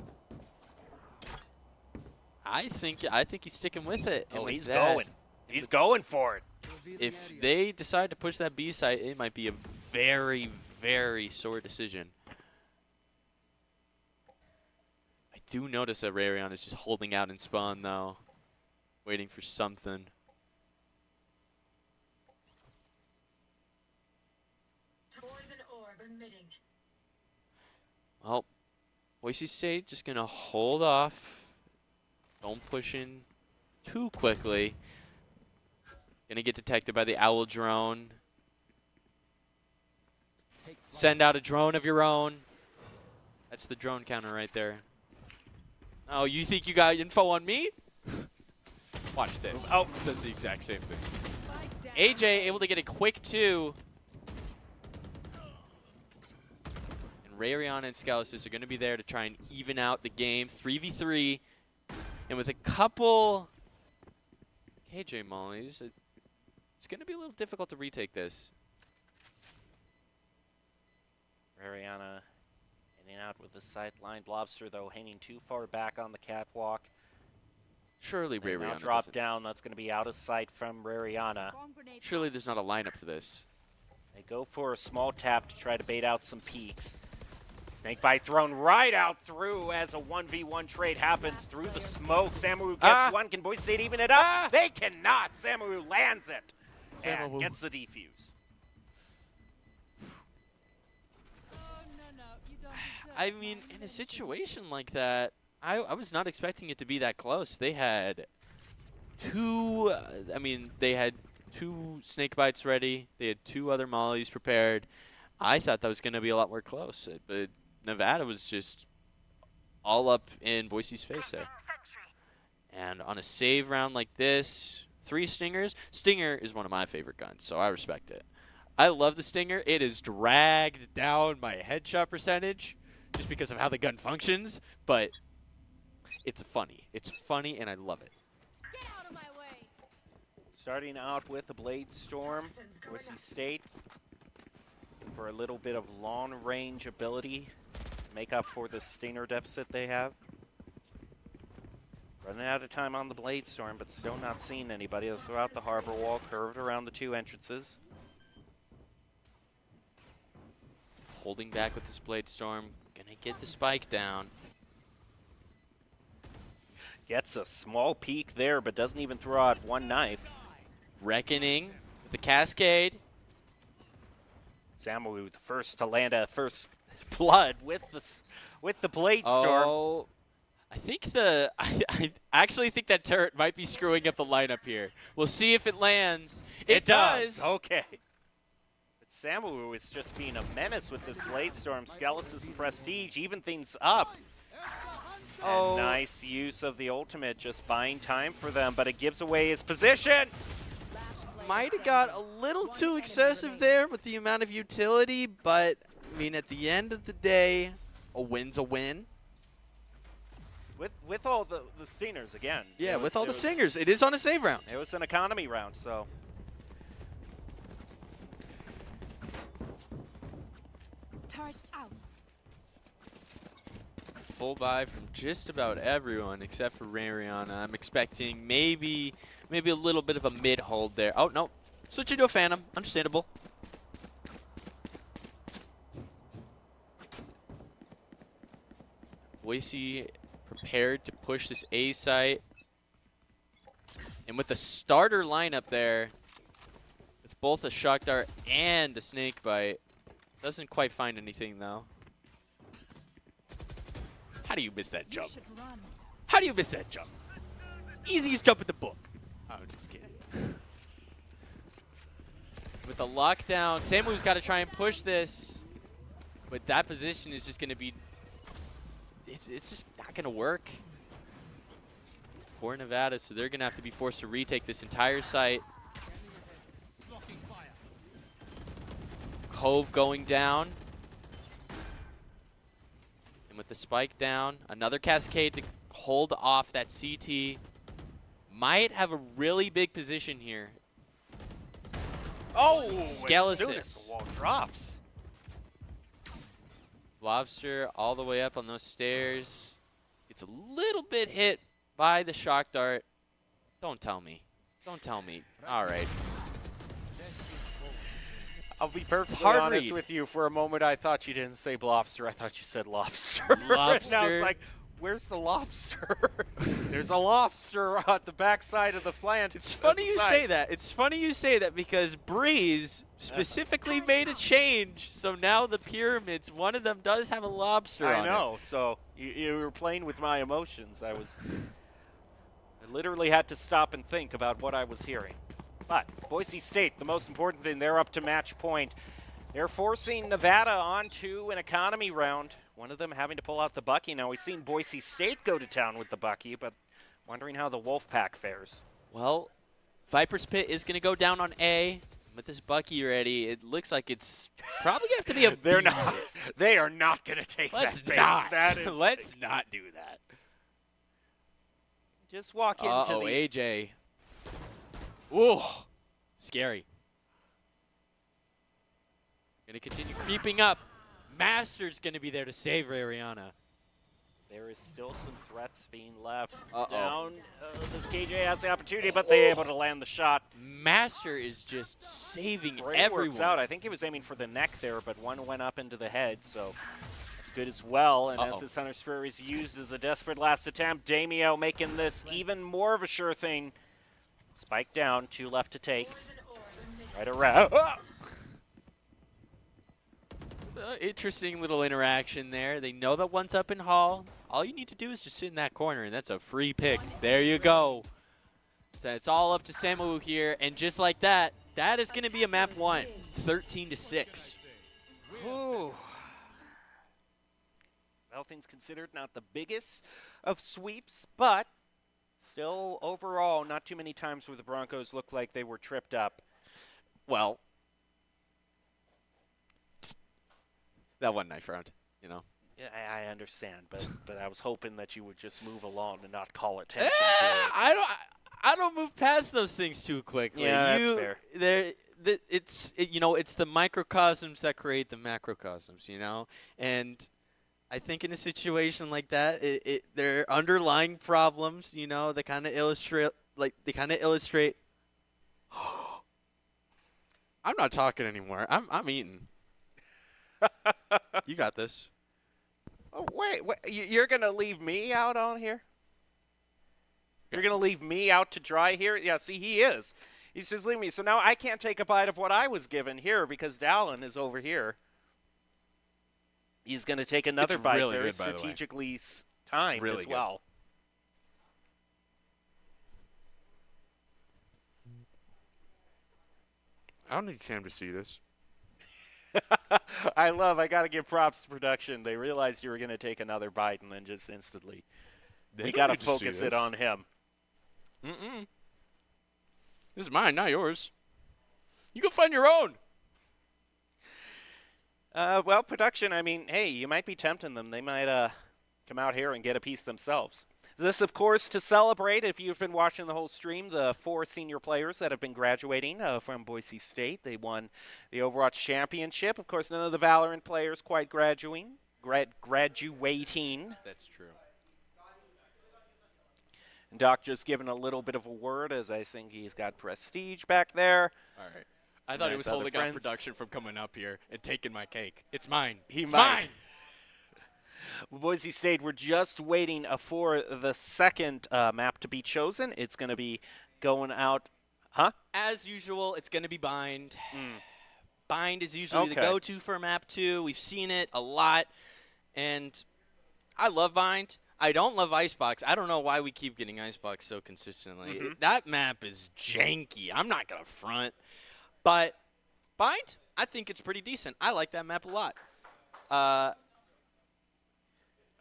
I think he's sticking with it. Oh, and he's with that, going. He's going for it. If they decide to push that B site, it might be a very, very sore decision. I do notice that Rayon is just holding out in spawn, though, waiting for something. Well, Boise State just going to hold off. Don't push in too quickly. Going to get detected by the Owl drone. Send out a drone of your own. That's the drone counter right there. Oh, you think you got info on me? Watch this. Oh, does the exact same thing. AJ able to get a quick 2. And Rairiana and Skelesis are going to be there to try and even out the game, 3v3. And with a couple KJ mollies, it's going to be a little difficult to retake this. Rairiana in and out with the sideline. Lobster, though, hanging too far back on the catwalk. Surely They now Rairiana drop doesn't. down. That's going to be out of sight from Rairiana. Surely there's not a lineup for this. They go for a small tap to try to bait out some peaks. Snakebite thrown right out through as a 1v1 trade happens through the smoke. Samu gets one. Can Boise State even it up? They cannot. Samu lands it and gets the defuse. I mean, in a situation like that, I was not expecting it to be that close. They had two, they had 2 snake bites ready. They had 2 other mollies prepared. I thought that was going to be a lot more close, but Nevada was just all up in Boise's face there. And on a save round like this, 3 stingers. Stinger is one of my favorite guns, so I respect it. I love the Stinger. It has dragged down my headshot percentage just because of how the gun functions, but it's funny. It's funny, and I love it. Starting out with the Blade Storm, Boise State for a little bit of long-range ability to make up for the Stinger deficit they have. Running out of time on the Blade Storm, but still not seeing anybody throughout the harbor wall, curved around the 2 entrances. Holding back with this Blade Storm, gonna get the spike down. Gets a small peek there, but doesn't even throw out 1 knife. Reckoning with the Cascade. Samu the first to land a first blood with the Blade Storm. Oh, I think I actually think that turret might be screwing up the lineup here. We'll see if it lands. It does. Okay. But Samu is just being a menace with this Blade Storm. Skelis' prestige even things up. Oh. And nice use of the ultimate, just buying time for them, but it gives away his position. Might have got a little too excessive there with the amount of utility, but I mean, at the end of the day, a win's a win. With all the stingers again. Yeah, with all the stingers. It is on a save round. It was an economy round, so. Full buy from just about everyone except for Rairiana. I'm expecting maybe a little bit of a mid hold there. Oh, no. Switching to a Phantom. Understandable. Boise prepared to push this A site. And with the starter lineup there, with both a Shock Dart and a Snake Bite, doesn't quite find anything, though. How do you miss that jump? How do you miss that jump? Easiest jump in the book. Oh, just kidding. With the lockdown, Samu's got to try and push this. But that position is just going to be... It's just not going to work for Nevada, so they're going to have to be forced to retake this entire site. Cove going down. And with the spike down, another Cascade to hold off that CT. Might have a really big position here. Oh, Skelesis. As soon as the wall drops. Lobster all the way up on those stairs. It's a little bit hit by the Shock Dart. Don't tell me. Don't tell me. All right. I'll be perfectly hard honest read. with you. For a moment, I thought you didn't say lobster. I thought you said lobster. Lobster. And I was like, where's the lobster? There's a lobster at the backside of the plant. It's funny you say that. It's funny you say that because Breeze specifically made a change. So now the pyramids, one of them does have a lobster on it. I know. So you were playing with my emotions. I literally had to stop and think about what I was hearing. But Boise State, the most important thing, they're up to match point. They're forcing Nevada onto an economy round. One of them having to pull out the Bucky. Now, we've seen Boise State go to town with the Bucky, but wondering how the Wolfpack fares. Well, Viper's Pit is going to go down on A. With this Bucky ready, it looks like it's probably going to have to be a They're not. They are not going to take Let's that bait. not. That is Let's not do that. Just walk into Uh-oh, the AJ. Ooh, scary. Going to continue creeping up. Master's going to be there to save Ariana. There is still some threats being left Uh-oh. down. This KJ has the opportunity, but they're able to land the shot. Master is just saving Great everyone. works out. I think he was aiming for the neck there, but one went up into the head, so that's good as well. And as the center sphere is used as a desperate last attempt, Damio making this even more of a sure thing. Spike down, 2 left to take. Right around. Interesting little interaction there. They know that one's up in Hall. All you need to do is just sit in that corner, and that's a free pick. There you go. So it's all up to Samu here, and just like that, that is going to be a map 1, 13-6. Ooh. All things considered, not the biggest of sweeps, but still overall, not too many times where the Broncos looked like they were tripped up. Well, that one knife round, you know. Yeah, I understand, but I was hoping that you would just move along and not call attention to it. I don't move past those things too quickly. Yeah, that's fair. You know, it's the microcosms that create the macrocosms, you know? And I think in a situation like that, there are underlying problems, you know, that kind of illustrate, I'm not talking anymore. I'm eating. You got this. Oh, wait, you're going to leave me out on here? You're going to leave me out to dry here? Yeah, see, he is. He's just leaving me. So now I can't take a bite of what I was given here because Dallin is over here. He's going to take another bite really very good, by the way. strategically timed really as good. well. I don't need Cam to see this. I got to give props to production. They realized you were going to take another bite and then just instantly. We got to focus it on him. Mm-mm. This is mine, not yours. You go find your own. Well, production, I mean, hey, you might be tempting them. They might come out here and get a piece themselves. This, of course, to celebrate, if you've been watching the whole stream, the 4 senior players that have been graduating from Boise State. They won the Overwatch Championship. Of course, none of the Valorant players quite graduating. That's true. And Doc just giving a little bit of a word as I think he's got prestige back there. All right. I thought he was holding out production from coming up here and taking my cake. It's mine. It's mine. Boise State, we're just waiting for the second map to be chosen. It's going to be going out, huh? As usual, it's going to be Bind. Bind is usually the go-to for map 2. We've seen it a lot, and I love Bind. I don't love Icebox. I don't know why we keep getting Icebox so consistently. That map is janky. I'm not going to front. But Bind, I think it's pretty decent. I like that map a lot.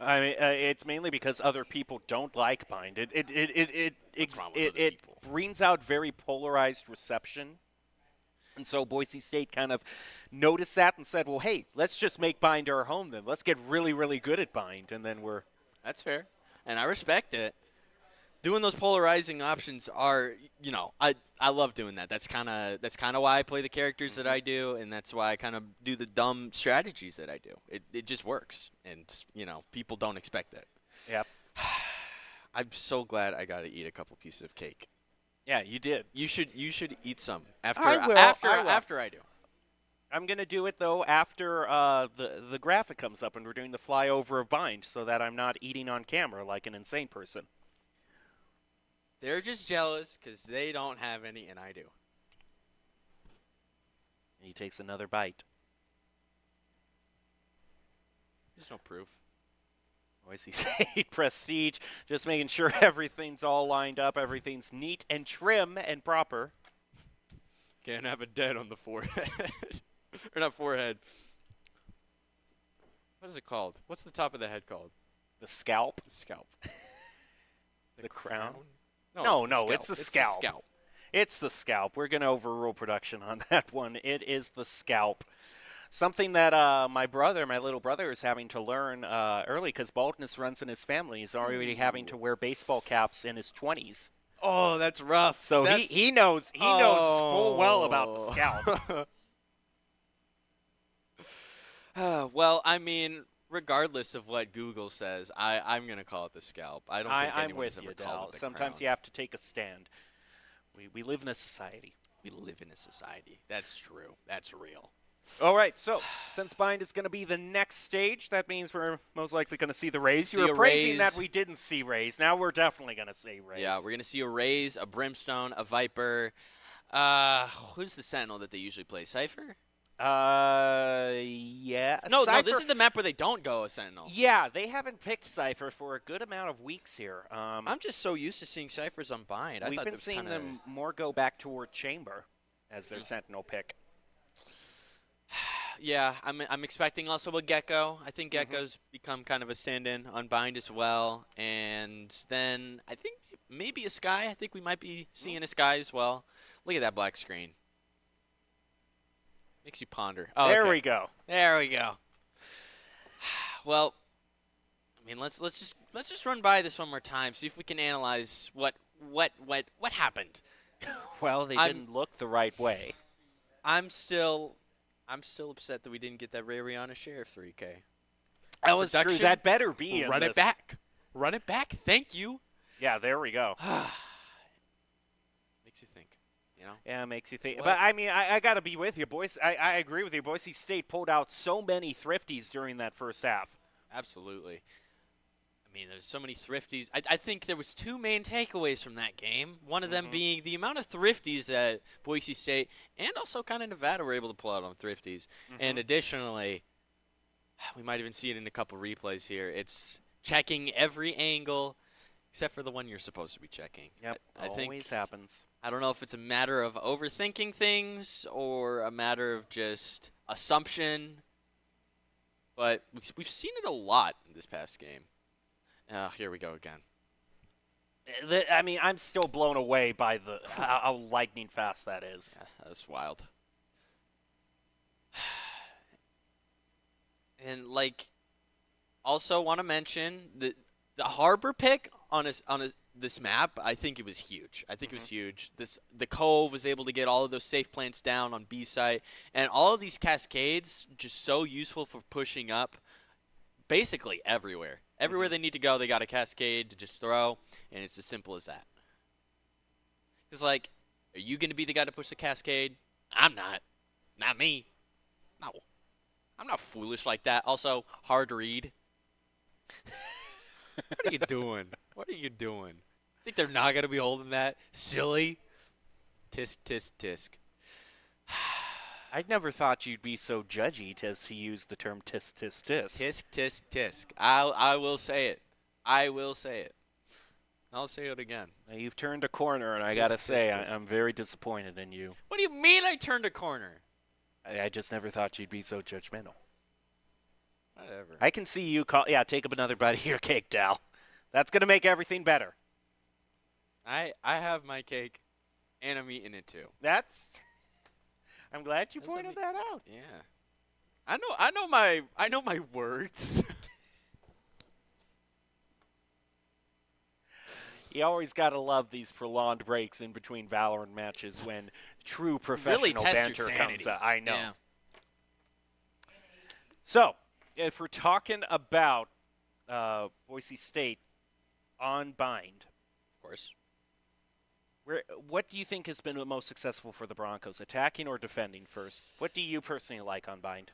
I mean, it's mainly because other people don't like Bind. It brings out very polarized reception. And so Boise State kind of noticed that and said, well, hey, let's just make Bind our home then. Let's get really, really good at Bind. And then we're... That's fair. And I respect it. Doing those polarizing options are, you know, I love doing that. That's kind of why I play the characters that I do, and that's why I kind of do the dumb strategies that I do. It just works, and you know, people don't expect it. Yep. I'm so glad I got to eat a couple pieces of cake. Yeah, you did. You should eat some after I will. after I do. I'm going to do it, though, after the graphic comes up and we're doing the flyover of Bind so that I'm not eating on camera like an insane person. They're just jealous because they don't have any, and I do. He takes another bite. There's no proof. Boise State Prestige, just making sure everything's all lined up, everything's neat and trim and proper. Can't have a dent on the forehead. Or not forehead. What is it called? What's the top of the head called? The scalp. The scalp. The crown. No, It's the scalp. It's the scalp. We're going to overrule production on that one. It is the scalp. Something that my little brother, is having to learn early because baldness runs in his family. He's already having to wear baseball caps in his 20s. Oh, that's rough. So he knows full well about the scalp. Well, I mean, regardless of what Google says, I'm going to call it the scalp. I don't think I'm anyone's with ever you, called Dal. it the Sometimes crown. you have to take a stand. We live in a society. We live in a society. That's true. That's real. All right, so since Bind is going to be the next stage, that means we're most likely going to see the Rays. You were praising that we didn't see Rays. Now we're definitely going to see Rays. Yeah, we're going to see a Rays, a Brimstone, a Viper. Who's the Sentinel that they usually play? Cypher? Yeah. No, Cypher, this is the map where they don't go a Sentinel. Yeah, they haven't picked Cypher for a good amount of weeks here. I'm just so used to seeing Cyphers on Bind. We've been seeing them more go back toward Chamber as their Sentinel pick. Yeah, I'm expecting also a Gecko. I think Gecko's become kind of a stand-in on Bind as well. And then I think maybe a Sky. I think we might be seeing a Sky as well. Look at that black screen. Makes you ponder. Oh, there okay. we go. There we go. Well, I mean, let's just run by this one more time. See if we can analyze what happened. Well, they didn't look the right way. I'm still upset that we didn't get that Ray Rihanna Sheriff 3K. That was true. That better be in Run this. it back. Run it back. Thank you. Yeah, there we go. Makes you think. You know? Yeah, it makes you think. What? But, I mean, I got to be with you. I agree with you. Boise State pulled out so many thrifties during that first half. Absolutely. I mean, there's so many thrifties. I think there was two main takeaways from that game. One of them being the amount of thrifties that Boise State and also kind of Nevada were able to pull out on thrifties. And additionally, we might even see it in a couple replays here. It's checking every angle except for the one you're supposed to be checking. Yep, I think always happens. I don't know if it's a matter of overthinking things or a matter of just assumption, but we've seen it a lot in this past game. Here we go again. I mean, I'm still blown away by how lightning fast that is. Yeah, that's wild. And also want to mention the harbor pick on this map. I think it was huge. I think it was huge. The Cove was able to get all of those safe plants down on B site, and all of these cascades just so useful for pushing up. Basically everywhere. Everywhere they need to go, they got a cascade to just throw, and it's as simple as that. It's like, are you going to be the guy to push the cascade? I'm not. Not me. No. I'm not foolish like that. Also, hard read. What are you doing? What are you doing? Think they're not going to be holding that? Silly. Tisk, tisk, tisk. I never thought you'd be so judgy to use the term tisk, tisk, tisk. Tisk, tisk, tisk. I will say it. I will say it. I'll say it again. Now, you've turned a corner, and I got to say, I'm very disappointed in you. What do you mean I turned a corner? I just never thought you'd be so judgmental. Whatever. I can see you take up another bite of your cake, Dal. That's going to make everything better. I have my cake, and I'm eating it too. I'm glad you pointed that out. Yeah. I know my words. You always got to love these prolonged breaks in between Valorant matches when true professional really test banter your comes sanity. out. I know. Yeah. So, if we're talking about Boise State on Bind, of course, what do you think has been the most successful for the Broncos, attacking or defending first? What do you personally like on Bind?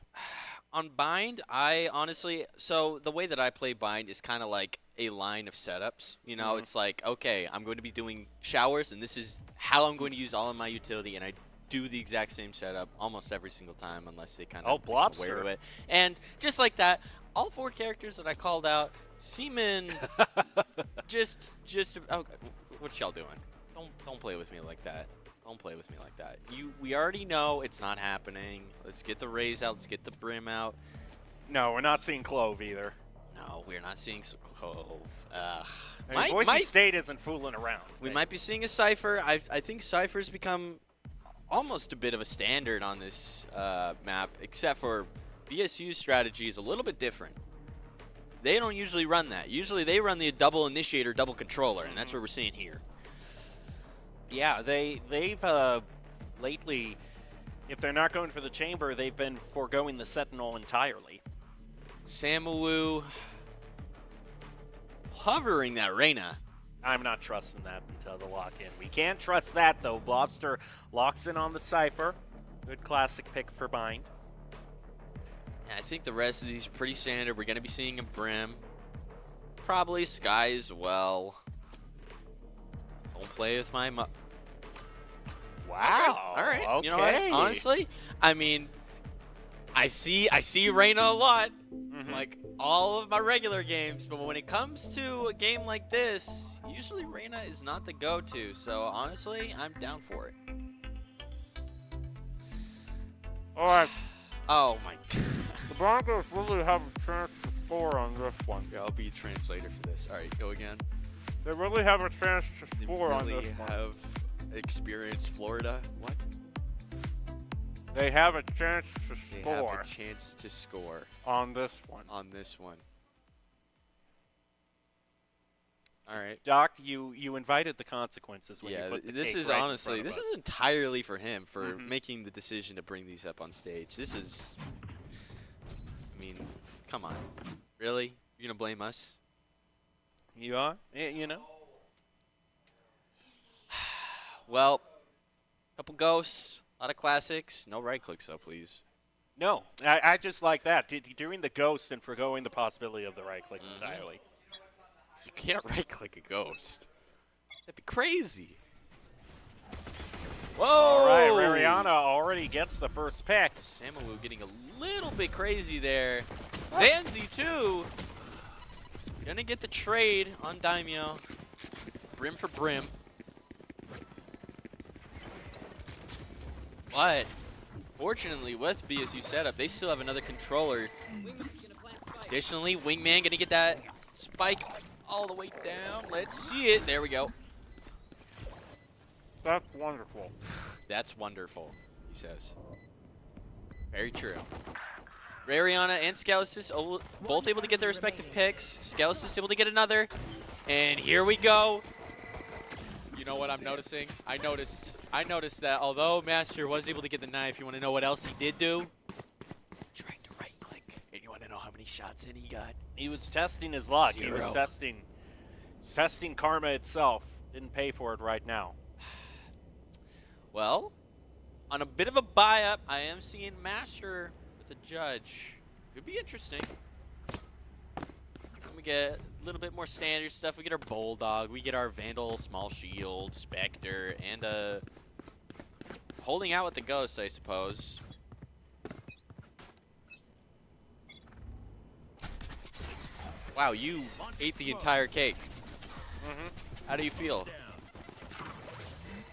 On Bind, I honestly, so the way that I play Bind is kind of like a line of setups. You know, it's like, okay, I'm going to be doing showers, and this is how I'm going to use all of my utility, and I do the exact same setup almost every single time unless they kind of become aware of it. And just like that, all four characters that I called out, Seaman, just what y'all doing? Don't play with me like that. Don't play with me like that. We already know it's not happening. Let's get the Rays out. Let's get the Brim out. No, we're not seeing Clove either. No. we're not seeing Cove. I mean, Boise State isn't fooling around. We might be seeing a Cypher. I think Cypher's become almost a bit of a standard on this map, except for BSU's strategy is a little bit different. They don't usually run that. Usually they run the double initiator, double controller, and that's what we're seeing here. Yeah, they've lately, if they're not going for the chamber, they've been foregoing the Sentinel entirely. Samu hovering that Reyna. I'm not trusting that until the lock-in. We can't trust that, though. Blobster locks in on the Cypher. Good classic pick for Bind. Yeah, I think the rest of these are pretty standard. We're going to be seeing a Brim. Probably Sky as well. Don't play with my... Wow. Okay. All right. Okay. You know what? Honestly, I mean, I see Reyna a lot. Like all of my regular games, but when it comes to a game like this, usually Reyna is not the go-to. So honestly, I'm down for it. All right. Oh my God. The Broncos really have a chance to score on this one. Yeah, I'll be a translator for this. All right, go again. They really have a chance to score on Really this one. have experienced Florida. What? They have a chance to They score. have a chance to score on this one. On this one. All right. Doc, you invited the consequences when you Yeah, put the this cake is right in honestly, front of this us. is entirely for him for making the decision to bring these up on stage. This is, I mean, come on. Really? You're going to blame us? You are? You know? Well, couple ghosts, a lot of classics. No right clicks, though, please. No, I just like that. Doing the ghost and foregoing the possibility of the right click entirely. So you can't right click a ghost. That'd be crazy. Whoa! All right, Rariana already gets the first pick. Samu getting a little bit crazy there. Zanzi, too. Gonna get the trade on Daimyo. Brim for Brim. But, fortunately, with BSU setup, they still have another controller. Additionally, Wingman gonna get that spike all the way down. Let's see it. There we go. That's wonderful. That's wonderful, he says. Very true. Rariana and Scousis both able to get their respective picks. Scousis able to get another. And here we go. You know what I'm noticing? I noticed that although Master was able to get the knife, you want to know what else he did do? Tried to right click. And you want to know how many shots in he got? He was testing his luck. 0. He was testing karma itself. Didn't pay for it right now. Well, on a bit of a buy-up, I am seeing Master with the judge. Could be interesting. We get a little bit more standard stuff. We get our Bulldog. We get our Vandal, Small Shield, Spectre, and holding out with the Ghost, I suppose. Wow, you ate the entire cake. How do you feel?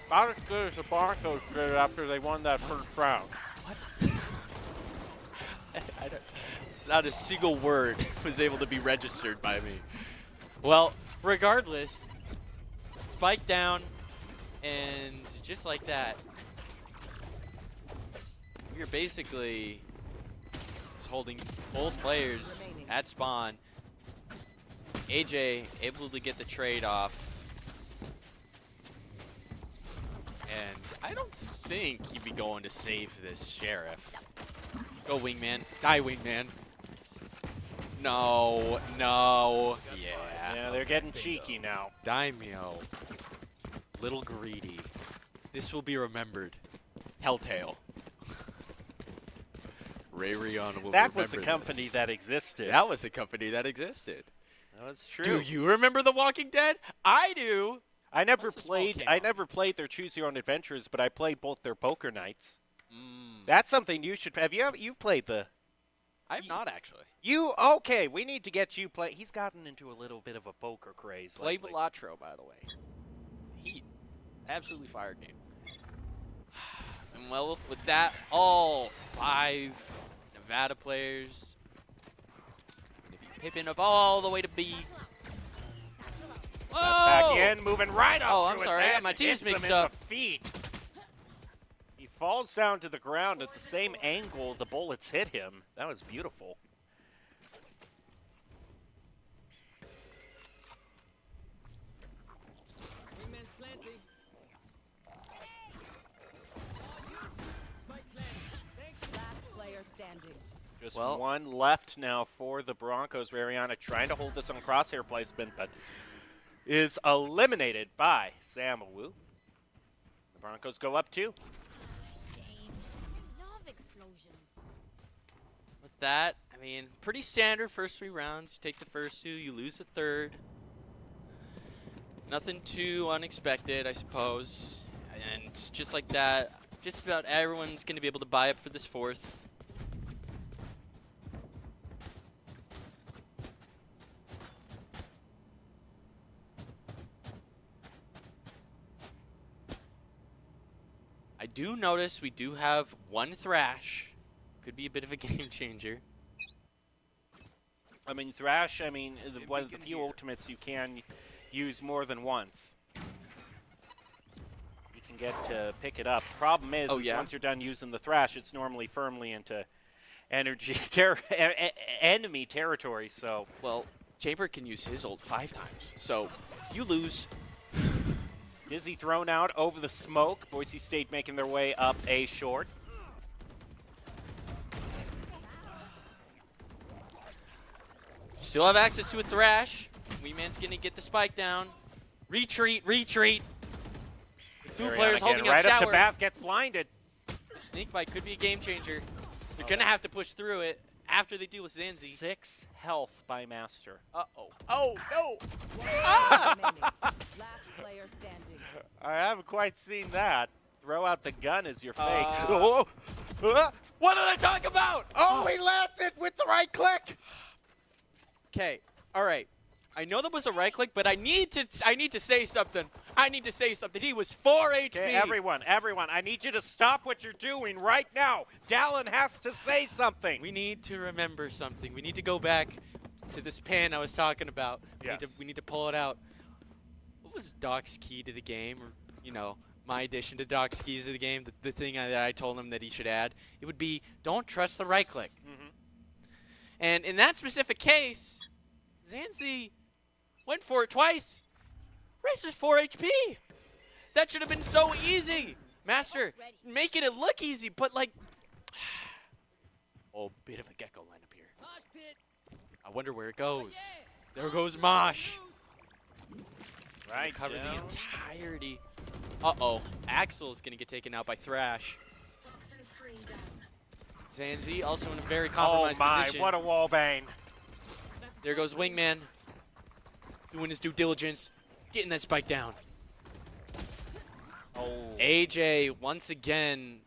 Not as good as the Broncos did after they won that first round. Not a single word was able to be registered by me. Well, regardless, spike down, and just like that, we're basically just holding both players at spawn. AJ able to get the trade off. And I don't think he'd be going to save this Sheriff. Go, Wingman. Die, Wingman. No, no. Yeah, they're getting cheeky now. Daimyo. Little greedy. This will be remembered. Helltail. Rayrion will That was a remember company this. that existed. That was a company that existed. That was true. Do you remember The Walking Dead? I do. I never played their Choose Your Own Adventures, but I played both their poker nights. That's something you should have. You've played the. I have not actually. Okay? We need to get you play. He's gotten into a little bit of a poker craze. Play lately. Balatro, by the way. Heat. Absolutely fire game. And well, with that, all 5 Nevada players going to be Pippin up all the way to B. Back in, moving right up Oh, to I'm his sorry, I head, got my teams hits him mixed in up. the feet. He falls down to the ground at the same angle the bullets hit him. That was beautiful. Just one left now for the Broncos. Rariana trying to hold this on crosshair placement, but is eliminated by Samawu. The Broncos go up 2. With that, I mean, pretty standard first 3 rounds. You take the first 2, you lose the third. Nothing too unexpected, I suppose. And just like that, just about everyone's going to be able to buy up for this fourth. I do notice we do have 1 Thrash. Could be a bit of a game changer. I mean, Thrash, one of the few ultimates you can use more than once. You can get to pick it up. The problem is, once you're done using the Thrash, it's normally firmly into enemy territory, so... Well, Chamber can use his ult 5 times, so you lose. Dizzy thrown out over the smoke. Boise State making their way up A short. Still have access to a Thrash. Weeman's going to get the spike down. Retreat, retreat. Two players holding up right shower. Up to Bath, gets blinded. The sneak bite could be a game changer. They're going to have to push through it after they deal with Zanzi. 6 health by Master. Uh-oh. Oh, no. I haven't quite seen that. Throw out the gun as your fake. What did I talk about? Oh, he lands it with the right click. Okay, all right. I know that was a right click, but I need to say something. I need to say something. He was 4 HP. Okay, everyone, I need you to stop what you're doing right now. Dallin has to say something. We need to remember something. We need to go back to this pen I was talking about. Yes. We need to pull it out. What was Doc's key to the game? Or, you know, my addition to Doc's keys to the game, the thing that I told him that he should add? It would be, don't trust the right click. Mm-hmm. And in that specific case, Zanzi went for it twice. Raises 4 HP. That should have been so easy. Master, making it look easy, but like, oh, bit of a gecko lineup here. I wonder where it goes. There goes Mosh. Right cover down. the entirety. Uh-oh. Axel's going to get taken out by Thrash. Zanzi also in a very compromised position. What a wallbang. There goes Wingman. Doing his due diligence. Getting that spike down. Oh. AJ, once again.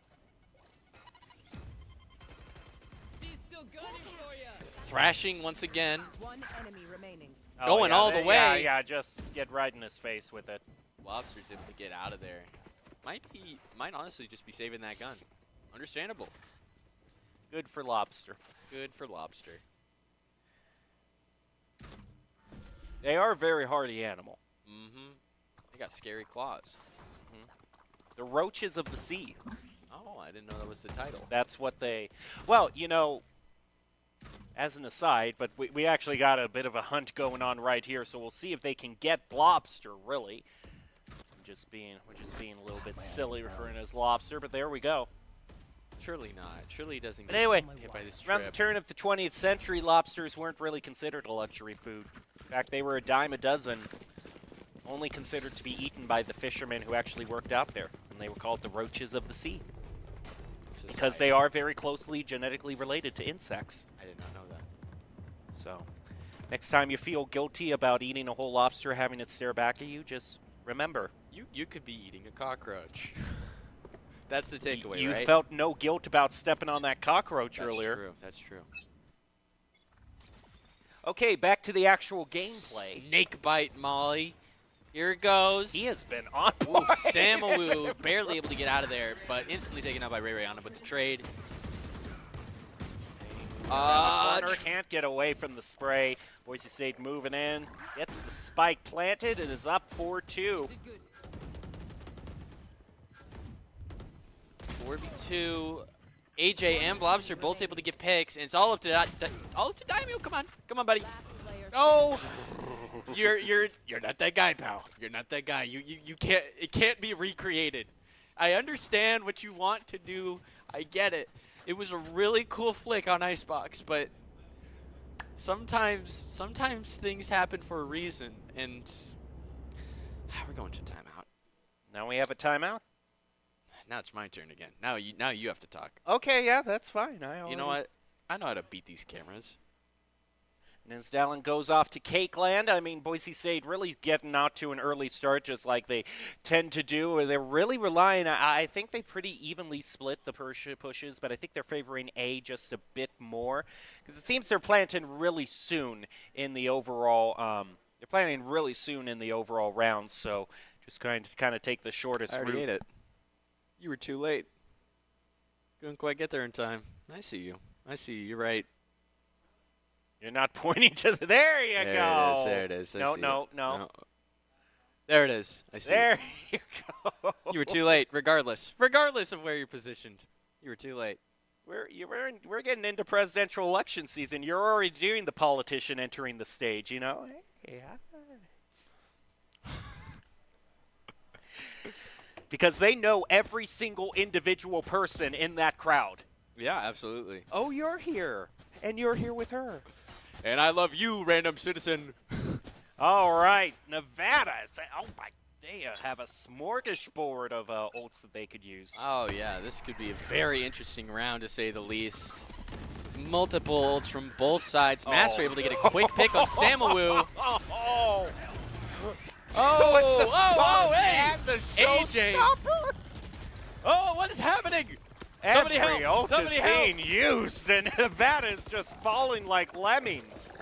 Thrashing once again. One enemy remaining. Going all the way. Yeah, just get right in his face with it. Lobster's able to get out of there. Might honestly just be saving that gun. Understandable. Good for Lobster. Good for Lobster. They are a very hardy animal. Mm-hmm. They got scary claws. The roaches of the sea. Oh, I didn't know that was the title. That's what they... Well, you know, as an aside, but we actually got a bit of a hunt going on right here, so we'll see if they can get Lobster, really. We're just being a little bit silly referring to as Lobster, but there we go. Surely not. Surely he doesn't But get anyway, hit by this around the trip. turn of the 20th century, lobsters weren't really considered a luxury food. In fact, they were a dime a dozen, only considered to be eaten by the fishermen who actually worked out there, and they were called the roaches of the sea. Because they are very closely genetically related to insects. I did not know that. So, next time you feel guilty about eating a whole lobster, having it stare back at you, just remember. You could be eating a cockroach. That's the takeaway, you right? You felt no guilt about stepping on that cockroach earlier. That's true. That's true. Okay, back to the actual gameplay. Snake bite, Molly. Here it goes. He has been on point. Samawu barely able to get out of there, but instantly taken out by Rariana with the trade. Corner can't get away from the spray. Boise State moving in. Gets the spike planted and is up 4-2. 4v2. AJ and Blobster both able to get picks, and it's all up to Daimyo. Come on, buddy. No, you're not that guy, pal. You're not that guy. You can't. It can't be recreated. I understand what you want to do. I get it. It was a really cool flick on Icebox, but sometimes things happen for a reason, and we're going to timeout. Now we have a timeout. Now it's my turn again. Now you have to talk. Okay, yeah, that's fine. You know what? I know how to beat these cameras. And as Dallin goes off to Cakeland, I mean, Boise State really getting out to an early start just like they tend to do. They're really relying, I think they pretty evenly split the pushes, but I think they're favoring A just a bit more. Because it seems they're planting really soon in the overall, round, so just going to kind of take the shortest route. I already ate it. You were too late. Couldn't quite get there in time. I see you. You're right. You're not pointing to the. There you go. There it is. No. There it is. I see. There you go. You were too late. Regardless of where you're positioned, you were too late. We're getting into presidential election season. You're already doing the politician entering the stage. You know. Yeah. Because they know every single individual person in that crowd. Yeah, absolutely. Oh, you're here. And you're here with her. And I love you, random citizen. All right, Nevada. They have a smorgasbord of ults that they could use. Oh, yeah, this could be a very interesting round, to say the least. With multiple ults from both sides. Master able to get a quick pick on Samawu. Hey! And the AJ. showstopper? Oh, what is happening? Somebody Every help. ult is being used, and Nevada is just falling like lemmings.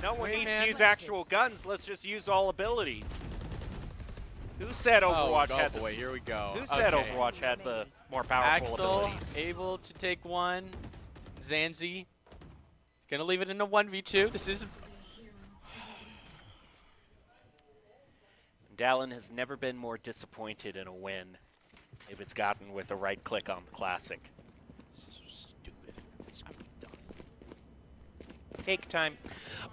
No one needs to use actual guns. Let's just use all abilities. Who said Overwatch had the... Here we go. Who said Overwatch had the more powerful Axel abilities? able to take one. Zanzi is going to leave it in a 1v2. This is... Dallin has never been more disappointed in a win if it's gotten with the right click on the Classic. This is stupid. I'm done. Cake time.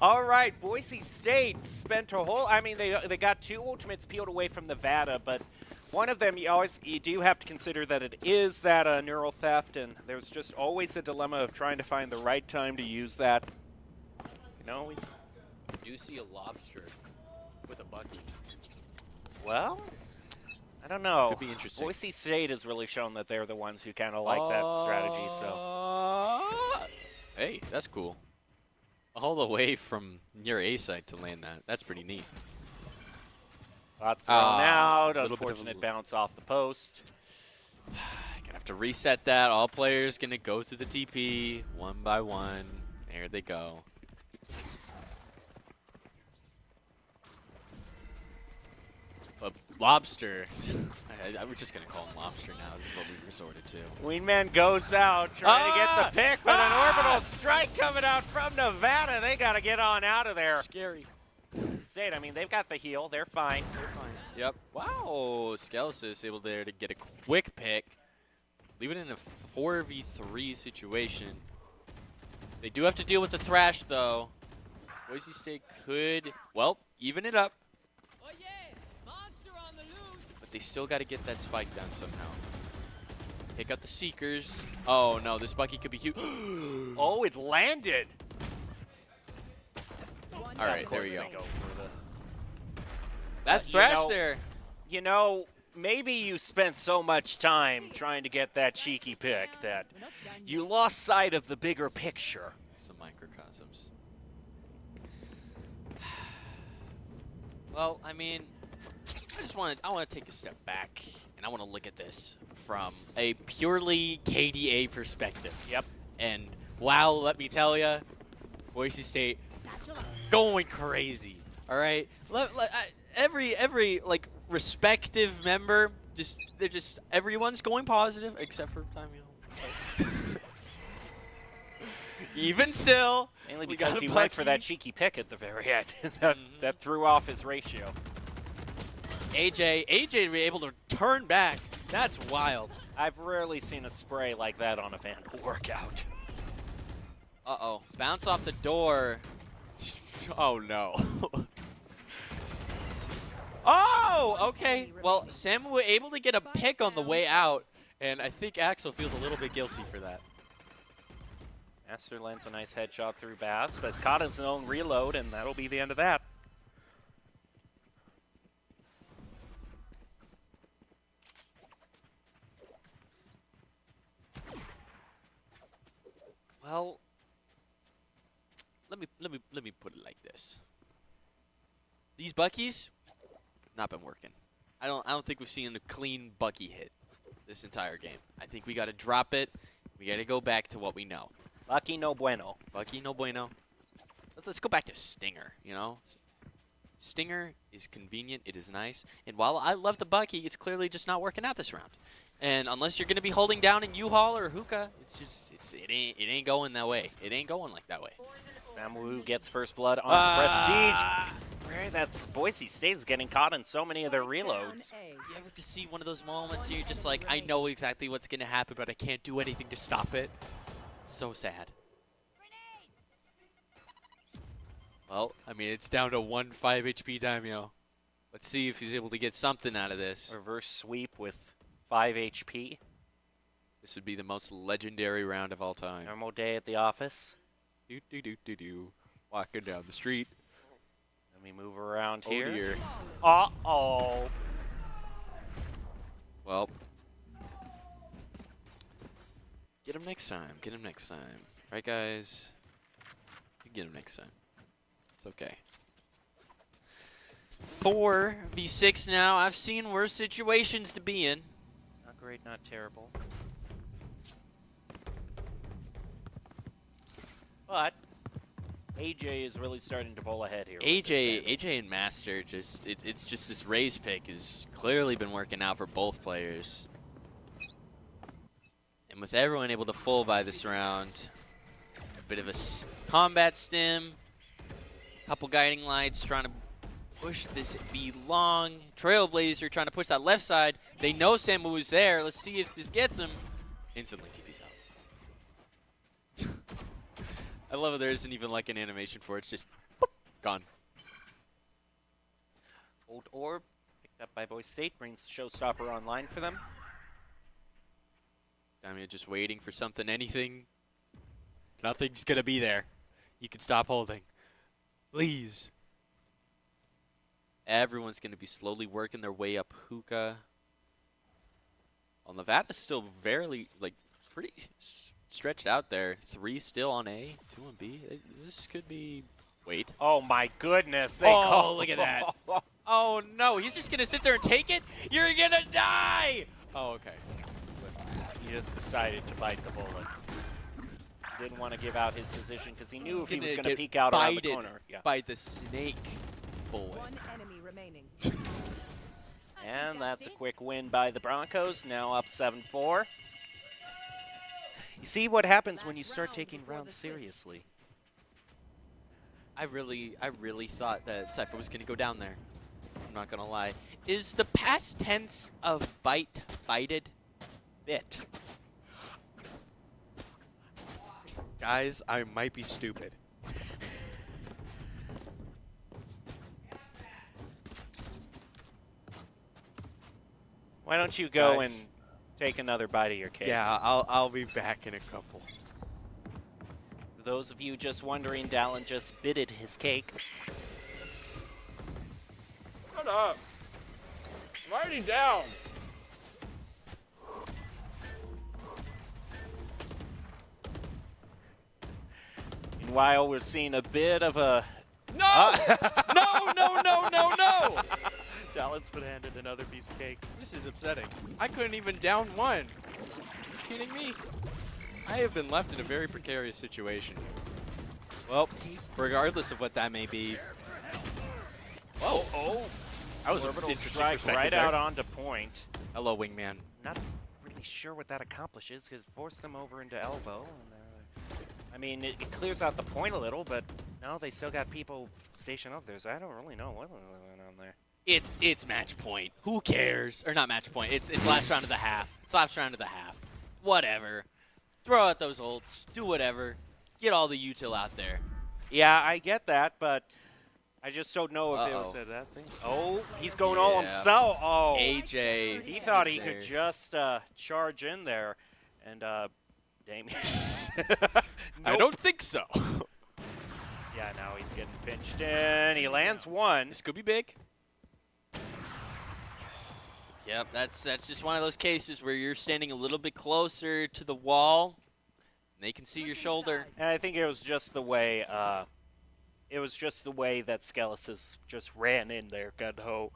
All right, Boise State spent a whole... I mean, they got 2 ultimates peeled away from Nevada, but one of them, you do have to consider that it is that neural theft, and there's just always a dilemma of trying to find the right time to use that. You know, always... I do see a lobster with a bucket. Well, I don't know. Could be interesting. Boise State has really shown that they're the ones who kind of like that strategy. So, hey, that's cool. All the way from near A side to land that. That's pretty neat. Thrown out. Unfortunate bounce off the post. Gonna have to reset that. All players gonna go through the TP one by one. There they go. But Lobster, we're just going to call him Lobster now. This is what we've resorted to. Wingman goes out, trying to get the pick, but an orbital strike coming out from Nevada. They got to get on out of there. Scary. Boise State, I mean, they've got the heal. They're fine. Yep. Wow. Skelesis able there to get a quick pick. Leave it in a 4v3 situation. They do have to deal with the Thrash, though. Boise State could, well, even it up. They still got to get that spike down somehow. Take out the Seekers. Oh, no, this Bucky could be huge. Oh, it landed. All right, there we go. That's Thrash there. You know, maybe you spent so much time trying to get that cheeky pick that you lost sight of the bigger picture. Some microcosms. Well, I mean... I want to take a step back, and I want to look at this from a purely KDA perspective. Yep. And wow, let me tell you, Boise State going crazy. All right, every like respective member, everyone's going positive except for Daimyo. Even still. Mainly we because got he a went for Bucky. that cheeky pick at the very end. that threw off his ratio. AJ able to turn back. That's wild. I've rarely seen a spray like that on a Vandal workout. Uh-oh. Bounce off the door. Oh, no. Oh, okay. Well, Samu was able to get a pick on the way out, and I think Axel feels a little bit guilty for that. Master lands a nice headshot through Baths, but it's caught his own reload, and that'll be the end of that. Well, let me put it like this. These Buckies, not been working. I don't think we've seen a clean Bucky hit this entire game. I think we got to drop it. We got to go back to what we know. Bucky no bueno. Bucky no bueno. Let's go back to Stinger, you know? Stinger is convenient. It is nice. And while I love the Bucky, it's clearly just not working out this round. And unless you're going to be holding down in U-Haul or Hookah, it ain't going that way. It ain't going like that way. Samu gets first blood on Prestige. That's Boise State is getting caught in so many of their reloads. You ever just see one of those moments where you're just like, I know exactly what's going to happen, but I can't do anything to stop it? It's so sad. Well, I mean, it's down to 1 5 HP Daimyo. Let's see if he's able to get something out of this. Reverse sweep with 5 HP. This would be the most legendary round of all time. Normal day at the office. Walking down the street. Let me move around Oh here. dear. Uh-oh. Well, get him next time. Get him next time. Right, guys? You get him next time. It's okay. 4v6 now. I've seen worse situations to be in. Not great, not terrible. But AJ is really starting to pull ahead here. AJ and Master, it's just this raise pick has clearly been working out for both players. And with everyone able to full by this round, a bit of a combat stim, couple guiding lights trying to push this B long. Trailblazer trying to push that left side. They know Samu is there. Let's see if this gets him. Instantly TV's out. I love it. There isn't even like an animation for it. It's just boop, gone. Old Orb picked up by Boise State brings the showstopper online for them. Damien just waiting for something, anything. Nothing's gonna be there. You can stop holding. Please. Everyone's gonna be slowly working their way up Hookah. Well, Nevada's still very, pretty stretched out there. 3 still on A, 2 on B. This could be. Wait. Oh my goodness! Look at that! Oh no, he's just gonna sit there and take it. You're gonna die. Oh, okay. He just decided to bite the bullet. Didn't want to give out his position because he knew if he was going to peek out around the corner. Yeah. By the snake boy. One enemy remaining. And that's a quick win by the Broncos. Now up 7-4. You see what happens when you start taking rounds seriously. I really thought that Cypher was going to go down there. I'm not going to lie. Is the past tense of bite bited? Bit. Guys, I might be stupid. Why don't you go and take another bite of your cake? Yeah, I'll be back in a couple. For those of you just wondering, Dallin just bitted his cake. Shut up. I'm already down. Meanwhile, we're seeing a bit of a... No! No! Dallin's been handed another piece of cake. This is upsetting. I couldn't even down one. Are you kidding me? I have been left in a very precarious situation. Well, regardless of what that may be. Whoa! Oh! That was an interesting perspective right there. out onto point. Hello, wingman. Not really sure what that accomplishes because it forced them over into elbow. And I mean, it clears out the point a little, but no, they still got people stationed up there, so I don't really know what went on there. It's match point. Who cares? Or not match point. It's last round of the half. It's last round of the half. Whatever. Throw out those ults. Do whatever. Get all the util out there. Yeah, I get that, but I just don't know if it was that thing. Oh, he's going all himself. Oh, AJ. He thought he could just charge in there, and Damien. I don't think so. Yeah, now he's getting pinched in. He lands one. This could be big. Yep, that's just one of those cases where you're standing a little bit closer to the wall. And they can see your shoulder. And I think it was just the way. It was just the way that Skelesis just ran in there, gung-ho.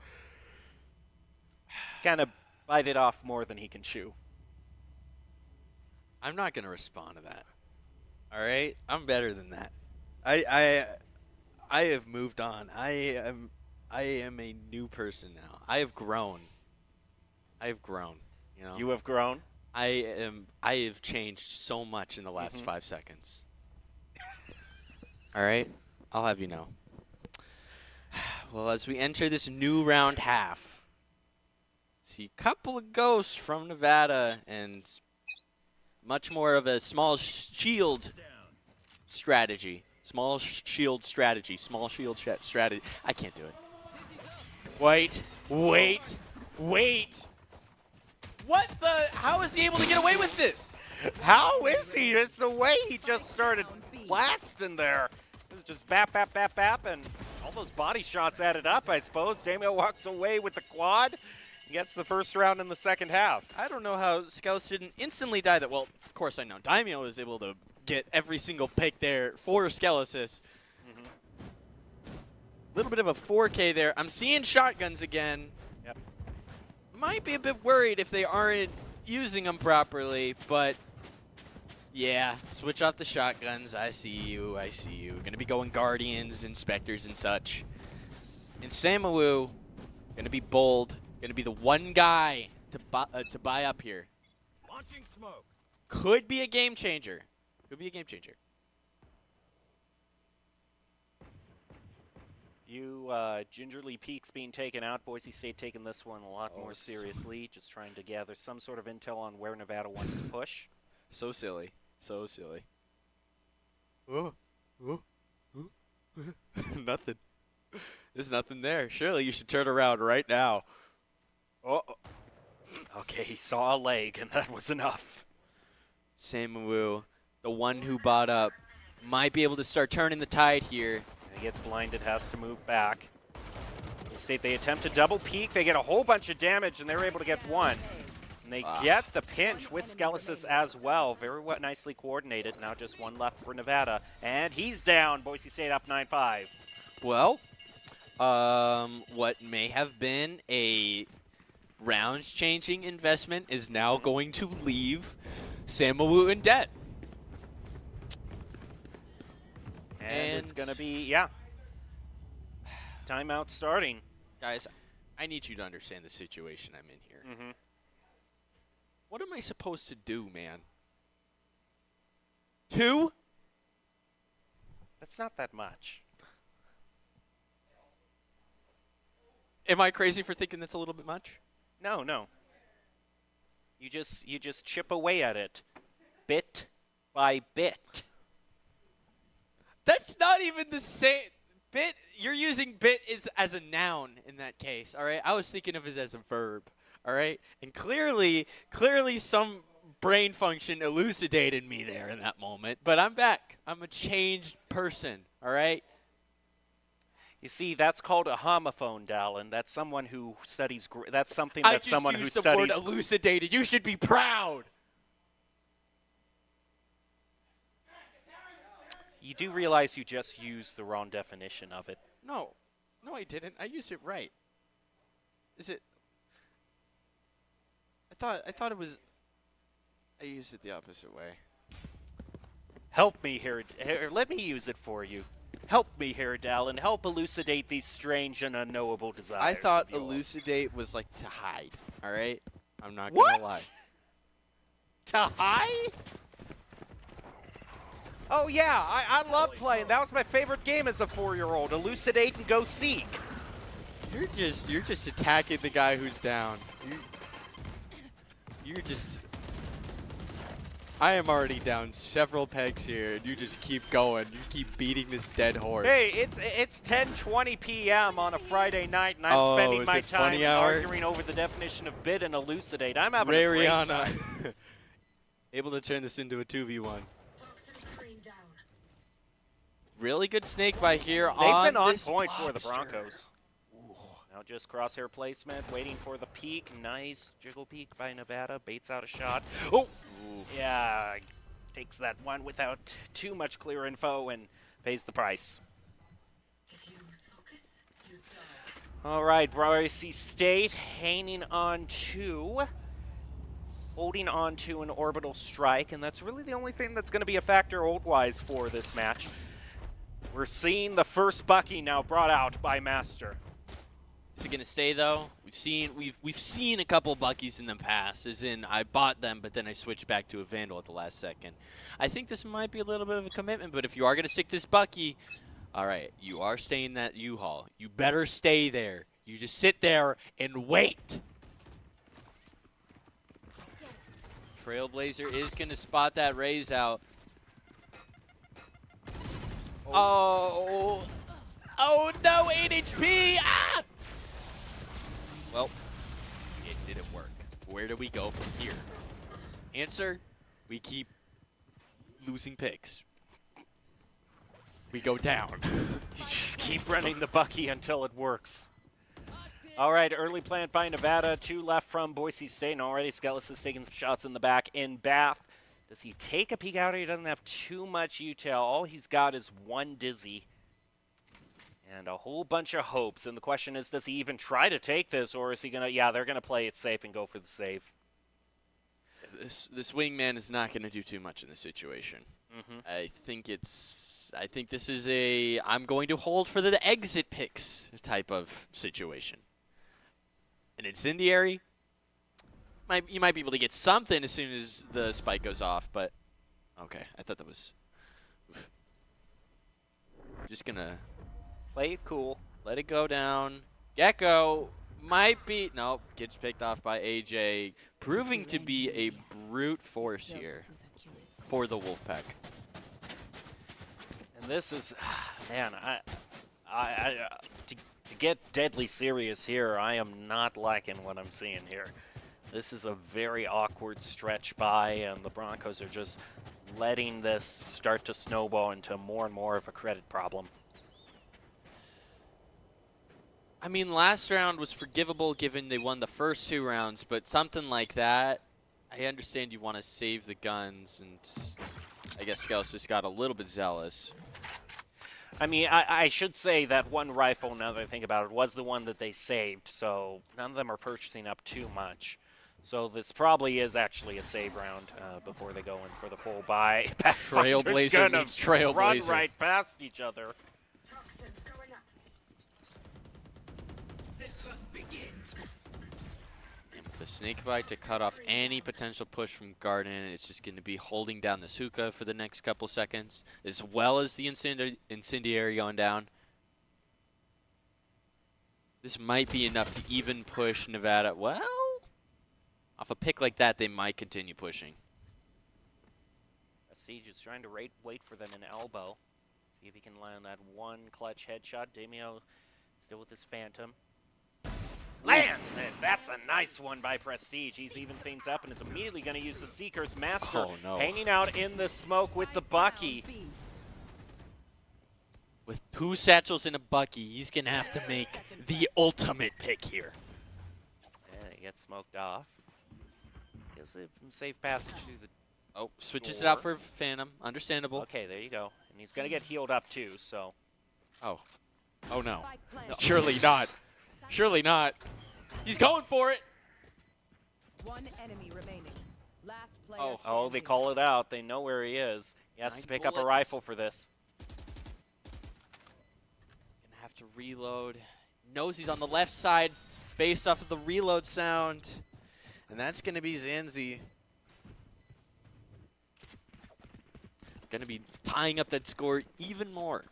Kind of bite it off more than he can chew. I'm not going to respond to that. All right? I'm better than that. I have moved on. I am a new person now. I have grown. You know? You have grown? I have changed so much in the last 5 seconds. All right? I'll have you know. Well, as we enter this new round half, see a couple of ghosts from Nevada and much more of a small shield strategy. Small shield strategy. I can't do it. Wait. What the? How is he able to get away with this? How is he? It's the way he just started blasting there. It was just bap, and all those body shots added up, I suppose. Damien walks away with the quad. Gets the first round in the second half. I don't know how Scouts didn't instantly die that. Well, of course I know. Daimyo was able to get every single pick there for Skelesis. A little bit of a 4K there. I'm seeing shotguns again. Yep. Might be a bit worried if they aren't using them properly, but yeah, switch off the shotguns. I see you. Gonna be going Guardians, Inspectors, and such. And Samu gonna be bold. Gonna be the one guy to buy up here. Launching smoke. Could be a game changer. Gingerly Peaks being taken out. Boise State taking this one a lot more seriously, just trying to gather some sort of intel on where Nevada wants to push. So silly. Nothing. There's nothing there. Surely you should turn around right now. Oh. Okay, he saw a leg, and that was enough. Samu, the one who bought up, might be able to start turning the tide here. He gets blinded, has to move back. State, they attempt to double peek. They get a whole bunch of damage, and they're able to get one. And they get the pinch with Skelesis as well. Very nicely coordinated. Now just one left for Nevada. And he's down. Boise State up 9-5. Well, what may have been a rounds-changing investment is now going to leave Samu in debt. And it's going to be, yeah, timeout starting. Guys, I need you to understand the situation I'm in here. What am I supposed to do, man? 2? That's not that much. Am I crazy for thinking that's a little bit much? No. You just chip away at it, bit by bit. That's not even the same. Bit, you're using bit as a noun in that case, all right? I was thinking of it as a verb, all right? And clearly some brain function elucidated me there in that moment, but I'm back. I'm a changed person, all right? You see, that's called a homophone, Dallin. That's someone who studies. That's something that someone who studies. I just used the word elucidated. You should be proud. You do realize you just used the wrong definition of it. No, I didn't. I used it right. Is it? I thought it was. I used it the opposite way. Help me here. Let me use it for you. Help me here, Dallin. Help elucidate these strange and unknowable desires. I thought elucidate was like to hide. All right, I'm not gonna lie. To hide? Oh yeah, I love playing. That was my favorite game as a 4-year-old. Elucidate and go seek. You're just attacking the guy who's down. You're just. I am already down several pegs here, and you just keep going. You keep beating this dead horse. Hey, it's 10:20 p.m. on a Friday night, and I'm spending my time arguing over the definition of bid and elucidate. I'm having a great time. Able to turn this into a 2v1. Really good snake by here. They've been on this point for the lobster. Broncos. Now just crosshair placement, waiting for the peek. Nice jiggle peek by Nevada. Baits out a shot. Oh! Yeah, takes that one without too much clear info and pays the price. All right, Boise State hanging on to, holding on to an orbital strike, and that's really the only thing that's going to be a factor old-wise for this match. We're seeing the first Bucky now brought out by Master. Is it gonna stay though? We've seen a couple Buckies in the past, as in I bought them, but then I switched back to a Vandal at the last second. I think this might be a little bit of a commitment, but if you are gonna stick this Bucky, all right, you are staying that U-Haul. You better stay there. You just sit there and wait. Trailblazer is gonna spot that raise out. Oh no, 8 HP! Ah! Well, it didn't work. Where do we go from here? Answer, we keep losing picks. We go down. You just keep running the Bucky until it works. All right, early plant by Nevada, 2 left from Boise State, and already Skelis is taking some shots in the back in Bath. Does he take a peek out? He doesn't have too much util. All he's got is 1 Dizzy. And a whole bunch of hopes. And the question is, does he even try to take this, or is he gonna? Yeah, they're gonna play it safe and go for the save. This wingman is not gonna do too much in this situation. I think this is a I'm going to hold for the exit picks type of situation. An incendiary. You might be able to get something as soon as the spike goes off, but okay. I thought that was just gonna. Play it cool. Let it go down. Gecko might be... Nope, gets picked off by AJ. Proving to be a brute force here for the Wolfpack. And this is... Man, to get deadly serious here, I am not liking what I'm seeing here. This is a very awkward stretch by, and the Broncos are just letting this start to snowball into more and more of a credit problem. I mean, last round was forgivable given they won the first 2 rounds, but something like that, I understand you want to save the guns, and I guess Skelis just got a little bit zealous. I mean, I should say that 1 rifle, now that I think about it, was the one that they saved, so none of them are purchasing up too much. So this probably is actually a save round before they go in for the full buy. Trailblazer meets Trailblazer. Run right past each other. The snake bite to cut off any potential push from Garden. It's just going to be holding down the Suka for the next couple seconds, as well as the incendiary going down. This might be enough to even push Nevada. Well, off a pick like that, they might continue pushing. Siege is trying to wait for them in elbow. See if he can land that 1 clutch headshot. Damio still with his Phantom. Lands it! That's a nice one by Prestige. He's even things up, and it's immediately going to use the Seeker's Master. Oh, no. Hanging out in the smoke with the Bucky. With 2 satchels and a Bucky, he's going to have to make the ultimate pick here. And he gets smoked off. Gives it safe passage through the Oh, switches it out for Phantom. Understandable. Okay, there you go. And he's going to get healed up too, so. Oh. Oh, no. Surely not. Surely not. He's going for it. 1 enemy remaining. Last player Oh, they call it out. They know where he is. He has to pick up a rifle for this. Gonna have to reload. Knows he's on the left side based off of the reload sound. And that's gonna be Zanzi. going to be tying up that score even more.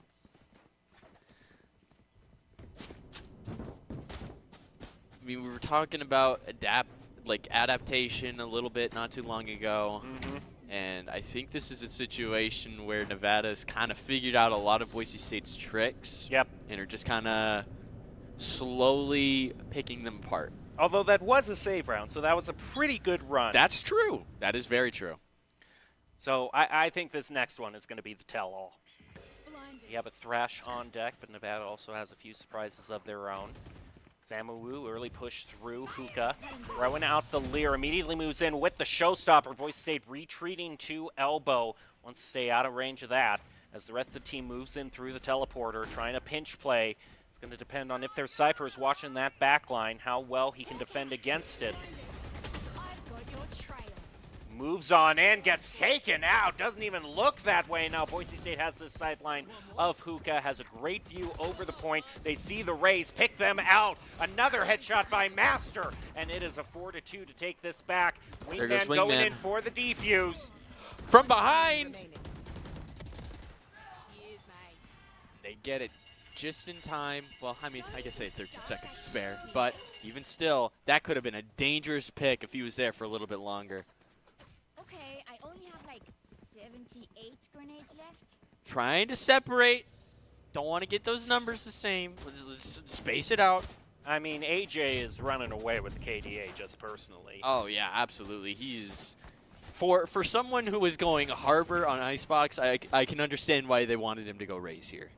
I mean, we were talking about adaptation a little bit not too long ago. And I think this is a situation where Nevada's kind of figured out a lot of Boise State's tricks. Yep. And are just kind of slowly picking them apart. Although that was a save round, so that was a pretty good run. That's true. That is very true. So I think this next one is going to be the tell-all. You have a Thrash on deck, but Nevada also has a few surprises of their own. Samu early push through Hookah, throwing out the Lear, immediately moves in with the showstopper. Boise State retreating to elbow, wants to stay out of range of that as the rest of the team moves in through the teleporter, trying to pinch play. It's going to depend on if their Cypher is watching that back line, how well he can defend against it. Moves on in, gets taken out, doesn't even look that way. Now Boise State has this sideline of Hookah, has a great view over the point. They see the raise, pick them out. Another headshot by Master, and it is a 4-2 to take this back. Wingman going in for the defuse. From behind! They get it just in time. Well, I mean, I guess they had 13 seconds to spare, but even still, that could have been a dangerous pick if he was there for a little bit longer. Okay, I only have like 78 grenades left. Trying to separate. Don't want to get those numbers the same. Let's space it out. I mean, AJ is running away with the KDA just personally. Oh, yeah, absolutely. He's... For someone who was going Harbor on Icebox, I can understand why they wanted him to go Raze here.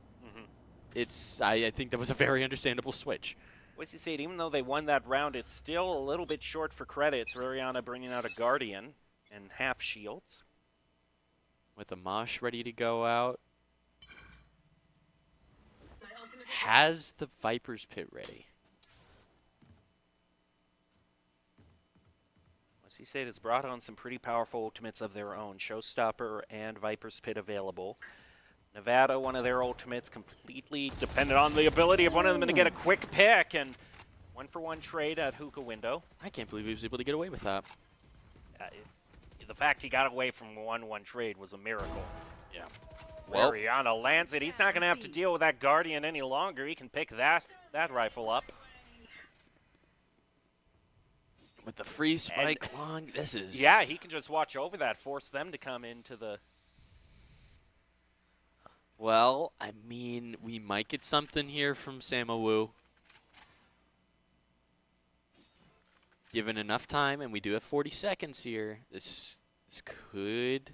I think that was a very understandable switch. Boise State, even though they won that round, is still a little bit short for credits. Rariana bringing out a Guardian and half shields. With a Mosh ready to go out. Has the Viper's Pit ready. Boise State has brought on some pretty powerful ultimates of their own. Showstopper and Viper's Pit available. Nevada, one of their ultimates, completely dependent on the ability of one of them to get a quick pick, and 1-for-1 trade at Hookah window. I can't believe he was able to get away with that. The fact he got away from 1-1 trade was a miracle. Yeah. Well, Rariana lands it. He's not going to have to deal with that Guardian any longer. He can pick that rifle up. With the free spike long, this is... Yeah, he can just watch over that, force them to come into the... Well, I mean, we might get something here from Samu. Given enough time, and we do have 40 seconds here, this could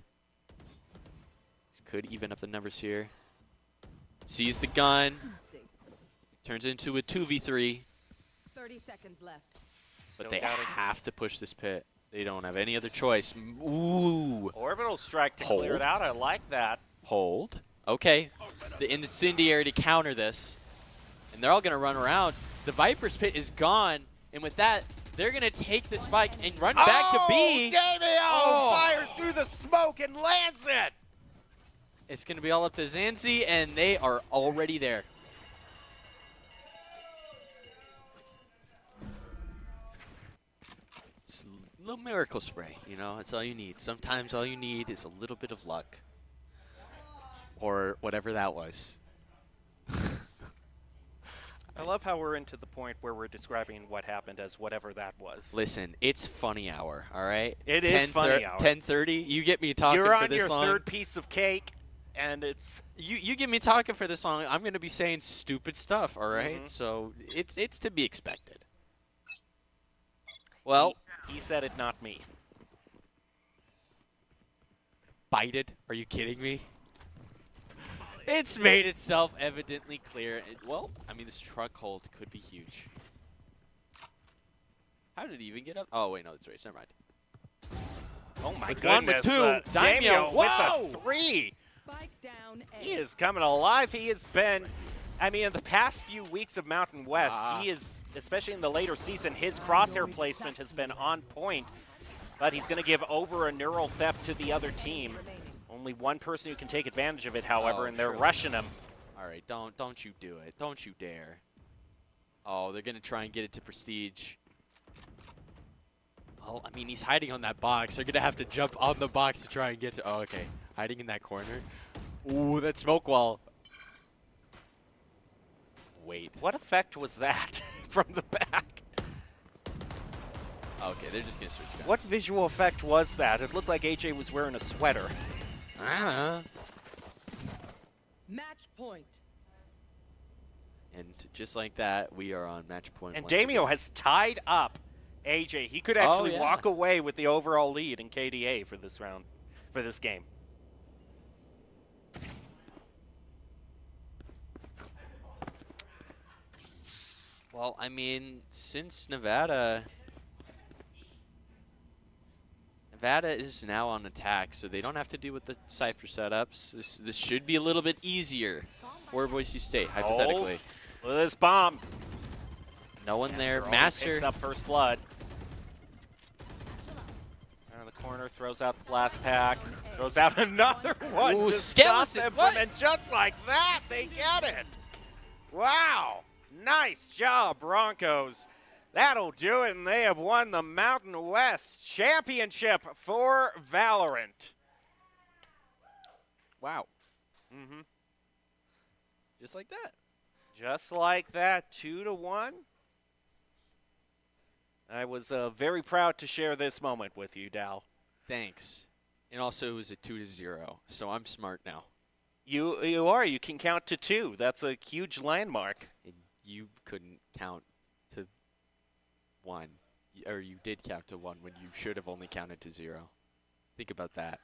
even up the numbers here. Sees the gun, turns into a 2v3. 30 seconds left. But they have to push this pit. They don't have any other choice. Ooh. Orbital strike to clear it out. I like that. Hold. Okay. The incendiary to counter this. And they're all going to run around. The Viper's Pit is gone. And with that, they're going to take the spike and run back to B. Damien fires through the smoke and lands it. It's going to be all up to Zanzi, and they are already there. It's a little miracle spray, you know, that's all you need. Sometimes all you need is a little bit of luck. Or whatever that was. I love how we're into the point where we're describing what happened as whatever that was. Listen, it's funny hour, all right? It is funny hour. 10:30, you get me talking You're for this long. on your third piece of cake, and it's... You get me talking for this long, I'm going to be saying stupid stuff, all right? So it's to be expected. Well... He said it, not me. Bited? Are you kidding me? It's made itself evidently clear. Well, I mean, this truck hold could be huge. How did he even get up? Oh, wait, no, that's right. Never mind. Oh, my with goodness. One, with two. Damien with Whoa! the 3. Spike down A. He is coming alive. He has been... I mean, in the past few weeks of Mountain West, he is, especially in the later season, his crosshair placement has been on point. But he's going to give over a neural theft to the other team. Only one person who can take advantage of it, however, and they're rushing him. All right, don't you do it. Don't you dare. Oh, they're going to try and get it to Prestige. Well, I mean, he's hiding on that box. They're going to have to jump on the box to try and get to... Oh, okay. Hiding in that corner. Ooh, that smoke wall. Wait. What effect was that from the back? Okay, they're just going to switch guns. What visual effect was that? It looked like AJ was wearing a sweater. I don't know. Match point. And just like that, we are on match point. And once Damio again. has tied up AJ. He could actually yeah. walk away with the overall lead in KDA for this round, for this game. Well, I mean, since Nevada is now on attack, so they don't have to deal with the Cypher setups. This should be a little bit easier for Boise State, hypothetically. Oh, look at this bomb. No one there. only Master picks up first blood. Out of the corner, throws out the blast pack, throws out another one Ooh, to stop Skeleton, them what? and just like that, they get it. Wow, nice job, Broncos. That'll do it, and they have won the Mountain West Championship for Valorant. Wow. Mm-hmm. Just like that. Just like that, 2-1. I was very proud to share this moment with you, Dal. Thanks. And also, it was a 2-0, so I'm smart now. You are. You can count to 2. That's a huge landmark. And you couldn't count to 1, or you did count to 1 when you should have only counted to 0. Think about that.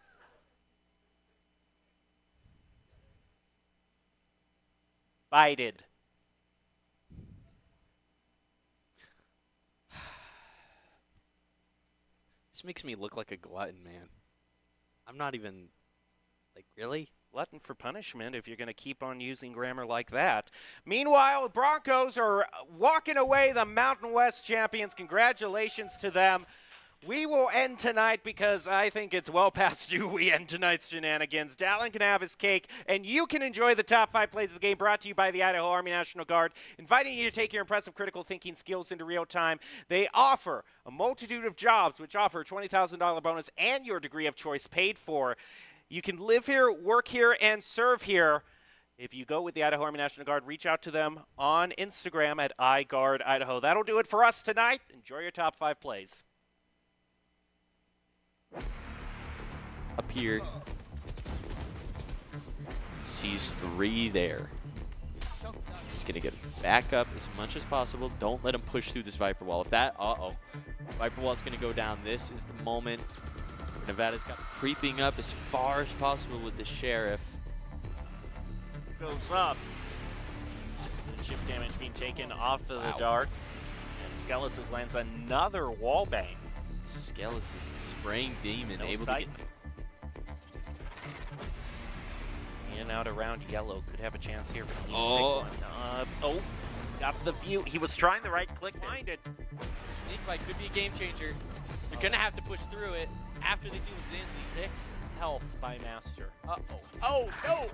Bited. This makes me look like a glutton, man. I'm not even, like, really? Glutton for punishment if you're going to keep on using grammar like that. Meanwhile, the Broncos are walking away the Mountain West champions. Congratulations to them. We will end tonight because I think it's well past due we end tonight's shenanigans. Dallin can have his cake, and you can enjoy the top 5 plays of the game brought to you by the Idaho Army National Guard, inviting you to take your impressive critical thinking skills into real time. They offer a multitude of jobs, which offer a $20,000 bonus and your degree of choice paid for. You can live here, work here, and serve here. If you go with the Idaho Army National Guard, reach out to them on Instagram at iGuardIdaho. That'll do it for us tonight. Enjoy your top 5 plays. Up here. Sees 3 there. Just going to get back up as much as possible. Don't let him push through this Viper Wall. If that, Viper Wall is going to go down. This is the moment. Nevada's got creeping up as far as possible with the Sheriff. Goes up. The chip damage being taken off of the dart. And Skelis lands another wall bang. Skelis is the spraying demon, No able sight. to get... In and out around yellow. Could have a chance here, but he's Oh. one. Got the view. He was trying the right click. Minded. The sneak bite could be a game changer. You're going to have to push through it after they do Zanzi. 6 health by Master. Uh-oh. Oh, no!